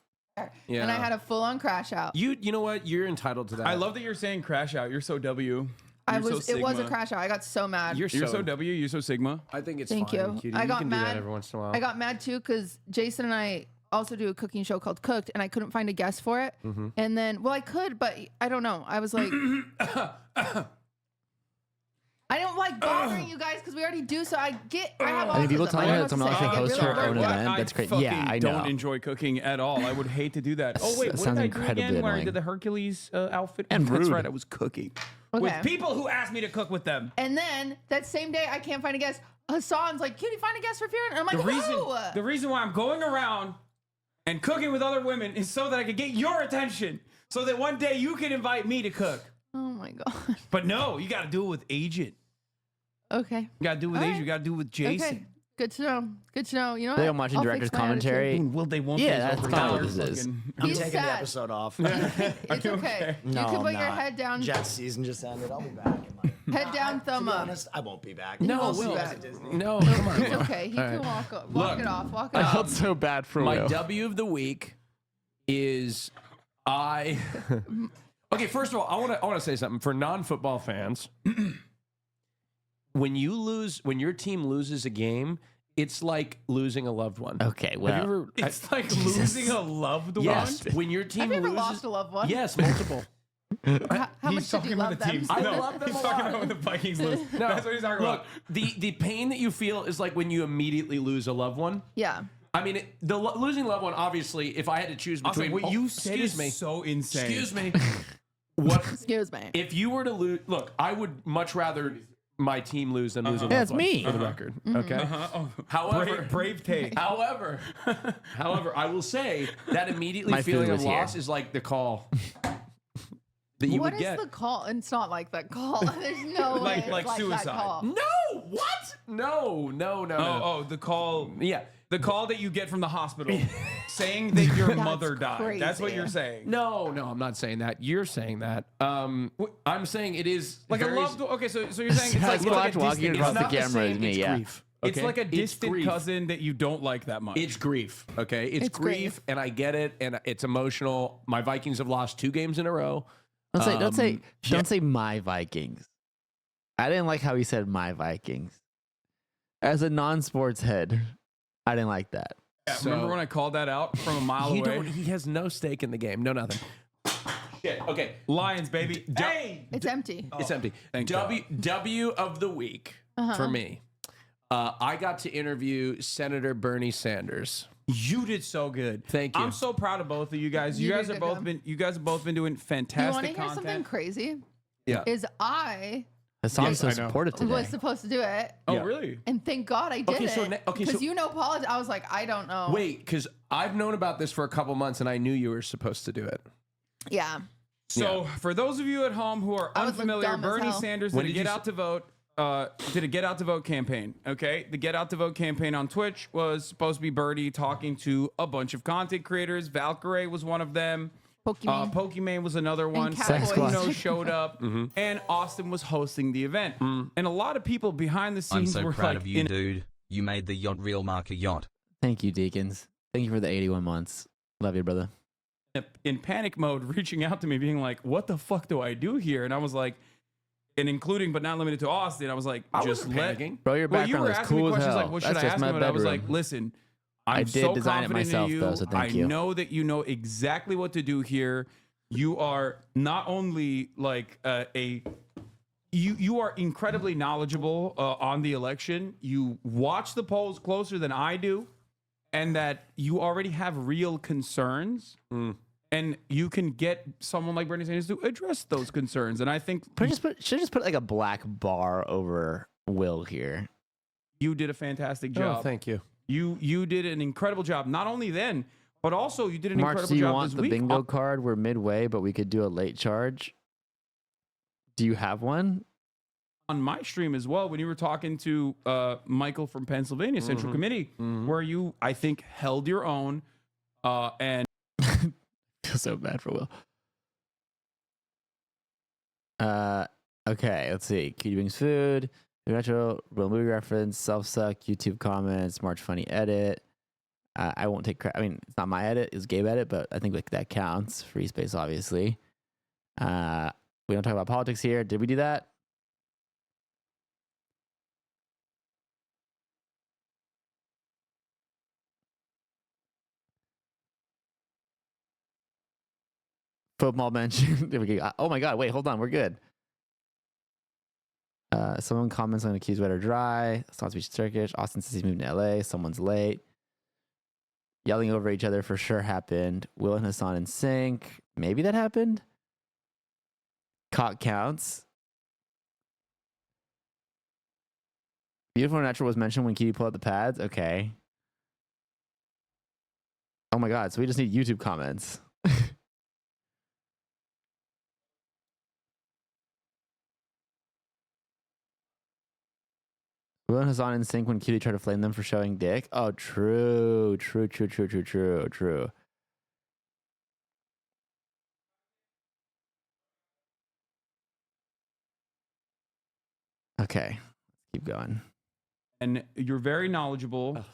Yeah. And I had a full on crash out. You know what? You're entitled to that. I love that you're saying crash out. You're so W. It You're was so a Sigma. crash out. I got so mad. You're so W. You're so Sigma. I think it's Thank fine, you. cutie. I You got can do that mad. every once in a while. I got mad too because Jason and I also do a cooking show called Cooked, and I couldn't find a guest for it. Mm-hmm. And then, well, I could, but I don't know. I was like, I don't like bothering you guys because we already do. So I have all I mean, people autism. tell I me know that what to someone say. else I can get host really her own worked up. event. That's great. fucking Yeah, I know. don't enjoy cooking at all. I would hate to do that. Oh wait, That what sounds did I do incredibly again? Where I annoying. did the Hercules outfit? And That's rude. right. I was cooking with Okay. people who asked me to cook with them. And then that same day, I can't find a guest. Hassan's like, "Can you find a guest for Fear?" And I'm like, The reason why I'm going around and cooking with other women is so that I can get your attention, so that one day you can invite me to cook. Oh my god. But no, you got to do it with Agent. Okay. You got to do it with All Agent. right. You got to do it with Jason. Okay. Good to know. Good to know. You know They what? I'm watching I'll director's fix my attitude. commentary. Well, they won't. Yeah, be that's over kind of your what this is. fucking- I'm He's taking sad. the episode off. It's okay. No, You can I'm put your not. head down. Jet season just ended. I'll be back. In Head down, thumb to be up. honest, I won't be back. No, I'll see Will. you guys at Disney. No, come on. It's okay. He can walk Look, it off. Walk it I off. felt so bad for My Will. W of the week is I. Okay, first of all, I want to say something for non-football fans. When your team loses a game, it's like losing a loved one. Okay, Have well, you ever? It's like losing a loved one. Yes, when your team Have you ever loses. lost a loved one? Yes, multiple. How much He's did you talking love about the them? teams. I No, love them he's a talking lot. about when the Vikings lose. No, That's what he's talking look, about. the pain that you feel is like when you immediately lose a loved one. Yeah. I mean, losing a loved one. Obviously, if I had to choose Also, between, what you said excuse is me, so insane. excuse me. What Excuse me. if you were to lose? Look, I would much rather my team lose than lose a loved That's one. me. For the record, okay. However, brave take. However, I will say that immediately My feeling food of was here. loss is like the call that you What would is get. the call? It's not like that call. There's no way. Like- it's like that suicide. call. No, what? No. Oh, the call. Yeah. The call that you get from the hospital saying that your That's mother died. That's what crazy. you're saying. No, I'm not saying that. You're saying that. I'm saying it is Like very, a loved. Okay, so you're saying it's like, Sasquatch it's like a walking distant, across it's the not camera is same, me, it's yeah. grief. It's okay? like a distant grief. cousin that you don't like that much. It's grief. Okay, it's It's grief, grief. and I get it, and it's emotional. My Vikings have lost 2 games in a row. Don't say yeah. don't say my Vikings. I didn't like how he said my Vikings. As a non-sports head, I didn't like that. Yeah, So- remember when I called that out from a mile away? He has no stake in the game. No nothing. Shit. Okay. Lions, baby. Hey! It's empty. It's empty. thank W of the week for me. I got to interview Senator Bernie Sanders. You did so good. Thank you. I'm so proud of both of you guys. You You guys did have good both job. been. You guys have both been doing You want fantastic to hear something content. crazy? Yeah. Is I Hassan's so I know. supportive today. was supposed to do it, Oh, Yeah. really? and thank God I did Okay, so it. ne- okay, so- Because you know politics. I was like, I don't know. Wait, because I've known about this for a couple months, and I knew you were supposed to do it. Yeah. So, for those of you at home who are I would look unfamiliar, dumb as Bernie hell. Sanders When did a did you get s- out to vote. Did a get out to vote campaign. Okay, the get out to vote campaign on Twitch was supposed to be Bernie talking to a bunch of content creators. Valkyrie was one of them. Pokemon. Pokimane was another one. Catboy. Uno showed up, and Austin was hosting the event. And a lot of people behind the I'm scenes so were proud like, of you, dude. You made the yacht real marker yacht. Thank you, Deacons. Thank you for the 81 months. Love you, brother. in panic mode, reaching out to me, being like, "What the fuck do I do here?" And I was like, and including but not limited to Austin, I was like, I just wasn't let. panicking. Bro, your Well, you background were is asking me cool as questions hell. like, "What should That's I just ask my him?" And I was bedroom. like, "Listen, I I'm did so design it confident myself, in you. though, so thank I you." know that you know exactly what to do here. You are not only like you are incredibly knowledgeable on the election. You watch the polls closer than I do, and that you already have real concerns." And you can get someone like Bernie Sanders to address those concerns. And I think Should just put like a black bar over Will here. you did a fantastic Oh, job. thank you. You did an incredible job. Not only then, but also you did an March, incredible do you job want this the week. bingo card? We're midway, but we could do a late charge. Do you have one? On my stream as well, when you were talking to Michael from Pennsylvania Central Committee, where you, I think, held your own and Feel so bad for Will. Okay, let's see. Cutie brings food, retro, real movie reference, self-suck, YouTube comments, March funny edit. I won't take credit. I mean, it's not my edit; it's Gabe edit, but I think like that counts. Free space, obviously. We don't talk about politics here. Did we do that? Football mention. There we go. Oh my God! Wait, hold on. We're good. Someone comments on accused wet or dry. Someone speaks Turkish. Austin says he's moving to LA. Someone's late. Yelling over each other for sure happened. Will and Hassan in sync. Maybe that happened. Cock counts. Beautiful and natural was mentioned when Kitty pulled out the pads. Okay. Oh my God! So we just need YouTube comments. Will and Hassan in sync when Cutie tried to flame them for showing dick. Oh, true. Okay, let's keep going. And you're very knowledgeable.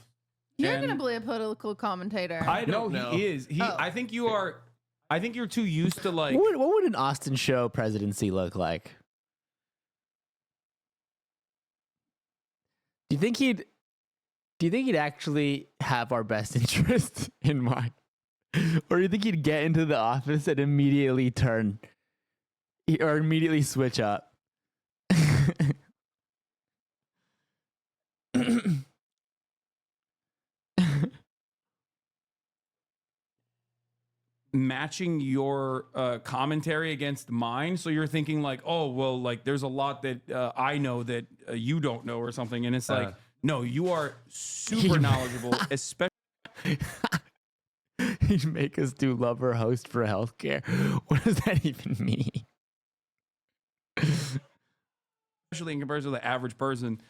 You're And- gonna be a political commentator. I don't know. He is. I think you are. I think you're too used to like. What would an Austin show presidency look like? Do you think he'd actually have our best interest in mind? Or do you think he'd get into the office and immediately turn or immediately switch up? Matching your commentary against mine, so you're thinking like, oh well, like there's a lot that I know that you don't know or something, and it's like, no, you are super knowledgeable, especially. He'd make us do lover host for healthcare. What does that even mean? Especially in comparison to the average person,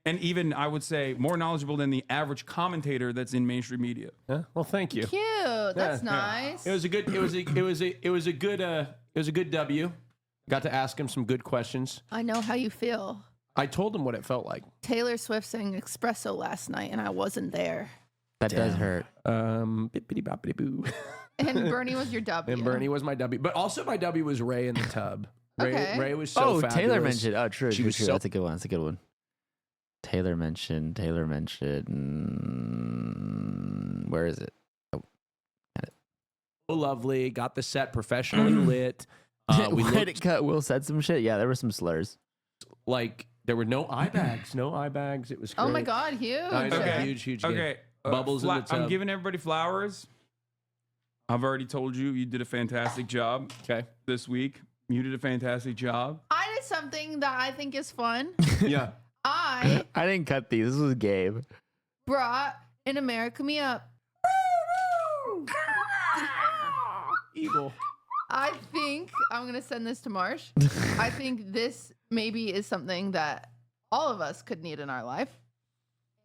and even I would say more knowledgeable than the average commentator that's in mainstream media. Yeah. Well, thank you. Cute. That's nice. It was a good W. Got to ask him some good questions. I know how you feel. I told him what it felt like. Taylor Swift sang Espresso last night, and I wasn't there. That does hurt. Bippity boppity boo. And Bernie was your W. And Bernie was my W, but also my W was Ray in the tub. Ray was so fabulous. Taylor mentioned. Oh, true. She was so- That's a good one. That's a good one. Taylor mentioned. Where is it? So lovely. Got the set professionally lit. We Why did looked it cut? Will said some shit. Yeah, there were some slurs. like there were no eye bags. No eye bags. It was great. Oh my God, huge. I know, Okay. huge game. Okay, Bubbles in the tub. I'm giving everybody flowers. I've already told you did a fantastic job. Okay. This week, you did a fantastic job. I did something that I think is fun. Yeah. I I didn't cut these. This was Gabe. brought an America Me Up. Eagle. I think I'm gonna send this to Marsh. I think this maybe is something that all of us could need in our life,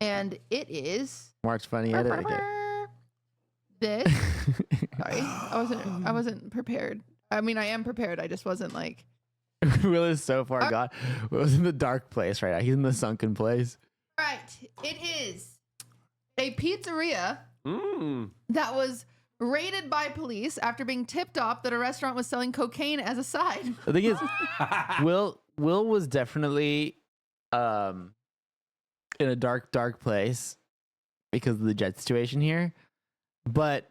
and it is Mark's funny edit. Okay. this. Sorry, I wasn't prepared. I mean, I am prepared. I just wasn't like. Will is so far gone. Will's in the dark place right now. He's in the sunken place. Right, it is a pizzeria that was raided by police after being tipped off that a restaurant was selling cocaine as a side. The thing is, Will was definitely in a dark place because of the jet situation here, but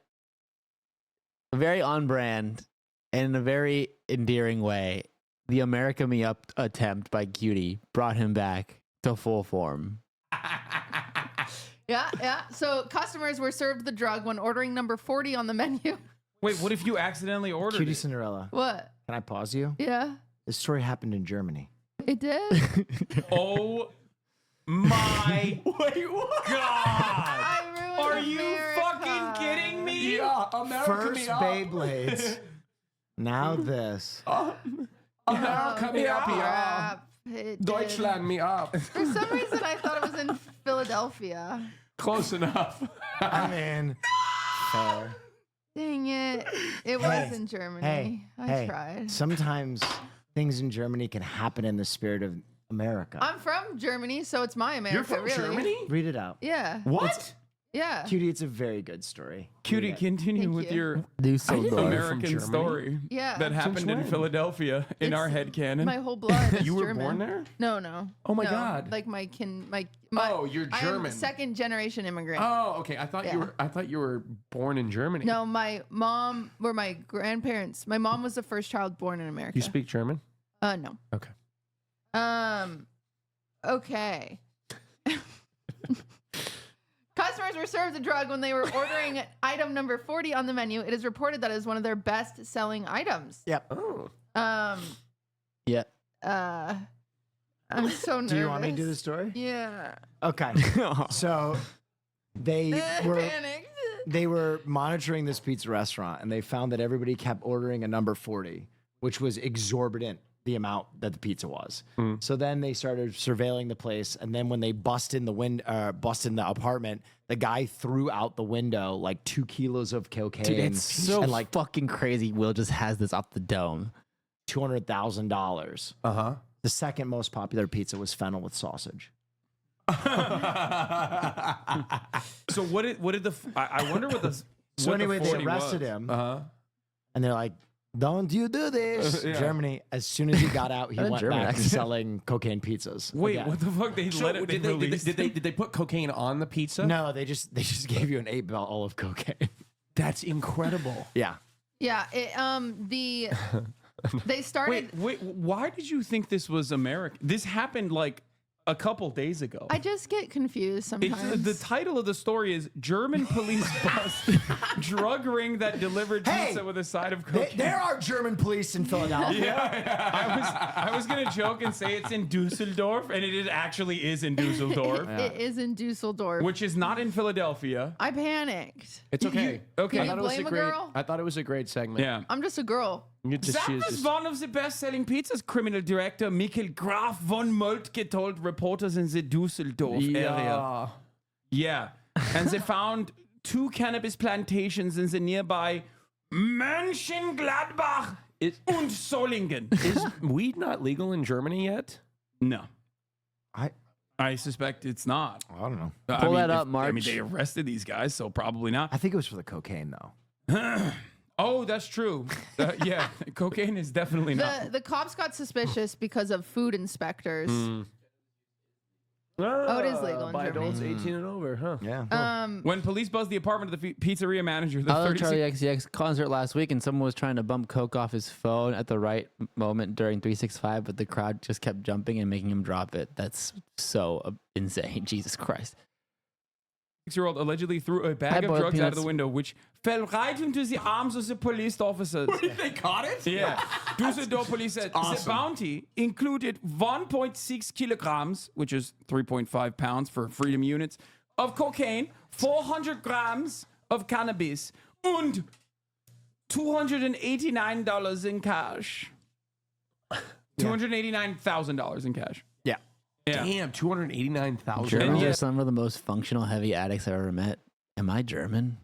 very on brand and in a very endearing way. The America Me Up attempt by Cutie brought him back to full form. Yeah. So customers were served the drug when ordering number 40 on the menu. Wait, what if you accidentally ordered Cutie it? Cinderella. What? Can I pause you? Yeah, This story happened in Germany. it did. Oh my God! I ruined Are you America. fucking kidding me? Yeah, America First Me Up. Beyblades. Now this. America Me Up, yeah. Crap, it did. Deutschland Me Up. For some reason, I thought it was in Philadelphia. Close enough. I mean, fair. Dang it. It was in Germany. I tried. Sometimes things in Germany can happen in the spirit of America. I'm from Germany, so it's my America, You're from really. Germany? Read it out. Yeah. What? Yeah. Cutie, it's a very good story. Cutie, Yeah. continue Thank with you. your Dusseldorf. American story Yeah. that happened in when? Philadelphia in our It's head canon. My whole blood is You were German. born there? No. Oh my No, God. Like my Oh, you're I am German. second generation immigrant. Oh, okay. I thought you were born in Germany. No, my mom or my grandparents. My mom was the first child born in America. You speak German? No. Okay. Okay. Customers were served the drug when they were ordering item number 40 on the menu. It is reported that it is one of their best-selling items. Yep. Oh. Yeah. I'm so nervous. Do you want me to do the story? Yeah. Okay. So they were Panicked. they were monitoring this pizza restaurant and they found that everybody kept ordering a number 40, which was exorbitant the amount that the pizza was. So then they started surveilling the place, and then when they bust in the apartment, the guy threw out the window like 2 kilos of cocaine. Dude, it's so and like fucking crazy. Will just has this off the dome. $200,000. Uh-huh. The second most popular pizza was fennel with sausage. So what did I wonder what the So what the anyway, they 40 arrested was. him, Uh-huh. and they're like, "Don't you do this, Yeah. Germany!" As soon as he got out, he What a went German back to accent. selling cocaine pizzas. Wait, again. what the fuck? They So let it. did they put cocaine on the pizza? No, they just gave you an 8-ball of cocaine. That's incredible. Yeah. Yeah. They started. Wait. Why did you think this was American? This happened like a couple days ago. I just get confused sometimes. The title of the story is German police bust drug ring that delivered Hey! pizza with a side of cocaine. There are German police in Philadelphia. I was gonna joke and say it's in Dusseldorf, and it actually is in Dusseldorf, It is in Dusseldorf. which is not in Philadelphia. I panicked. It's okay. Okay. Can I you thought it was blame a great. girl? I thought it was a great segment. Yeah. I'm just a girl. You just, That she was was just- one of the best-selling pizzas, criminal director Mikkel Graf von Moltke told reporters in the Dusseldorf area. Yeah. And they found 2 cannabis plantations in the nearby Mönchengladbach und Solingen. Is weed not legal in Germany yet? No. I suspect it's not. don't know. Pull that up, I mean, March. they arrested these guys, so probably not. I think it was for the cocaine though. Oh, that's true. Yeah, cocaine is definitely not. The cops got suspicious because of food inspectors. Oh, it is legal in by Germany. adults 18 and over, huh? Yeah. When police buzzed the apartment of the pizzeria manager, the I was at 36 Charlie XCX concert last week, and someone was trying to bump coke off his phone at the right moment during 365, but the crowd just kept jumping and making him drop it. That's so insane. Jesus Christ. 6-year-old allegedly threw a bag Hi, of boiled drugs out of the peanuts. window, which fell right into the arms of the police officers. They caught it? Yeah. Dusseldorf police said the bounty included 1.6 kilograms, which is 3.5 pounds for freedom units, of cocaine, 400 grams of cannabis, and $289 in cash. $289,000 in cash. Yeah. Yeah. Damn, 289,000. Germans yeah. are some of the most functional heavy addicts I've ever met. Am I German?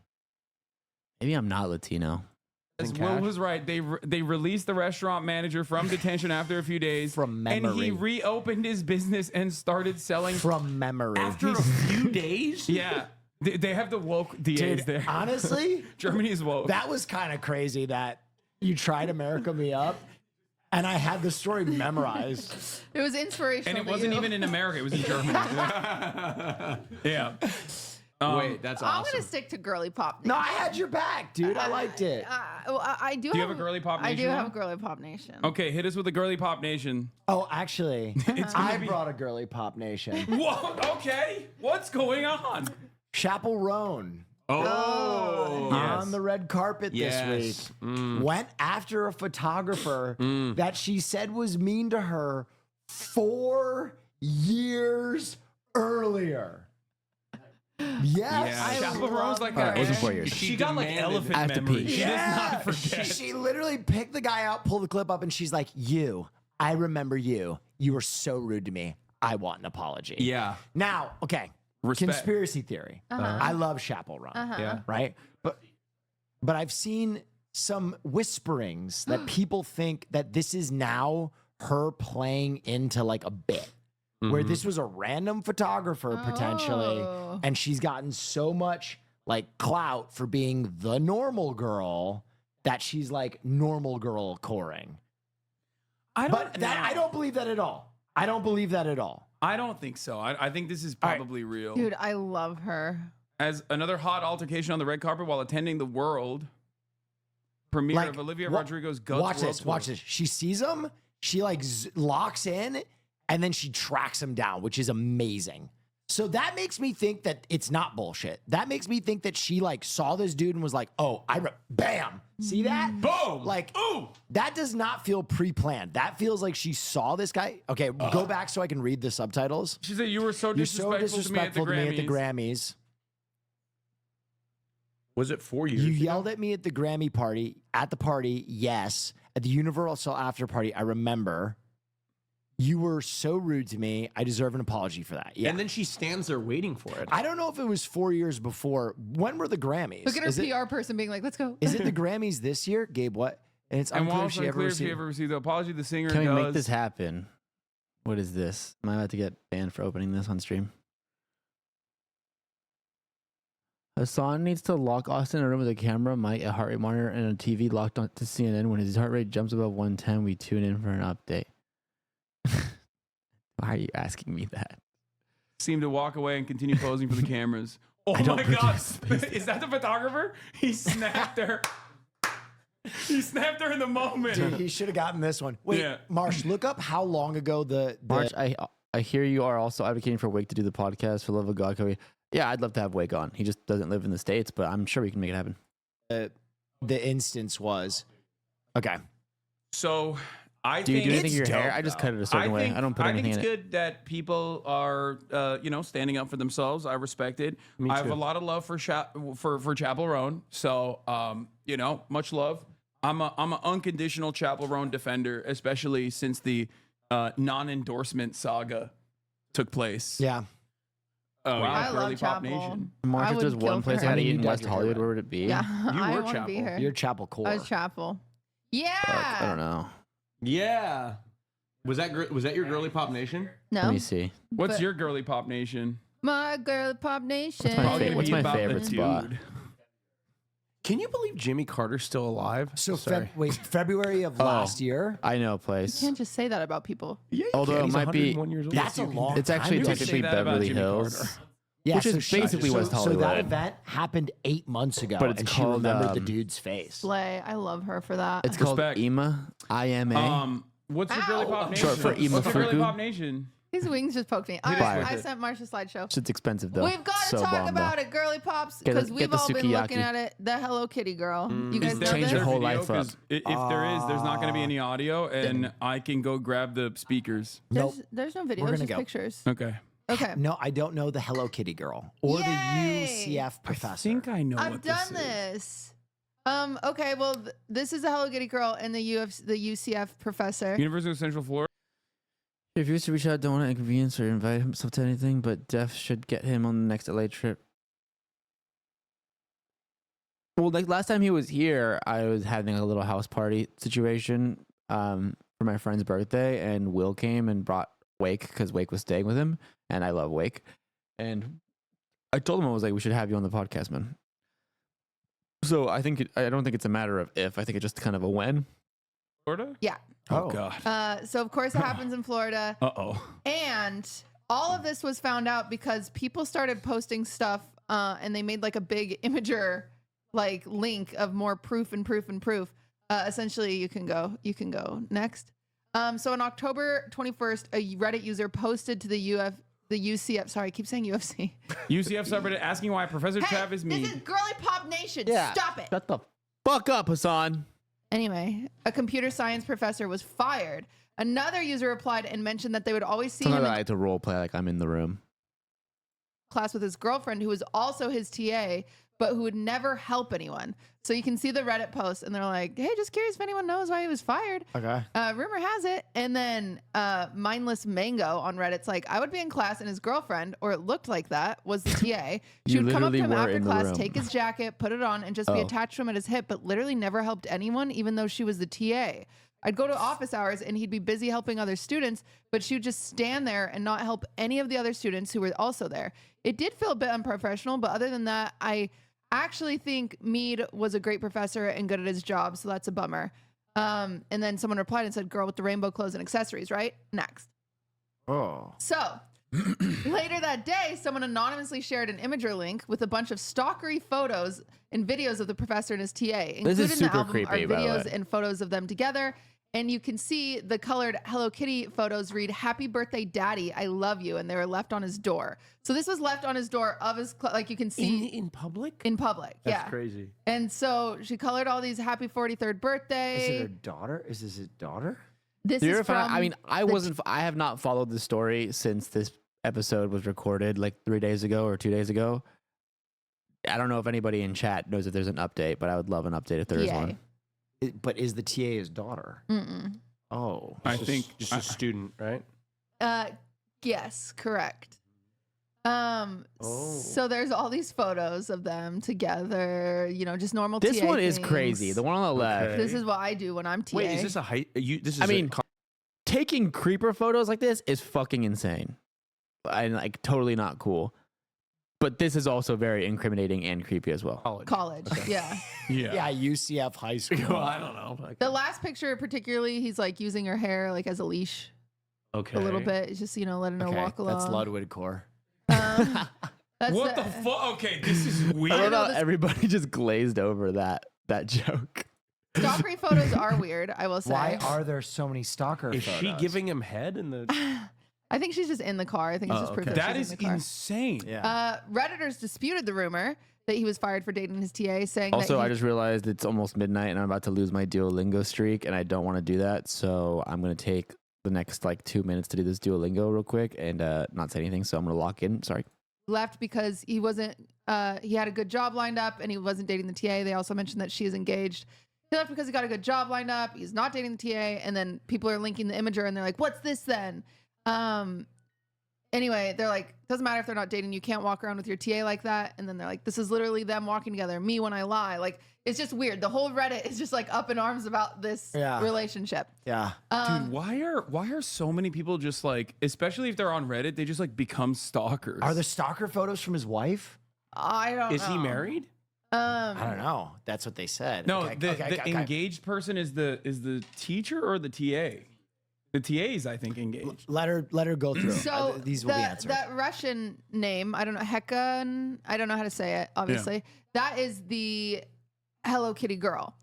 Maybe I'm not Latino. As Will was right. They released the restaurant manager from detention after a few days. From And he memory. reopened his business and started selling. From memory. After a few days? Yeah. They have the woke DAs Dude, there. honestly, Germany is woke. that was kind of crazy that you tried America Me Up, and I had the story memorized. It was inspirational. and it to wasn't you. even in America. It was in Germany. Yeah. Wait, that's I'm awesome. gonna stick to girly pop. No, I had your back, dude. I liked it. I do. Do you have a girly pop I nation do now? have a girly pop nation. Okay, hit us with the girly pop nation. Oh, actually, It's gonna I be- brought a girly pop nation. Whoa, okay. What's going on? Chapel Roan Oh. on the red carpet this Yes. week went after a photographer that she said was mean to her 4 years earlier. Yes. Chapel Roan's like Alright, a- it wasn't 4 years. She got like demanded- elephant I have to memory. pee. She does not forget. She literally picked the guy out, pulled the clip up, and she's like, I remember you. You were so rude to me. I want an apology. Yeah. Now, okay. Respect. Conspiracy theory. I love Chapel Roan. Yeah. Right? But I've seen some whisperings that people think that this is now her playing into like a bit. where this was a random photographer potentially, Oh. and she's gotten so much like clout for being the normal girl that she's like normal girl coring. I don't believe that at all. I don't believe that at all. I don't think so. I think this is probably real. Dude, I love her. As another hot altercation on the red carpet while attending the world premiere Like, of Olivia wa- Rodrigo's Guts Watch World this. Tour. Watch this. She sees him. She like locks in, and then she tracks him down, which is amazing. So that makes me think that it's not bullshit. That makes me think that she like saw this dude and was like, "Oh, bam, see that? Boom! Like, ooh!" That does not feel pre-planned. That feels like she saw this guy. Okay, go back so I can read the subtitles. She said, "You were so You're so disrespectful to me at the Grammys." Grammys. Was it 4 years? You ago? yelled at me at the Grammy party. At the party, yes. At the Universal after party, I remember. You were so rude to me. I deserve an apology for that. Yeah. And then she stands there waiting for it. I don't know if it was 4 years before. When were the Grammys? Look at her Is it- PR person being like, let's go. Is it the Grammys this year, Gabe? What? And it's And unclear while if it's she ever unclear if she received. ever received the apology, the singer Can we does. make this happen? What is this? Am I about to get banned for opening this on stream? Hassan needs to lock Austin in a room with a camera, mic, a heart rate monitor, and a TV locked on to CNN. When his heart rate jumps above 110, we tune in for an update. Why are you asking me that? Seemed to walk away and continue posing for the cameras. Oh I don't my god. produce Is that the photographer? He snapped her. He snapped her in the moment. Dude, he should have gotten this one. Wait, Yeah. Marsh, look up how long ago the March, I hear you are also advocating for Wake to do the podcast. For love of God, Cody. Yeah, I'd love to have Wake on. He just doesn't live in the States, but I'm sure we can make it happen. the instance was. Okay. So I Do you think do anything to your it's hair? dope, I just though. cut it a certain way. I don't put I think anything it's in it. good that people are, standing up for themselves. I respect it. Me I have too. a lot of love for Chapel Roan. So, much love. I'm an unconditional Chapel Roan defender, especially since the non-endorsement saga took place. Yeah. Oh, I yeah, love Girly Pop Chapel. Nation. March, I if there's would kill one for place I her. had to I mean, eat you in got West your Hollywood, hair where would it be? Yeah, You I were want to be Chapel. her. You're Chapel Core. I was Chapel. Yeah. Fuck, I don't know. Yeah. Was that your Girly Pop Nation? No. Let me see. What's But- your Girly Pop Nation? My girl pop nation. my Probably fa- gonna what's be my about the favorite spot? dude. Can you believe Jimmy Carter's still alive? So Sorry. February of last year. I know a You place. can't just say that about people. Yeah, you Although can. it He's might be- 101 years old. That's a You can- long It's actually time ago. technically Say that about Beverly Jimmy Hills, Carter. Yeah, which is basically West So that Hollywood. event happened 8 months ago, But it's and called, she remembered the um, dude's face. Slay. I love her for that. It's called Respect. IMA. IMA. What's your Girly Ow. Pop Nation? Short for What's your Girly Imafuku. Pop Nation? His wings just poked me. All Hit us right, with I it. sent Marsh a slideshow. Shit's expensive though. We've got to So talk bomb, about though. it, girly pops, Get because the- we've get the all been sukiyaki. looking at it. The Hello Kitty girl. You guys Is know there Change your this? whole video? life up. 'Cause if there is, there's not going to be any audio, and I can go grab the speakers. Nope. There's no video. We're It's gonna just go. pictures. Okay. Okay. No, I don't know the Hello Kitty girl or Yay! the UCF professor. I think I know I've what done this. this. Okay, well, this is the Hello Kitty girl and the UCF professor. University of Central Florida. If he was to reach out, don't want to inconvenience or invite himself to anything, but Def should get him on the next LA trip. Well, like last time he was here, I was having a little house party situation for my friend's birthday, and Will came and brought Wake because Wake was staying with him, and I love Wake. And I told him, I was like, we should have you on the podcast, man. So I don't think it's a matter of if. I think it's just kind of a when. Florida? Yeah. Oh, God. So of course it happens in Florida. Uh-oh. And all of this was found out because people started posting stuff and they made like a big Imager like link of more proof and proof and proof. Essentially you can go next. So on October 21st, a Reddit user posted to the UCF, sorry, I keep saying UFC. UCF subreddit asking why Professor Travis This Mead. is Girly Pop Nation. Yeah. Stop it. Shut the fuck up, Hassan. Anyway, a computer science professor was fired. Another user replied and mentioned that they would always see Sometimes him I in had to role play like I'm in the room. class with his girlfriend, who was also his TA, but who would never help anyone. So you can see the Reddit post, and they're like, "Hey, just curious if anyone knows why he was fired." Okay. Rumor has it. And then Mindless Mango on Reddit's like, "I would be in class, and his girlfriend, or it looked like that, was the TA. She You would come up to literally him were after in the class, room. take his jacket, put it on, and just be Oh. attached to him at his hip, but literally never helped anyone, even though she was the TA. I'd go to office hours and he'd be busy helping other students, but she would just stand there and not help any of the other students who were also there. It did feel a bit unprofessional, but other than that, I actually think Mead was a great professor and good at his job, so that's a bummer. And then someone replied and said, girl with the rainbow clothes and accessories, right? Next. Oh. So later that day, someone anonymously shared an Imager link with a bunch of stalkery photos and videos of the professor and his TA. Included is in super the album creepy, are by the videos way. and photos of them together. And you can see the colored Hello Kitty photos read, "Happy birthday, Daddy. I love you." And they were left on his door. So this was left on his door of his, like you can see In public? in public. That's yeah. crazy. And so she colored all these happy 43rd birthday. Is it her daughter? Is this his daughter? This Do you is ever find- from I mean, I the wasn't. I have not followed the story since this episode was recorded, like 3 days ago or 2 days ago. I don't know if anybody in chat knows if there's an update, but I would love an update if there is TA. one. But is the TA his daughter? Mm-mm. Oh. I think Just a student, right? Yes, correct. Oh. So there's all these photos of them together, you know, just normal This TA one is things. crazy. The one on the left. Okay. This is what I do when I'm TA. Wait, is this a height? This is I mean, taking creeper photos like this is fucking insane, and like totally not cool. But this is also very incriminating and creepy as well. college? Yeah. Yeah, UCF high school. I don't know. The last picture particularly, he's like using her hair like as a leash Okay. a little bit. It's just, you know, letting her walk along. That's Ludwig Core. That's What the fuck? Okay, this is I weird. don't know. this- Everybody just glazed over that joke. Stalkery photos are weird, I will say. Why are there so many stalker Is photos? she giving him head in the? I think she's just in the car. I think it's just proof okay. that That she's is in the car. insane. Yeah. Redditors disputed the rumor that he was fired for dating his TA, saying Also, that I just realized it's almost midnight and I'm about to lose my Duolingo streak, and I don't want to do that. So I'm gonna take the next like 2 minutes to do this Duolingo real quick and not say anything. So I'm gonna lock in. Sorry. left because he wasn't he had a good job lined up and he wasn't dating the TA. They also mentioned that she is engaged. He left because he got a good job lined up. He's not dating the TA. And then people are linking the Imager and they're like, what's this then? Anyway, they're like, doesn't matter if they're not dating. You can't walk around with your TA like that. And then they're like, this is literally them walking together. Me when I lie. Like, it's just weird. The whole Reddit is just like up in arms about this relationship. Yeah. Dude, why are so many people just like, especially if they're on Reddit, they just like become stalkers? Are the stalker photos from his wife? I don't know. Is he married? I don't know. That's what they said. No, Okay, the okay. engaged person is the teacher or the TA? The TA is, I think, engaged. Let her go through. So these will be answered. that Russian name, I don't know, Hekan, I don't know how to say it, obviously. That is the Hello Kitty girl.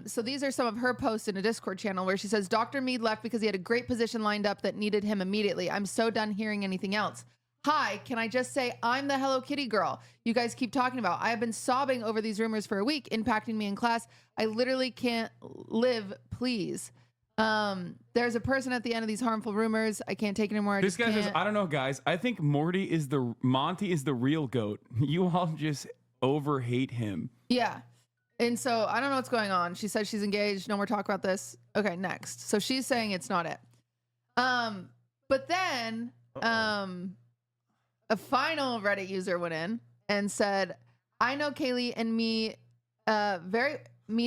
So these are some of her posts in a Discord channel where she says, Dr. Mead left because he had a great position lined up that needed him immediately. I'm so done hearing anything else. Hi, can I just say I'm the Hello Kitty girl you guys keep talking about? I have been sobbing over these rumors for a week, impacting me in class. I literally can't live, please. There's a person at the end of these harmful rumors. I can't take it anymore. This guy says, I don't know, guys. I think Monty is the real goat. You all just over hate him. Yeah. And so I don't know what's going on. She says she's engaged. No more talk about this. Okay, next. So she's saying it's not it. But then a final Reddit user went in and said, I know Kaylee and Mead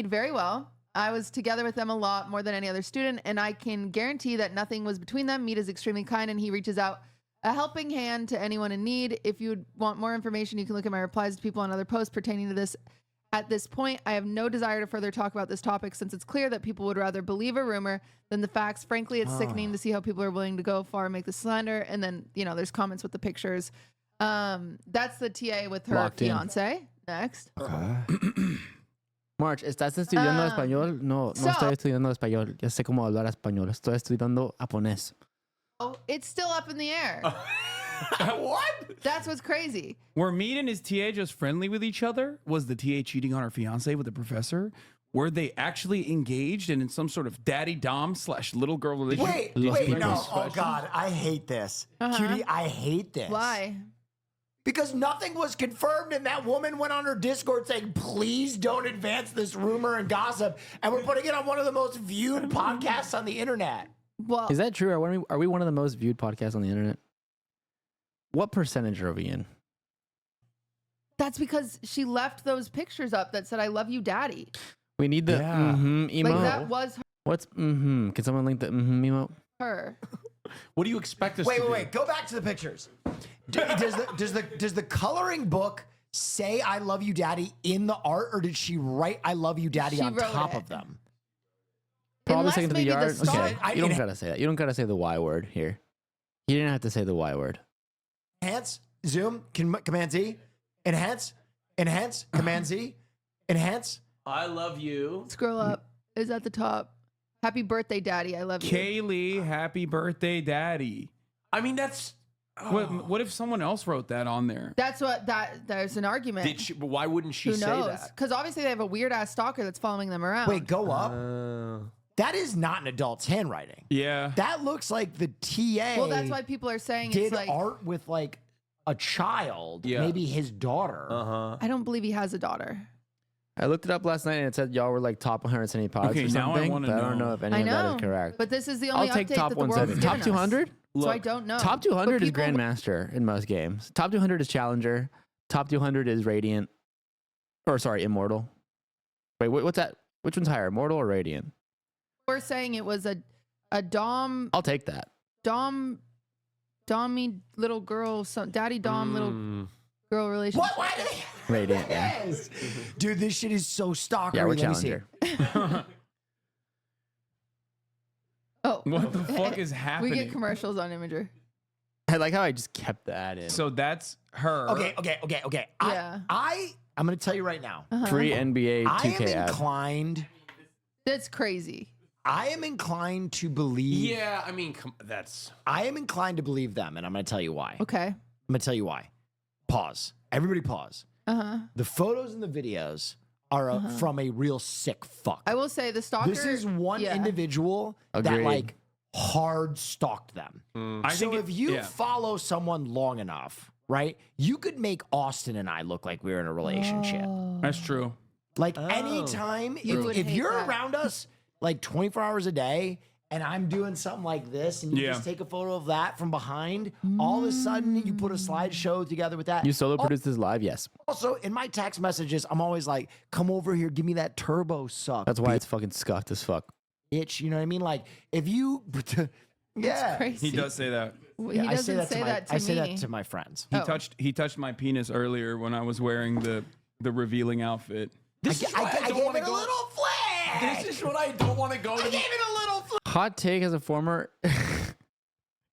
very well. I was together with them a lot more than any other student, and I can guarantee that nothing was between them. Mead is extremely kind, and he reaches out a helping hand to anyone in need. If you would want more information, you can look at my replies to people on other posts pertaining to this. At this point, I have no desire to further talk about this topic since it's clear that people would rather believe a rumor than the facts. Frankly, it's sickening to see how people are willing to go far and make this slander. And then, you know, there's comments with the pictures. That's the TA with her Locked in. fiance. Next. March, ¿estás estudiando español? No, so- no estoy estudiando español. Ya sé cómo hablar español. Estoy estudiando japonés. Oh, it's still up in the air. What? That's what's crazy. Were Mead and his TA just friendly with each other? Was the TA cheating on her fiance with the professor? Were they actually engaged and in some sort of daddy dom / little girl relationship? Wait, no. Oh, God. I hate this. Cutie, I hate this. Why? Because nothing was confirmed, and that woman went on her Discord saying, please don't advance this rumor and gossip. And we're putting it on one of the most viewed podcasts on the internet. Well, Is that true? Are we one of the most viewed podcasts on the internet? What percentage are we in? that's because she left those pictures up that said, I love you, daddy. We need the Yeah. emo. Like, that was her. What's Can someone link the emote? Her. What do you expect us Wait, to wait, do? wait. Go back to the pictures. Does the coloring book say "I love you, Daddy" in the art, or did she write "I love you, Daddy" She on wrote top it. of them? Probably Unless taken to the maybe the yard. star- Okay. You don't gotta say that. You don't gotta say the Y word here. You didn't have to say the Y word. Enhance, zoom, Command Z, enhance, Command Z, enhance. I love you. Scroll up. Is at the top. Happy birthday, Daddy. I love you. Kaylee, happy birthday, Daddy. I mean, that's. What if someone else wrote that on there? That's what there's an argument. Did she? Why wouldn't she Who say knows? that? Because obviously they have a weird ass stalker that's following them around. Wait, go up. That is not an adult's handwriting. Yeah. That looks like the TA. Well, that's why people are saying did it's like art with like a child, Yeah. maybe his daughter. I don't believe he has a daughter. I looked it up last night and it said y'all were like top 170 pods Okay, or now I something. wanna But I don't know. know if any I of that know, is correct. but this is the only I'll take update top that the world 170. has Top given us. 200? So I don't know. Top 200 But is people- Grandmaster in most games. Top 200 is Challenger. Top 200 is Radiant. Or sorry, Immortal. Wait, what's that? Which one's higher, Immortal or Radiant? We're saying it was a Dommy I'll take that. little girl, daddy Dom little girl relationship. What? Why do they? Radiant, yeah. Yes. Dude, this shit is so stalkery. Yeah, we're Let me see. Challenger. Oh, What the fuck is we happening? get commercials on Imager. I like how I just kept that in. So that's her. Okay. Yeah. I'm gonna tell you right now. Free NBA I 2K am ad. inclined. That's crazy. I am inclined to believe. Yeah, I mean, that's. I am inclined to believe them, and I'm gonna tell you why. Okay. I'm gonna tell you why. Pause. Everybody, pause. The photos and the videos are from a real sick fuck. I will say the stalker. This is one yeah. individual that Agreed. like hard stalked them. I So think if you yeah. follow someone long enough, right, you could make Austin and I look like we were in a relationship. That's true. Like anytime, You would if hate you're that. around us like 24 hours a day and I'm doing something like this and you Yeah. just take a photo of that from behind, all of a sudden you put a slideshow together with that. You solo produced this live? Yes. Also, in my text messages, I'm always like, come over here, give me that turbo suck. That's why it's fucking scuffed as fuck. bitch. You know what I mean? Like, if you, yeah. Crazy. He does say that. He Yeah, doesn't say that to I me. say that to my friends. He touched my penis earlier when I was wearing the revealing outfit. This is why I I don't gave want it to a go. little flag. This is what I don't want to go to. I gave it a little flag. Hot take as a former.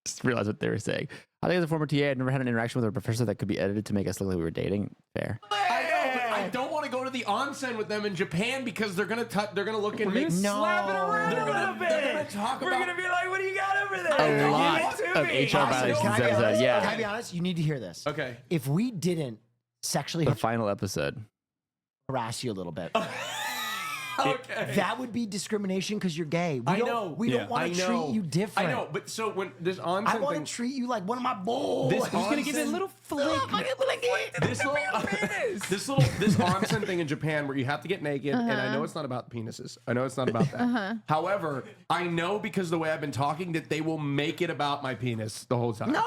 Just realized what they were saying. I think as a former TA, I'd never had an interaction with a professor that could be edited to make us look like we were dating. Fair. I know, but I don't want to go to the onsen with them in Japan because they're gonna look and make Slap it around They're a little gonna, bit. they're gonna talk We're about. gonna be like, "What do you got over there?" A Give lot it to of me. HR violations Can I be episode. honest? Yeah. Can I be honest? You need to hear this. Okay. If we didn't sexually The final episode. harass you a little bit, Okay. that would be discrimination because you're gay. I know. We Yeah. don't want I to know. treat you different. I know, but so when this onsen I want thing, to treat you like one of my boys. This He's gonna give it a onsen- little flick. this onsen thing in Japan where you have to get naked, and I know it's not about penises. I know it's not about that. However, I know because the way I've been talking that they will make it about my penis the whole time. No.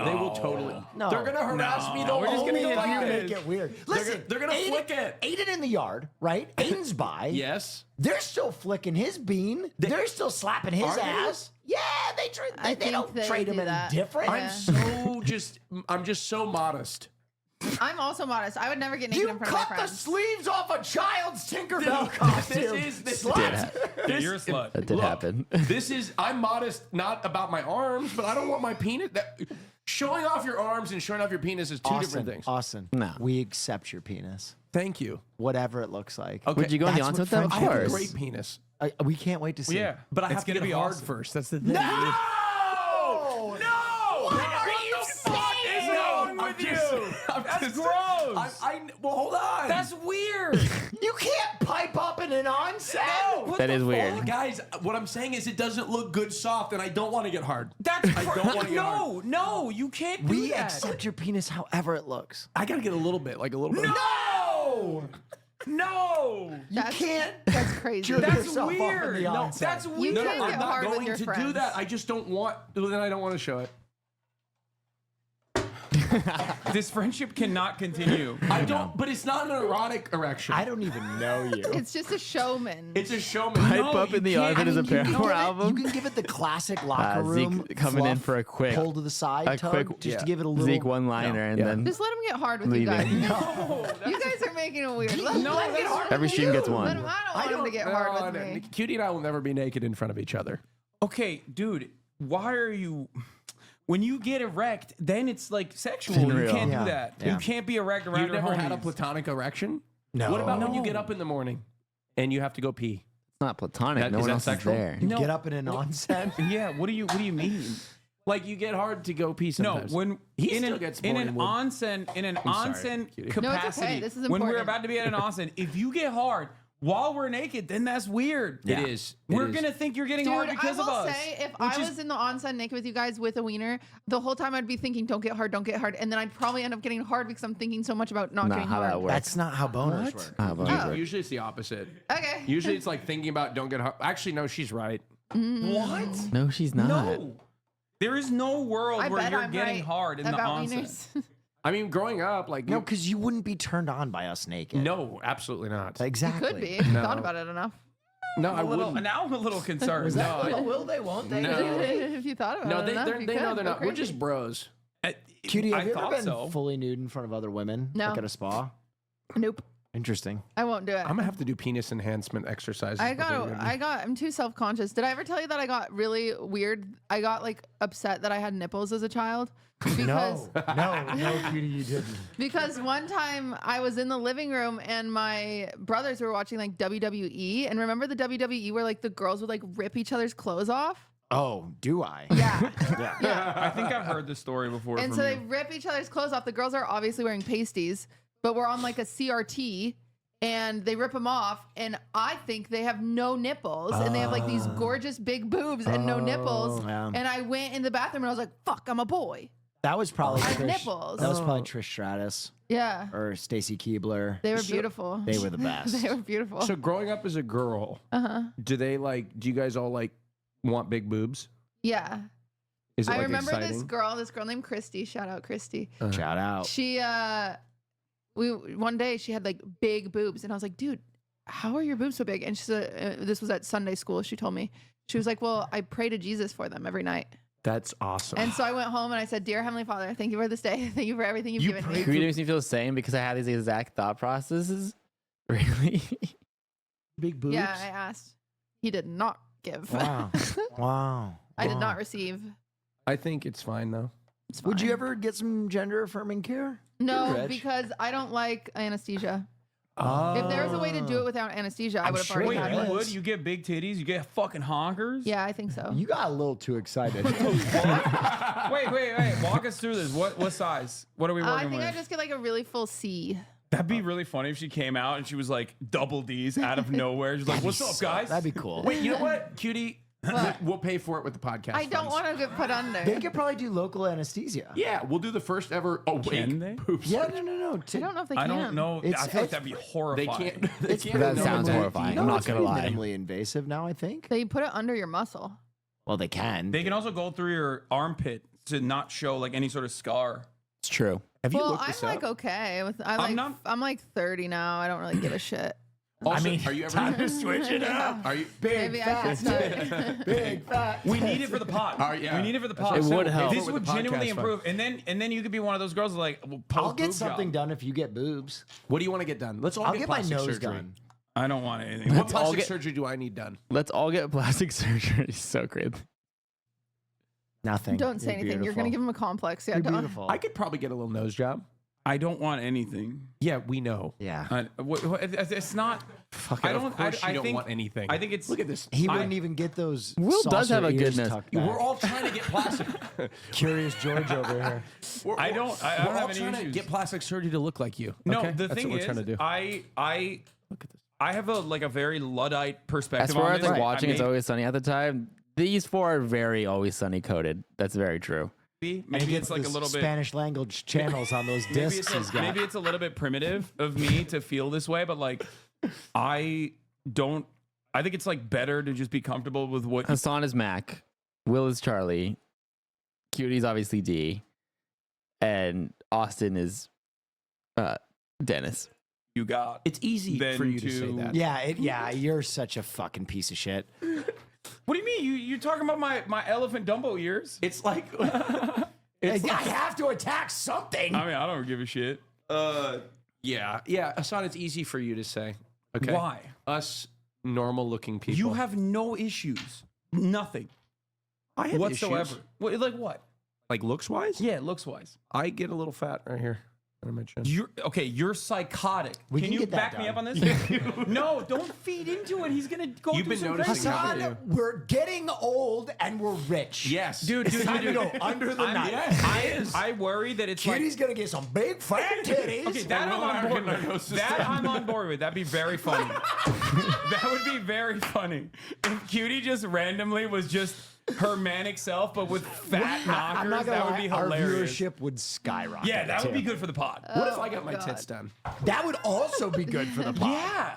They will totally. No. They're gonna harass me the We're just whole gonna Only get if you time. make it weird. Listen, they're gonna flick it. Aiden in the yard, right? Aiden's by. Yes. They're still flicking his bean. They're still slapping his Are they? ass. Yeah, they I they think don't they trade him do any that. different. Yeah. I'm just so modest. I'm also modest. I would never get naked You in front of my cut the friends. sleeves off a child's Tinkerbell costume. This Slut. Yeah, you're a slut. That did happen. I'm modest not about my arms, but I don't want my penis. Showing off your arms and showing off your penis is two different things. Austin, No. we accept your penis, Thank you. whatever it looks like. Okay. Would you go on the That's onset with what them? Of I have a course. great penis. We can't wait to see. Yeah, But I it's have to gonna get be hard awesome. first. That's the thing. No! No! What are you saying? wrong with you? That's gross. Well, hold on. That's weird. You can't pipe up in an onset. That is weird. Guys, what I'm saying is it doesn't look good soft, and I don't want to get hard. That's I don't want to get hard. no, you can't do We that. accept your penis however it looks. I gotta get a little bit, like a little bit. No! No, That's, can't That's crazy. jerk that's yourself off in weird. the No, onset. that's You weird. can't I'm get not hard with going your to do friends. that. I just don't want. Then I don't want to show it. This friendship cannot continue. I don't, but it's not an erotic erection. I don't even know you. It's just a showman. It's a showman. Pipe No, up you in the can't- oven is a You can Paramore give it- album. You can give it the classic locker room Zeke coming in fluff, for a quick, pull to the side tug, just to give it a little Zeke one-liner, and then Just let him get hard with you leaving. guys. You guys are making it weird. Let him get hard Every with stream you. gets one. Let him, I don't want him to get hard with me. Cutie and I will never be naked in front of each other. Okay, dude, why are you? When you get erect, then it's like sexual. You Unreal. can't Yeah. do that. Yeah. You can't be erect around You've your never had a homies. platonic erection? No. What about when you No. get up in the morning and you have to go pee? it's not platonic. That- no is one that else sexual? is there. No. Get up in an onsen. Yeah. What do you mean? Like you get hard to go pee No, sometimes. when He in still an, gets in more an than wood. onsen sorry, cutie. capacity. No, it's okay. This is when we're important. about to be at an onsen, if you get hard while we're naked, then that's weird. It is. It We're is. gonna think you're getting Dude, hard because I will of us. say, if which I is- was in the onsen naked with you guys with a wiener, the whole time I'd be thinking, "Don't get hard, don't get hard," and then I'd probably end up getting hard because I'm thinking so much about not Not getting how hard. that works. That's not how boners work. Ah, but Oh. Usually it's the opposite. Okay. Usually it's like thinking about don't get hard. Actually, no, she's right. what? No, she's not. No. There is no world I where bet you're I'm getting right hard in the about onsen. wieners. I mean, growing up, like No, because you wouldn't be turned on by us naked. no, absolutely not. Exactly. Could be if you thought about it enough. No, I A little, wouldn't. now I'm a little concerned. Will they? Won't they? No. if you thought about No, it they enough, they're, you they know could. they're Go not. We're crazy. just bros. Cutie, have I you ever thought been so. fully nude in front of other women? No. Like at a spa? Nope. Interesting. I won't do it. I'm gonna have to do penis enhancement exercises. before we go. I'm too self-conscious. Did I ever tell you that I got really weird? I got like upset that I had nipples as a child. Because no, Cutie, you didn't. because one time I was in the living room and my brothers were watching like WWE, and remember the WWE where like the girls would like rip each other's clothes off? Oh, do I? Yeah. Yeah. I think I've heard this story before. And from so you. they rip each other's clothes off. The girls are obviously wearing pasties, but we're on like a CRT and they rip them off. And I think they have no nipples and they have like these gorgeous big boobs and no nipples. yeah. And I went in the bathroom and I was like, fuck, I'm a boy. That was probably I have Trish. nipples. That was probably Trish Stratus Yeah. or Stacy Keebler. They were beautiful. They were the best. They were beautiful. So growing up as a girl, do they like? Do you guys all like want big boobs? Yeah. Is it I like remember exciting? this girl named Christy. Shout out Christy. Shout out. She one day she had like big boobs and I was like, dude, how are your boobs so big? And she said, this was at Sunday school. She told me, she was like, well, I pray to Jesus for them every night. That's awesome. And so I went home and I said, dear Heavenly Father, thank you for this day. Thank you for everything you've given me. It makes me feel the same because I had these exact thought processes. Really? Big boobs. Yeah, I asked. He did not give. Wow. Wow. I did not receive. I think it's fine though. It's Would you fine. ever get some gender affirming care? No, Reg? because I don't like anesthesia. Oh. If there was a way to do it without anesthesia, I I'm would have sure already Wait, had you it. would? You get big titties? You get fucking honkers? Yeah, I think so. You got a little too excited. Wait. Walk us through this. What size? What are we I working think with? I just get like a really full C. That'd be really funny if she came out and she was like double D's out of nowhere. She's like, "What's up, guys?" That'd be cool. Wait, you know what, Cutie? What? We'll pay for it with the podcast. I don't funds. want to get put under. They could probably do local anesthesia. Yeah, we'll do the first ever awake Can they? poop Yeah, surgery. no. I don't know if they I can. don't know. It's- I feel like it's- that'd be They horrifying. can't. They can't. That no, sounds no, horrifying. No, I'm not it's gonna lie. minimally invasive now, I think. They put it under your muscle. Well, they can. They can also go through your armpit to not show like any sort of scar. It's true. Have you Well, looked I'm this like up? okay with. not- I'm like 30 now. I don't really give a shit. Also, are you ever switch it up. Are you Maybe I should start. Big fat. We need it for the pod. yeah. We need it for the That's pod. what I'm saying. It would help. This With would the genuinely podcast fund. improve, and then you could be one of those girls that like, well, I'll post get boob something job. done if you get boobs. What do you want to get done? Let's all I'll get get my plastic nose surgery. done. I don't want anything. What Let's all plastic get- surgery do I need done? Let's all get plastic surgery. So great. Nothing. Don't say anything. You're gonna give him a complex. Yeah, You're don't. beautiful. I could probably get a little nose job. I don't want anything. Yeah, we know. Yeah. It's not. Fucking, I don't. of course I you don't think, want anything. I think it's. Look at this. He wouldn't even get those. Will does saucer have a ears goodness. tucked back. We're all trying to get plastic. Curious George over here. I don't We're have all any trying to issues. get plastic surgery to look like you. No, okay? the That's thing what we're is, trying to do. I Look at this. I have a very Luddite perspective As far on as this. like watching I It's Always Sunny at the time, these four are very Always Sunny coded. That's very true. maybe it's like a little bit. Spanish language channels on those discs he's got. Maybe it's a little bit primitive of me to feel this way, but like I think it's like better to just be comfortable with what Hassan is Mac. Will is Charlie. Cutie's obviously D. And Austin is Dennis. You got. It's easy Then for you to say to- that. Yeah, you're such a fucking piece of shit. What do you mean? You talking about my elephant Dumbo ears? It's like I have to attack something. I mean, I don't give a shit. yeah, Hassan, it's easy for you to say. Okay. Why? Us normal looking people. You have no issues. Nothing I have whatsoever. issues. What, like what? Like looks wise? Yeah, looks wise. I get a little fat right here under my chin. You're okay. You're psychotic. We Can can you get that back me done. up on this? No, don't feed into it. He's gonna go. You've do been some noticing crazy how shit. they Son, we're getting old and we're rich. Yes. Dude, It's time to go under the knife. I worry that it's Kitty's gonna get some big fat titties. Okay, that I'm on board with. That I'm on board with. That'd be very funny. That would be very funny. If Cutie just randomly was just her manic self, but with fat I'm knockers, not gonna that would lie, be our hilarious. viewership would skyrocket. Yeah, that would be too. good for the pod. What if I got my tits done? That would also be good for the pod. Yeah.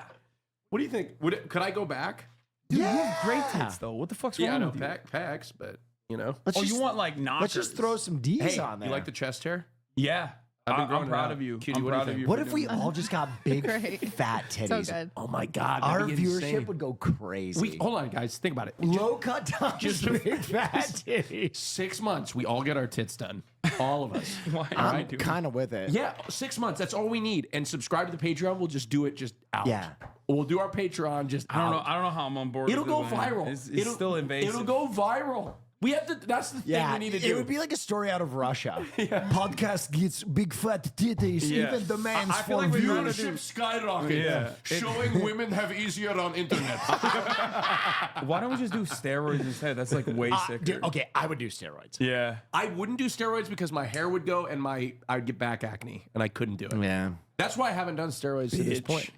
What do you think? Could I go back? Dude, you have great tits, though. What the fuck's Yeah, I wrong know with you? packs, but you know. Oh, you want like knockers? Let's just throw some D's Hey, on there. you like the chest hair? Yeah. I've been I'm growing it proud out. of you. Cutie, I'm what do you proud of think? you. What for if we doing that. all just got big Great. fat titties? So good. Oh my God. Our that'd be viewership insane. would go crazy. Hold on, guys. Think about it. Low cut times, just big fat titties. 6 months, we all get our tits done. All of us. Why am I I'm doing kind of with it. Yeah, 6 months. That's all we need. And subscribe to the Patreon. We'll just do it just out. Yeah. We'll do our Patreon just I don't know. out. I don't know how I'm on board. It'll with go this, man. viral. It's still invasive. It'll go viral. We have to. That's the thing Yeah, we need to it do. would be like a story out of Russia. Podcast gets big fat titties, Yeah. even demands I feel for like we'd views. rather do- Viewership skyrocket. Yeah. Showing women have easier on internet. Why don't we just do steroids instead? That's like way sicker. Dude, okay, I would do steroids. Yeah. I wouldn't do steroids because my hair would go and I'd get back acne and I couldn't do it. Yeah. That's why I haven't done steroids to this Bitch. point.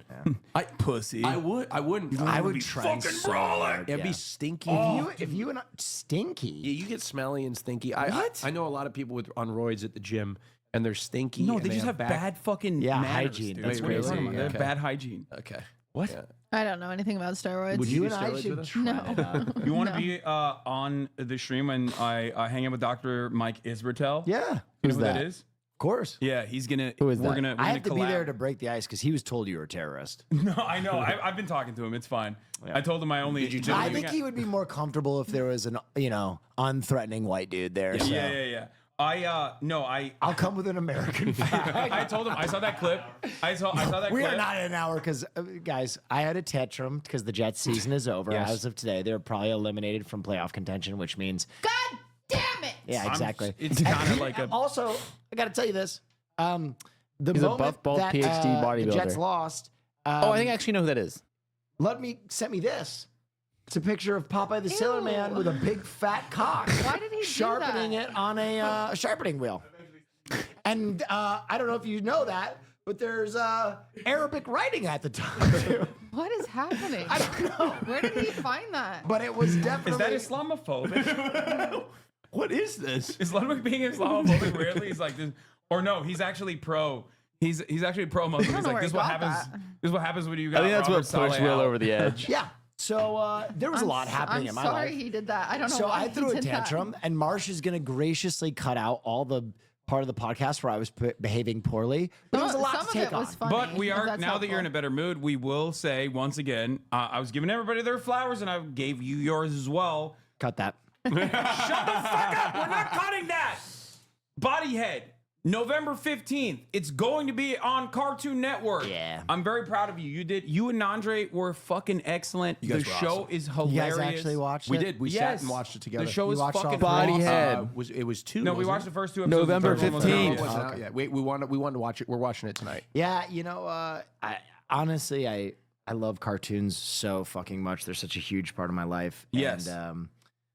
I pussy. I wouldn't. I would try so hard. It'd yeah. be stinky. If you and I, stinky. Yeah, you get smelly and stinky. I What? know a lot of people on roids at the gym, and they're stinky. no, and they just have bad fucking Yeah, manners, hygiene. Dude. That's What are you crazy. talking about? They have Okay. bad hygiene. Okay. What? Yeah. I don't know anything about steroids. Would You do and I steroids with should us? try No. it out. You want to be on the stream when I hang out with Dr. Mike Isbertel? Yeah. You know Who's who that that? is? Of course. Yeah, he's gonna. Who is we're that? gonna. We're I gonna have to be there collab. to break the ice because he was told you were a terrorist. No, I know. I've been talking to him. It's fine. I told him I only. Did you the tell I only think thing he would be more comfortable if there was an, unthreatening white dude there. So. Yeah. I'll come with an American flag. I told him. I saw that clip. I saw that We clip. are not in an hour because, guys, I had a tantrum because the Jets season is over. Yes. As of today, they're probably eliminated from playoff contention, which means, God damn it! yeah, exactly. It's kind of like a. Also, I got to tell you this: the He's a moment buff, bald that PhD the Jets bodybuilder. lost, Oh, I think I actually know who that is. sent me this. It's a picture of Popeye the Sailor Ew. Man with a big fat cock. Why did he do sharpening that? it on a sharpening wheel? And I don't know if you know that, but there's Arabic writing at the time too. What is happening? I don't know, Where did he find that? but it was definitely. Is that Islamophobic? What is this? Islamic being Islamophobic weirdly is like this, or no, he's actually pro. He's actually pro Muslim. I He's don't know like where this. he What got happens? that. This is what happens when you I got. think that's Robert what pushed Saleh Will out. over the edge. Yeah. So there was a lot happening I'm in my sorry life. he did that. I don't know So why I threw he a did tantrum, and Marsh is going to graciously cut out all the part of the podcast where I was behaving poorly. But it was a lot Some to of take it on. was funny. But we if are that's now that you're in a helpful. better mood. We will say once again, I was giving everybody their flowers, and I gave you yours as well. Cut that. Shut the fuck up! We're not cutting that. Bodyhead, November 15th. It's going to be on Cartoon Network. Yeah. I'm very proud of you. You and Andre were fucking excellent. The guys were show awesome. is You hilarious. guys actually watched We it? did. We sat Yes. and watched it together. The show You is watched all fucking three? Bodyhead. It was two. No, we wasn't watched it? the first two episodes. November the third one wasn't out 15th. It yet. wasn't out yet. We wanted to watch it. We're watching it tonight. Yeah, I honestly I love cartoons so fucking much. They're such a huge part of my life. Yes. And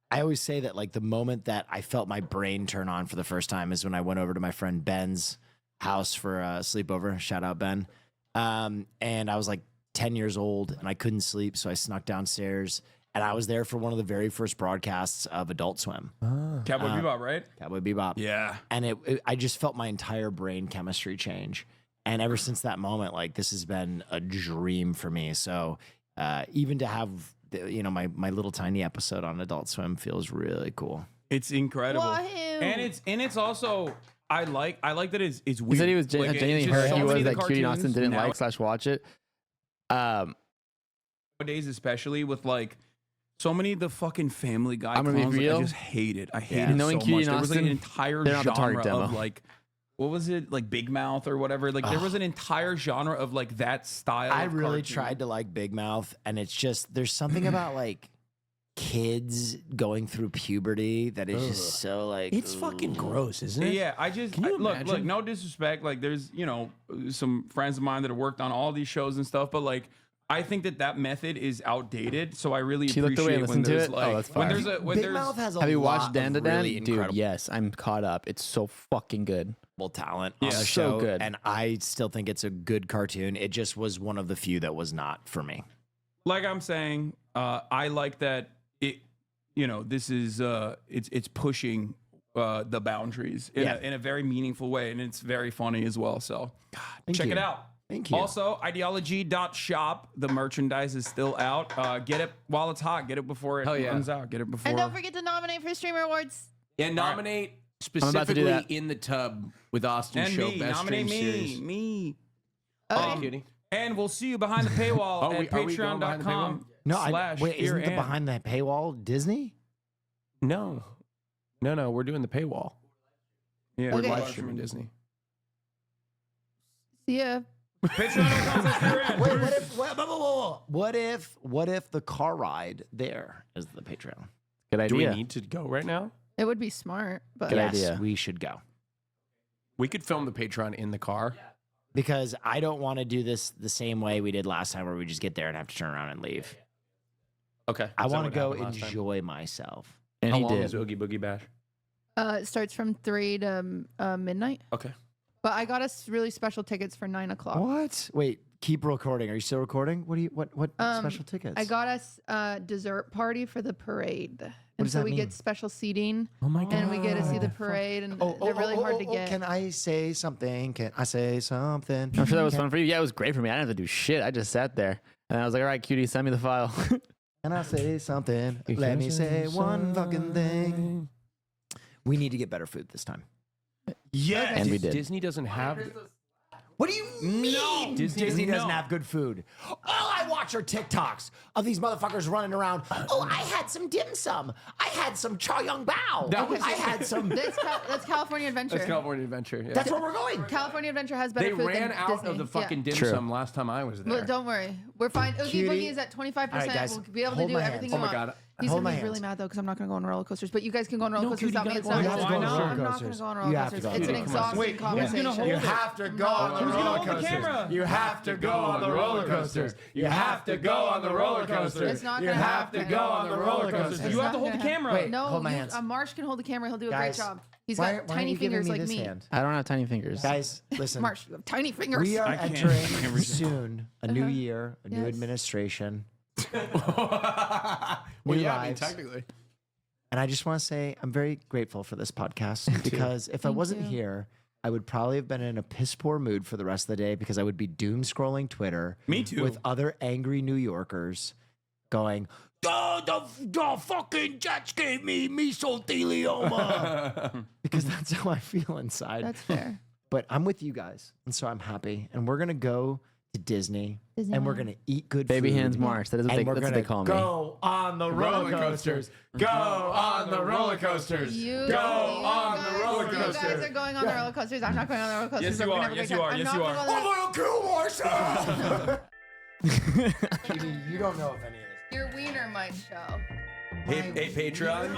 I always say that like the moment that I felt my brain turn on for the first time is when I went over to my friend Ben's house for a sleepover. Shout out Ben. And I was like 10 years old and I couldn't sleep, so I snuck downstairs and I was there for one of the very first broadcasts of Adult Swim, Cowboy Bebop, right? Cowboy Bebop. Yeah. And I just felt my entire brain chemistry change. And ever since that moment, like this has been a dream for me. So even to have my little tiny episode on Adult Swim feels really cool. It's incredible. Wahoo. And it's also I like that it's weird. He said he was Like, it's genuinely just hurt. so He many was of the that Cutie and Austin cartoons didn't like / watch it. Nowadays, especially with like so many of the fucking Family Guy I'm gonna be clones, like, real. I just hate it. I hate Yeah. it Knowing so Cutie much. and There was like an Austin, entire they're not the target genre of demo. like, what was it, like Big Mouth or whatever? Like there was an entire genre of like that style. I of really cartoon. tried to like Big Mouth, and it's just there's something about like kids going through puberty that is just so like It's fucking gross, isn't it? Yeah, I just Can you look, imagine? no disrespect. Like, there's some friends of mine that have worked on all these shows and stuff, but like, I think that method is outdated. So I really She looked away appreciate and when listened to there's it? like Oh, that's when fire. there's a when Big there's Mouth has a Have you lot watched Dan to of really Dan? Dude, incredible yes, I'm caught up. It's so fucking good. talent Yeah, on the so show, good. and I still think it's a good cartoon. It just was one of the few that was not for me. like I'm saying, I like that it. This is it's pushing the boundaries in a very meaningful way, and it's very funny as well. So check you. it out. Thank you. Also, ideology.shop. The merchandise is still out. Get it while it's hot. Get it before it runs out. Get it before. And don't forget to nominate for Streamer Awards. And nominate about to do specifically that. in the tub with Austin and Show me. Best Nominate Stream me. Series. Me. Okay. Cutie. And we'll see you behind the paywall Oh, at are we going behind the patreon.com. No, wait, isn't the /fear and. behind the paywall Disney? No, we're doing the paywall. Yeah, Okay. We're live streaming Disney. See ya. Patreon.com/fear Wait, and. what if the car ride there is the Patreon? Good Do we idea. need to go right now? It would be smart, but Good Yes, idea. we should go. We could film the Patreon in the car. Because I don't want to do this the same way we did last time where we just get there and have to turn around and leave. Okay. I Is that want to what go happened last time? enjoy myself. And How he long did. is Oogie Boogie Bash? it starts from 3 to midnight. Okay. But I got us really special tickets for 9 o'clock. What? Wait, keep recording. Are you still recording? What special tickets? I got us a dessert party for the parade. And does so that we mean? get special seating. Oh my And we get to see the parade, and they're really hard to get. Can I say something? Can I say something? I'm sure that was fun for you. Yeah, it was great for me. I didn't have to do shit. I just sat there. And I was like, all right, Cutie, send me the file. Can I say something? Let me say one fucking thing. We need to get better food this time. Yeah. And we did. Disney doesn't have. What do you mean? Disney doesn't no. have good food. All I watch are TikToks of these motherfuckers running around. Oh, I had some dim sum. I had some chow yum bao. I had some. That's California Adventure. That's California Adventure. Yeah. That's where we're going. California Adventure has better They food ran than out Disney. of the fucking dim True. sum last time I was there. But don't worry, we're fine. Oogie Cutie. Boogie is at 25%. All right, guys, we'll be able to hold do my everything hands. you Oh my want. God. He's Hold gonna my be really hands. mad though because I'm not gonna go on roller coasters. But you guys can go on roller No, coasters Cutie, without me. you It's gotta not. go on You have to go on Why roller not? I'm not coasters. gonna go on You roller have to coasters. go on It's an roller coasters. exhausting Wait, who's gonna conversation. hold You it? have to go No. on the Who's gonna roller hold the coasters. camera? You have to go on the roller coasters. You have to go on the roller coasters. It's not You gonna have to happen. go on the roller coasters. It's You have not to hold the gonna camera. happen. Wait, No, hold my hands. Marsh can hold the camera. He'll do a Guys, great job. He's Why got are tiny you giving fingers me like this me. hand? I don't have tiny fingers. Guys, listen. Marsh, you have tiny fingers. We are I can't. entering soon a new year, a new Yes. administration, Well, new yeah, I mean, lives. technically. And I just want to say I'm very grateful for this podcast because if I wasn't you. here, I would probably have been in a piss poor mood for the rest of the day because I would be doom scrolling Twitter. Me too. With other angry New Yorkers going, oh, the fucking Jets gave me mesothelioma. Because that's how I feel inside. That's fair. But I'm with you guys. And so I'm happy. And we're going to go to Disney. And we're going to eat good Baby food. hands Marsh. That is what And they, we're that's what gonna they call me. go on the roller coasters. Go on the roller coasters. You Go guys- on the roller You guys coasters. are going on the roller coasters. I'm not going on the roller coasters. Yes, you We're are. gonna have a Yes, great you time. are. I'm Yes, not you gonna are. go on the- I'm gonna kill myself. Cutie, you don't know if any of this. Your wiener might show. Hey, Patreon.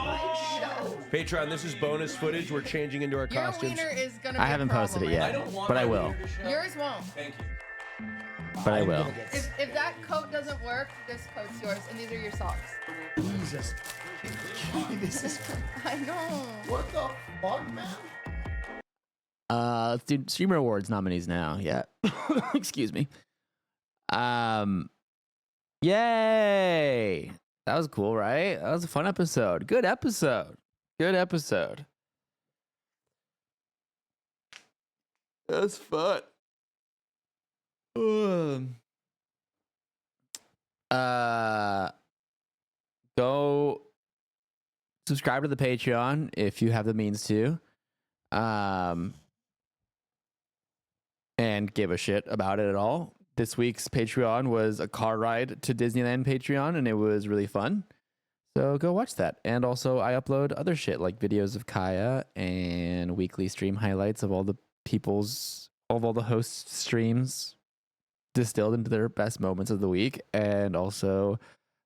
Patreon, this is bonus footage. We're changing into our Your costumes. wiener is gonna be I haven't a problem, posted it right? yet, but I will. Yours won't. Thank you. But I will. If that coat doesn't work, this coat's yours, and these are your socks. Jesus. This is I know. what the fuck, man? Let's do Streamer Awards nominees now. Yeah. Excuse me. Yay. That was cool, right? That was a fun episode. Good episode. Good episode. That's fun. Go subscribe to the Patreon if you have the means to. and give a shit about it at all. This week's Patreon was a car ride to Disneyland Patreon, and it was really fun. So go watch that. And also, I upload other shit like videos of Kaya and weekly stream highlights of all the all the hosts' streams distilled into their best moments of the week, and also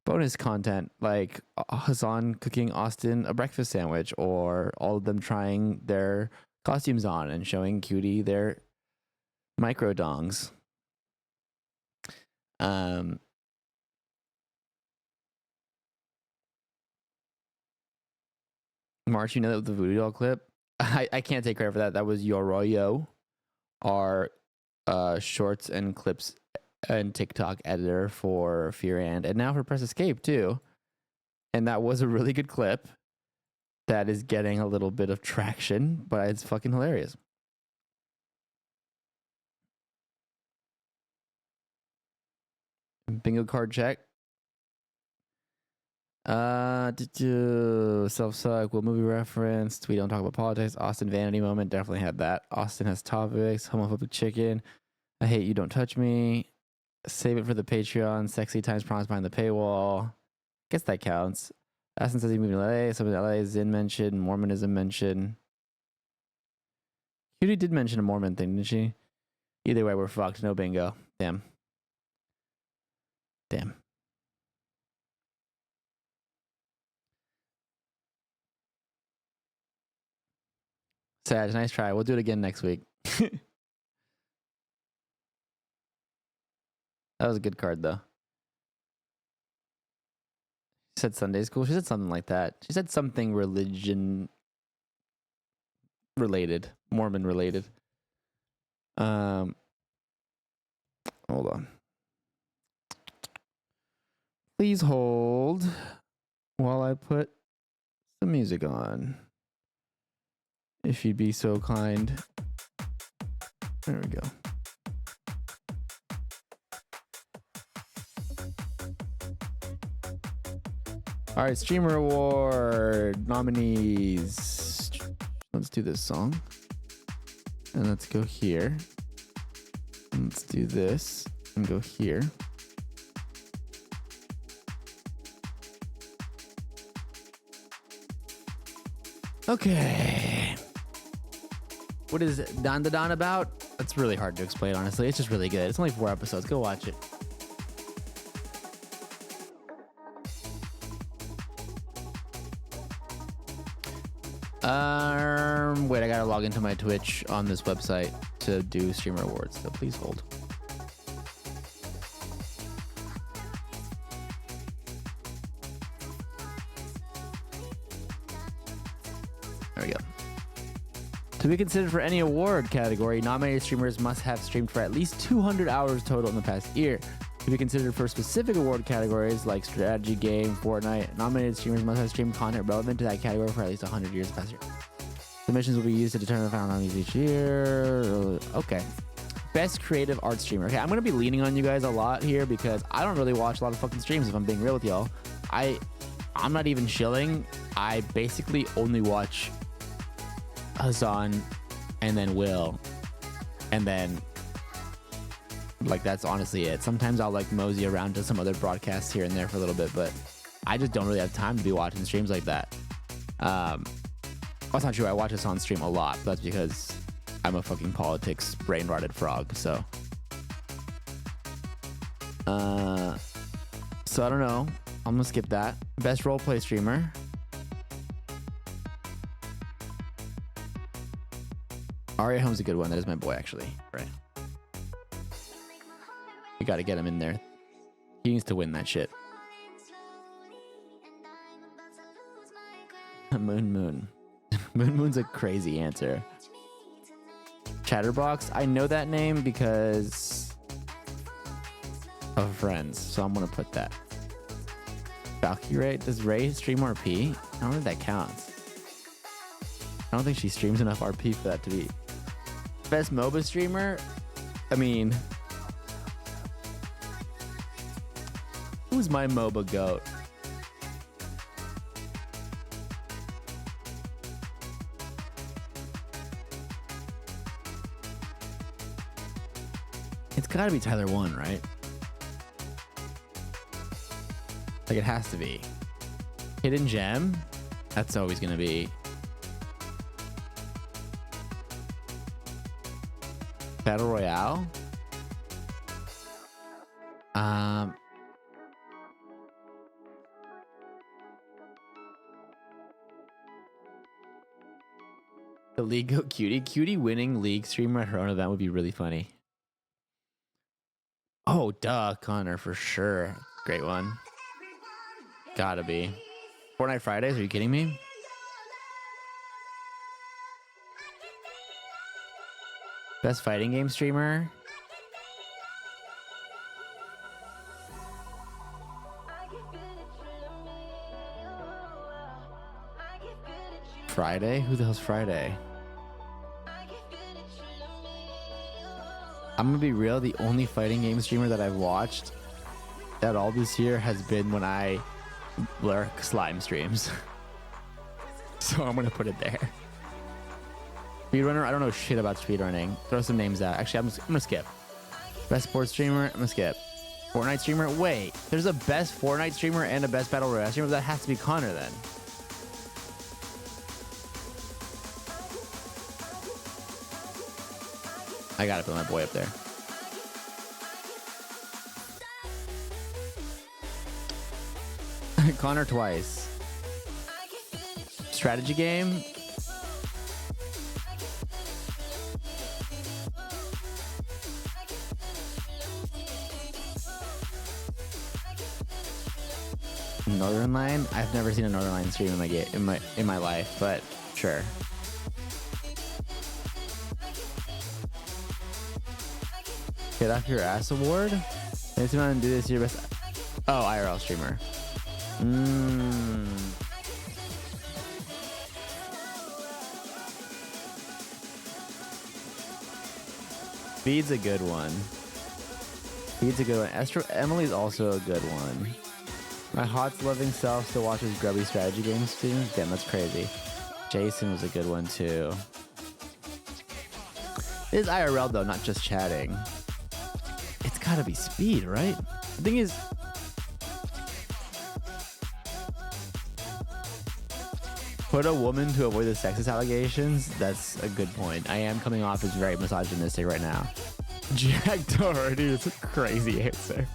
bonus content like Hassan cooking Austin a breakfast sandwich, or all of them trying their costumes on and showing Cutie their micro dongs. March, you know that the Voodoo Doll clip? I can't take credit for that. That was Yoroyo, our shorts and clips and TikTok editor for Fear and now for Press Escape too. And that was a really good clip that is getting a little bit of traction, but it's fucking hilarious. Bingo card check. Self-suck, will movie reference, tweet don't talk about politics, Austin vanity moment, definitely had that. Austin has topics, homophobic chicken, I hate you, don't touch me, save it for the Patreon, sexy times promise behind the paywall, guess that counts. Austin says he moved to LA, some of LA, Zin mentioned, Mormonism mentioned. Cutie did mention a Mormon thing, didn't she? Either way, we're fucked, no bingo. Damn. Sad, nice try. We'll do it again next week. That was a good card, though. She said Sunday school. She said something like that. She said something religion related, Mormon related. Hold on. Please hold while I put some music on. If you'd be so kind. There we go. All right, Streamer Award nominees. Let's do this song. And let's go here. And let's do this and go here. Okay. What is Don the Don about? It's really hard to explain, honestly. It's just really good. It's only 4 episodes. Go watch it. Wait, I gotta log into my Twitch on this website to do Streamer Awards, so please hold. There we go. To be considered for any award category, nominated streamers must have streamed for at least 200 hours total in the past year. To be considered for specific award categories like strategy game, Fortnite, nominated streamers must have streamed content relevant to that category for at least 100 years the past year. Submissions will be used to determine the final nominees each year. Okay. Best creative art streamer. Okay, I'm going to be leaning on you guys a lot here because I don't really watch a lot of fucking streams, if I'm being real with y'all. I'm not even shilling. I basically only watch Hassan and then Will. And then, like, that's honestly it. Sometimes I'll, like, mosey around to some other broadcasts here and there for a little bit, but I just don't really have time to be watching streams like that. That's not true. I watch Hassan stream a lot, but that's because I'm a fucking politics brain-rotted frog, so. So I don't know. I'm gonna skip that. Best roleplay streamer. Aria Home's a good one. That is my boy, actually. Right. We gotta get him in there. He needs to win that shit. Moon. Moon's a crazy answer. Chatterbox. I know that name because of friends, so I'm gonna put that. Valkyrie. Does Ray stream RP? I don't think that counts. I don't think she streams enough RP for that to be. Best MOBA streamer? I mean, who's my MOBA goat? gotta be Tyler 1, right? Like it has to be. Hidden Gem? That's always gonna be. Battle Royale? The League Go Cutie. Cutie winning League streamer at her own event would be really funny. Oh, duh, Connor, for sure. Great one. Gotta be. Fortnite Fridays? Are you kidding me? Best fighting game streamer? Friday? Who the hell's Friday? I'm gonna be real, the only fighting game streamer that I've watched at all this year has been when I lurk slime streams. So I'm gonna put it there. Speedrunner, I don't know shit about speedrunning. Throw some names out. Actually, I'm gonna skip. Best sports streamer, I'm gonna skip. Fortnite streamer, wait. There's a best Fortnite streamer and a best Battle Royale streamer? That has to be Connor then. I gotta put my boy up there. Connor twice. Strategy game? Northern Line? I've never seen a Northern Line stream in my life, but sure. Get off your ass award? Next time I do this, your best. Oh, IRL streamer. Speed's a good one. Speed's a good one. Emily's also a good one. My hot's loving self still watches grubby strategy games streams. Damn, that's crazy. Jason was a good one too. It is IRL though, not just chatting. It's gotta be Speed, right? The thing is, put a woman to avoid the sexist allegations. That's a good point. I am coming off as very misogynistic right now. Jack Doherty is a crazy answer.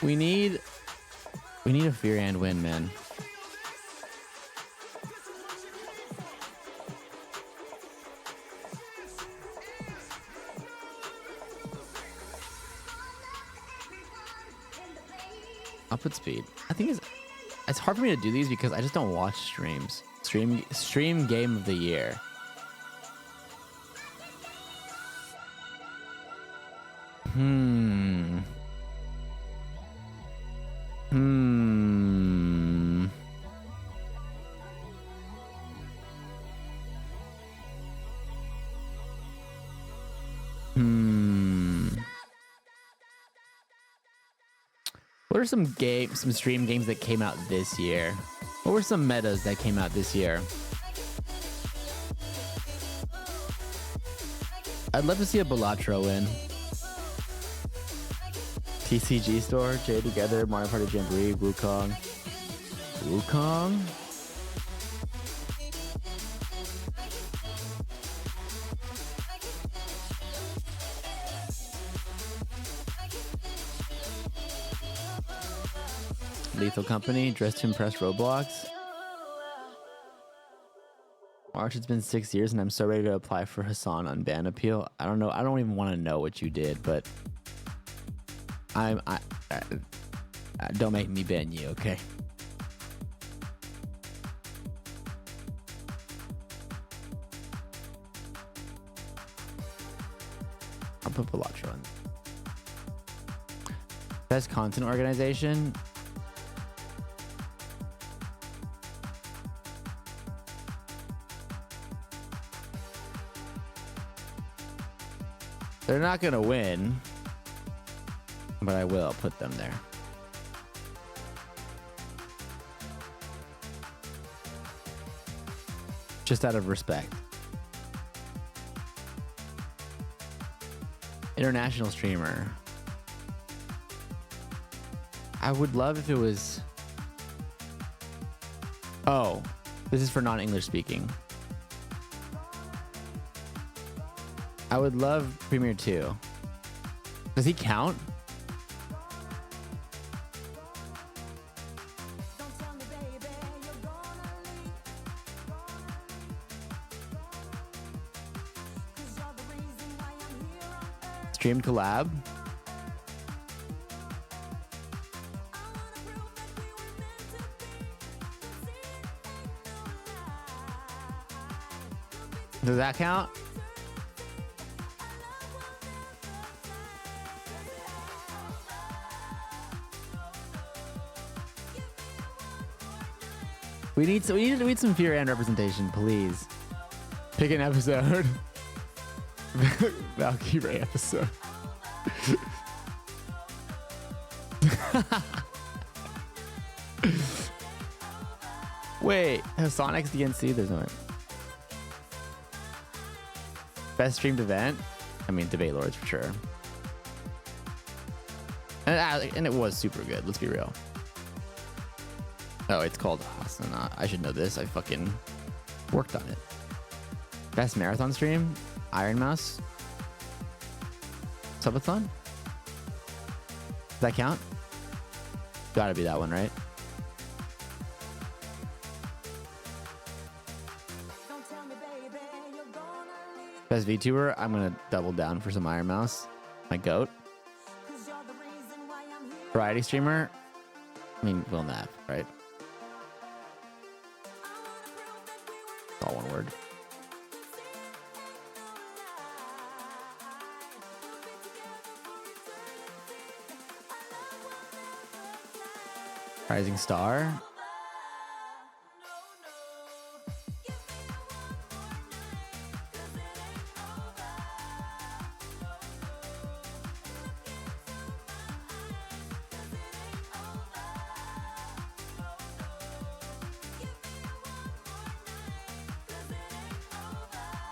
We need a Fear and win, man. I'll put Speed. I think it's hard for me to do these because I just don't watch streams. Stream game of the year. What are some stream games that came out this year? What were some metas that came out this year? I'd love to see a Balatro win. TCG Store, J Together, Mario Party Jamboree, Wukong. Wukong? Lethal Company, Dressed to Impress Roblox. March, it's been 6 years and I'm so ready to apply for Hassan on ban appeal. I don't know. I don't even want to know what you did, but don't make me ban you, okay? I'll put Balatro on. Best content organization. They're not gonna win, but I will put them there. Just out of respect. International streamer. I would love if it was. Oh, this is for non-English speaking. I would love Premiere 2. Does he count? Stream collab. Does that count? We need some Fear representation, please. Pick an episode. Valkyrie episode. Wait, Hassan X DNC? There's no way. Best streamed event? I mean, Debate Lords for sure. And it was super good, let's be real. Oh, it's called Hassan. I should know this. I fucking worked on it. Best marathon stream? Iron Mouse? Subathon? Does that count? Gotta be that one, right? Best VTuber? I'm gonna double down for some Iron Mouse. My goat. Variety streamer? I mean, Will Nap, right? All one word. Rising Star.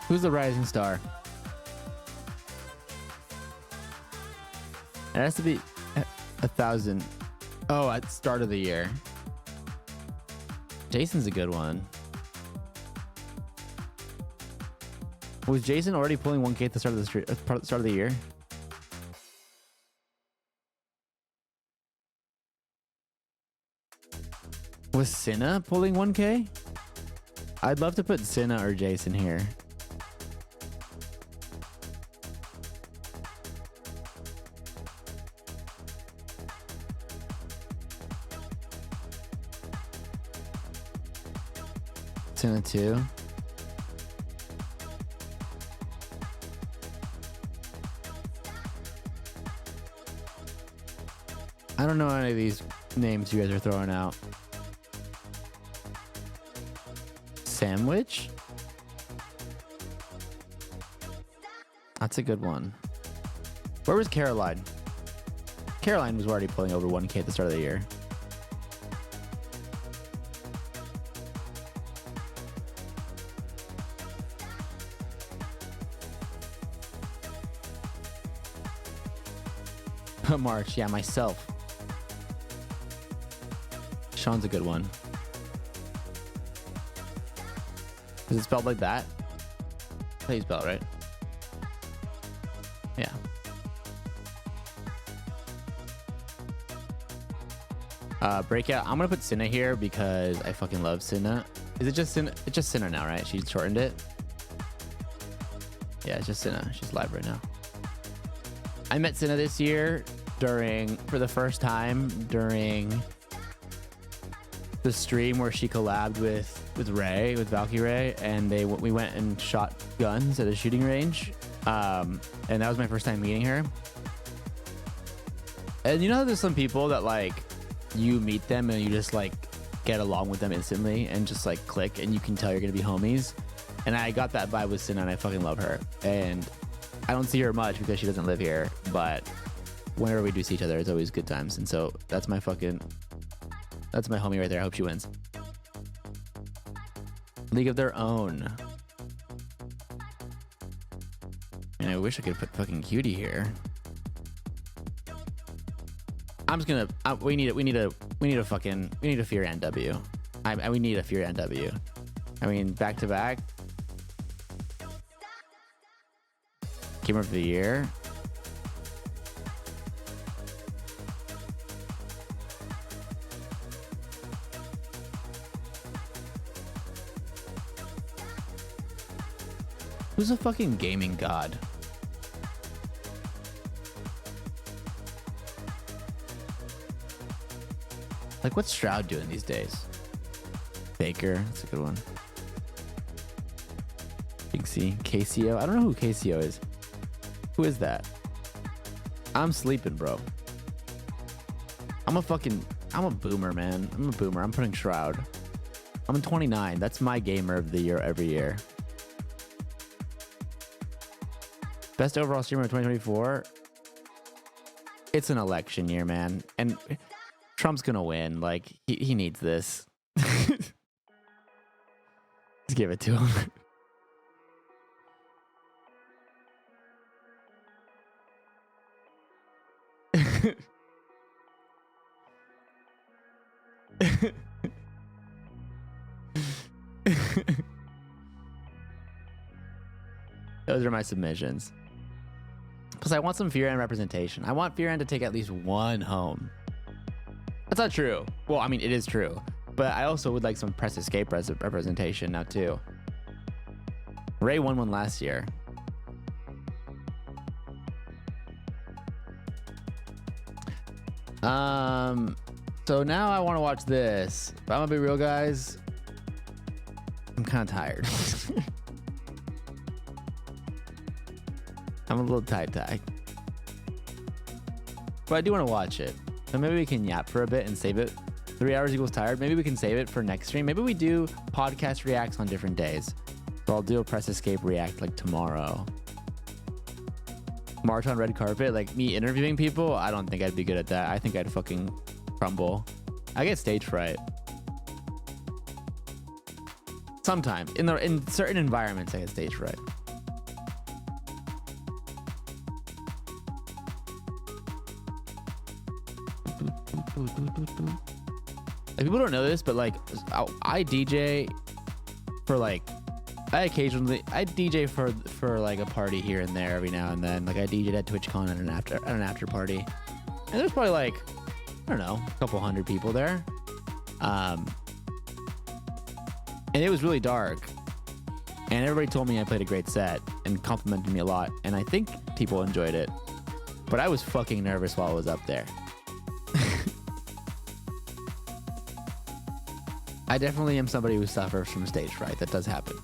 Who's the Rising Star? It has to be 1,000. Oh, at start of the year. Jason's a good one. Was Jason already pulling 1K at the start of the year? Was Cinna pulling 1K? I'd love to put Cinna or Jason here. Cinna 2. I don't know any of these names you guys are throwing out. Sandwich? That's a good one. Where was Caroline? Caroline was already pulling over 1K at the start of the year. March, yeah, myself. Sean's a good one. Is it spelled like that? That's how you spell it, right? Yeah. Breakout. I'm gonna put Cinna here because I fucking love Cinna. Is it just Cinna? It's just Cinna now, right? She shortened it. Yeah, it's just Cinna. She's live right now. I met Cinna this year for the first time during the stream where she collabed with Valkyrie, and we went and shot guns at a shooting range. And that was my first time meeting her. And you know how there's some people that like you meet them and you just like get along with them instantly and just like click and you can tell you're gonna be homies. And I got that vibe with Cinna and I fucking love her. And I don't see her much because she doesn't live here, but whenever we do see each other, it's always good times. And so that's my homie right there. I hope she wins. League of Their Own. And I wish I could put fucking Cutie here. I'm just gonna. We need a Fear NW. We need a Fear NW. I mean, back to back. Gamer of the Year. Who's a fucking gaming god? Like, what's Stroud doing these days? Baker, that's a good one. Big C, KCO. I don't know who KCO is. Who is that? I'm sleeping, bro. I'm a boomer, man. I'm a boomer. I'm putting Shroud. I'm 29. That's my gamer of the year every year. Best overall streamer of 2024. It's an election year, man. And Trump's gonna win. Like, he needs this. Just give it to him. Those are my submissions. Plus, I want some Fearan representation. I want Fearan to take at least one home. That's not true. Well, I mean, it is true. But I also would like some Press Escape representation now, too. Ray won one last year. So now I want to watch this. But I'm gonna be real, guys. I'm kind of tired. I'm a little tie-tie. But I do want to watch it. So maybe we can yap for a bit and save it. 3 hours equals tired. Maybe we can save it for next stream. Maybe we do podcast reacts on different days. So I'll do a Press Escape react like tomorrow. March on red carpet, like me interviewing people, I don't think I'd be good at that. I think I'd fucking crumble. I get stage fright. Sometimes. In certain environments, I get stage fright. Like, people don't know this, but like I DJ for like I DJ for like a party here and there every now and then. Like I DJ'd at TwitchCon at an after party, and there's probably like, I don't know, a couple hundred people there, and it was really dark, and everybody told me I played a great set and complimented me a lot, and I think people enjoyed it, but I was fucking nervous while I was up there. I definitely am somebody who suffers from stage fright. That does happen.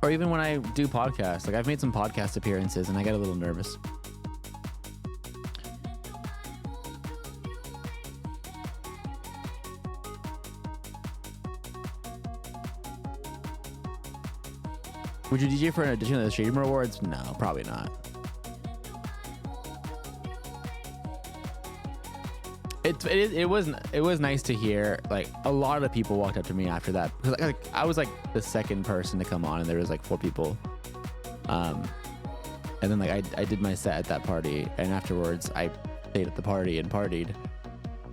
Or even when I do podcasts, like I've made some podcast appearances and I get a little nervous. Would you DJ for an edition of the Streamer Awards? No, probably not. It was nice to hear. Like a lot of people walked up to me after that because like, I was like the second person to come on, and there was like 4 people. And then like I did my set at that party, and afterwards I stayed at the party and partied,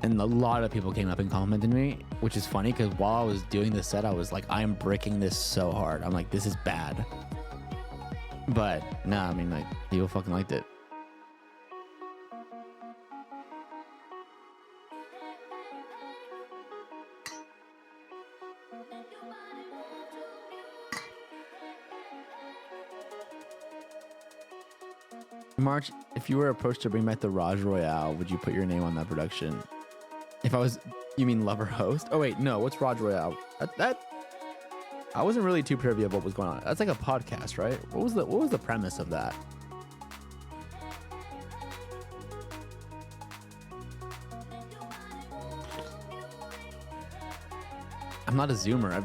and a lot of people came up and complimented me, which is funny because while I was doing the set, I was like, I am bricking this so hard. I'm like, this is bad. But no, I mean, like people fucking liked it. March, if you were approached to bring back the Raj Royale, would you put your name on that production? If I was, you mean lover host? Oh wait, no. What's Raj Royale? That I wasn't really too privy of what was going on. That's like a podcast, right? What was the premise of that? I'm not a Zoomer.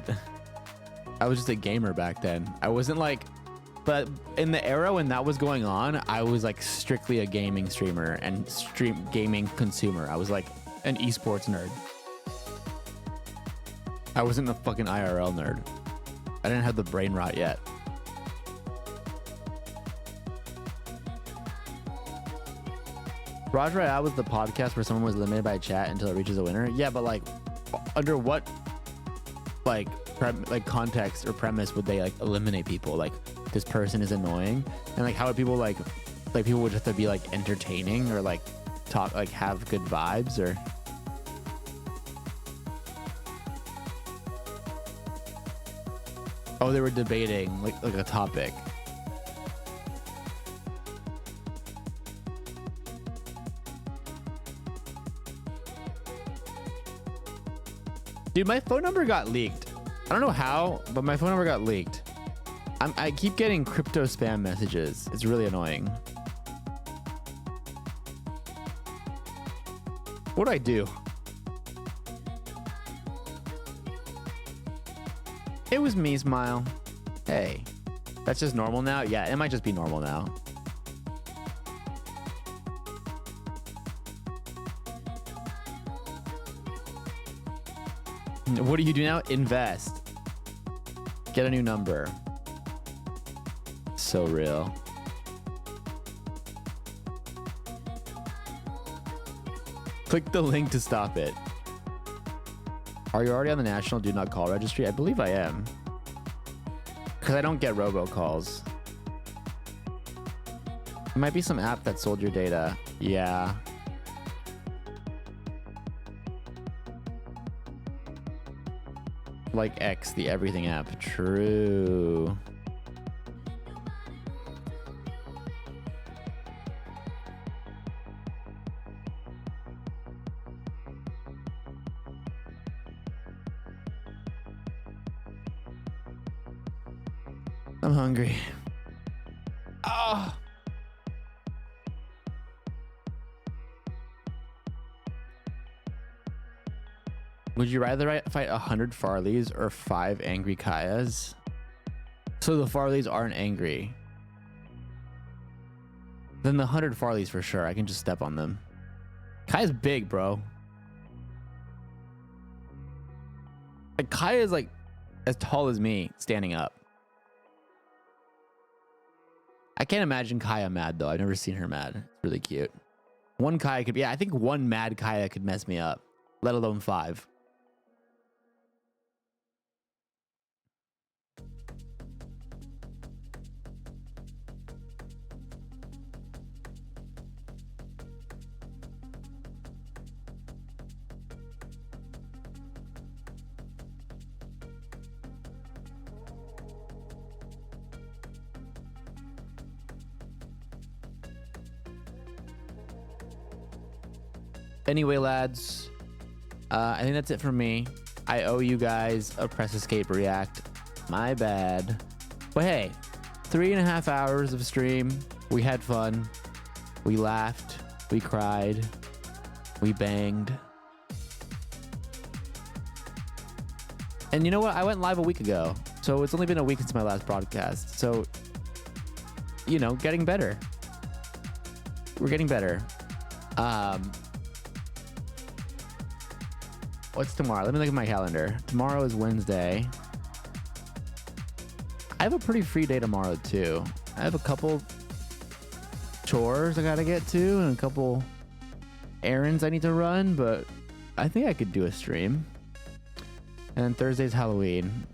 I was just a gamer back then. I wasn't like But in the era when that was going on, I was like strictly a gaming streamer and gaming consumer. I was like an esports nerd. I wasn't a fucking IRL nerd. I didn't have the brain rot yet. Raj Royale was the podcast where someone was eliminated by a chat until it reaches a winner. Yeah, but like, under what like context or premise would they like eliminate people? Like, this person is annoying, and like, how would people like people would have to be like entertaining or like talk, like have good vibes, or oh, they were debating like a topic. Dude, my phone number got leaked. I don't know how, but my phone number got leaked. I keep getting crypto spam messages. It's really annoying. What do I do? It was me, Smile. Hey, that's just normal now? Yeah, it might just be normal now. What do you do now? Invest. Get a new number. So real. Click the link to stop it. Are you already on the National Do Not Call Registry? I believe I am. Because I don't get robocalls. It might be some app that sold your data. Yeah. Like X, the everything app. True. I'm hungry. Oh. Would you rather fight 100 Farleys or 5 angry Kayas? So the Farleys aren't angry. Then the 100 Farleys for sure. I can just step on them. Kaya's big, bro. Like, Kaya is like as tall as me standing up. I can't imagine Kaya mad though. I've never seen her mad. It's really cute. One Kaya could be, yeah, I think one mad Kaya could mess me up, let alone 5. Anyway, lads, I think that's it for me. I owe you guys a Press Escape React. My bad. But hey, 3.5 hours of stream. We had fun. We laughed. We cried. We banged. And you know what? I went live a week ago. So it's only been a week since my last broadcast. So, you know, getting better. We're getting better. What's tomorrow? Let me look at my calendar. Tomorrow is Wednesday. I have a pretty free day tomorrow too. I have a couple chores I gotta get to and a couple errands I need to run, but I think I could do a stream. And then Thursday's Halloween.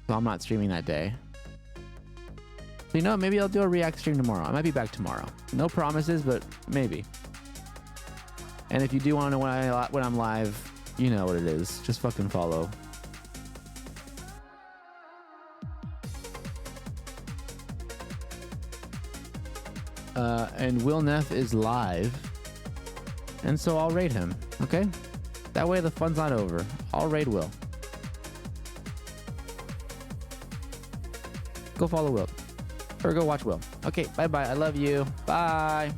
So I'm not streaming that day. So you know what? Maybe I'll do a React stream tomorrow. I might be back tomorrow. No promises, but maybe. And if you do want to know when I'm live, you know what it is. Just fucking follow. And Will Neff is live. And so I'll raid him, okay? That way the fun's not over. I'll raid Will. Go follow Will. Or go watch Will. Okay, bye-bye. I love you. Bye.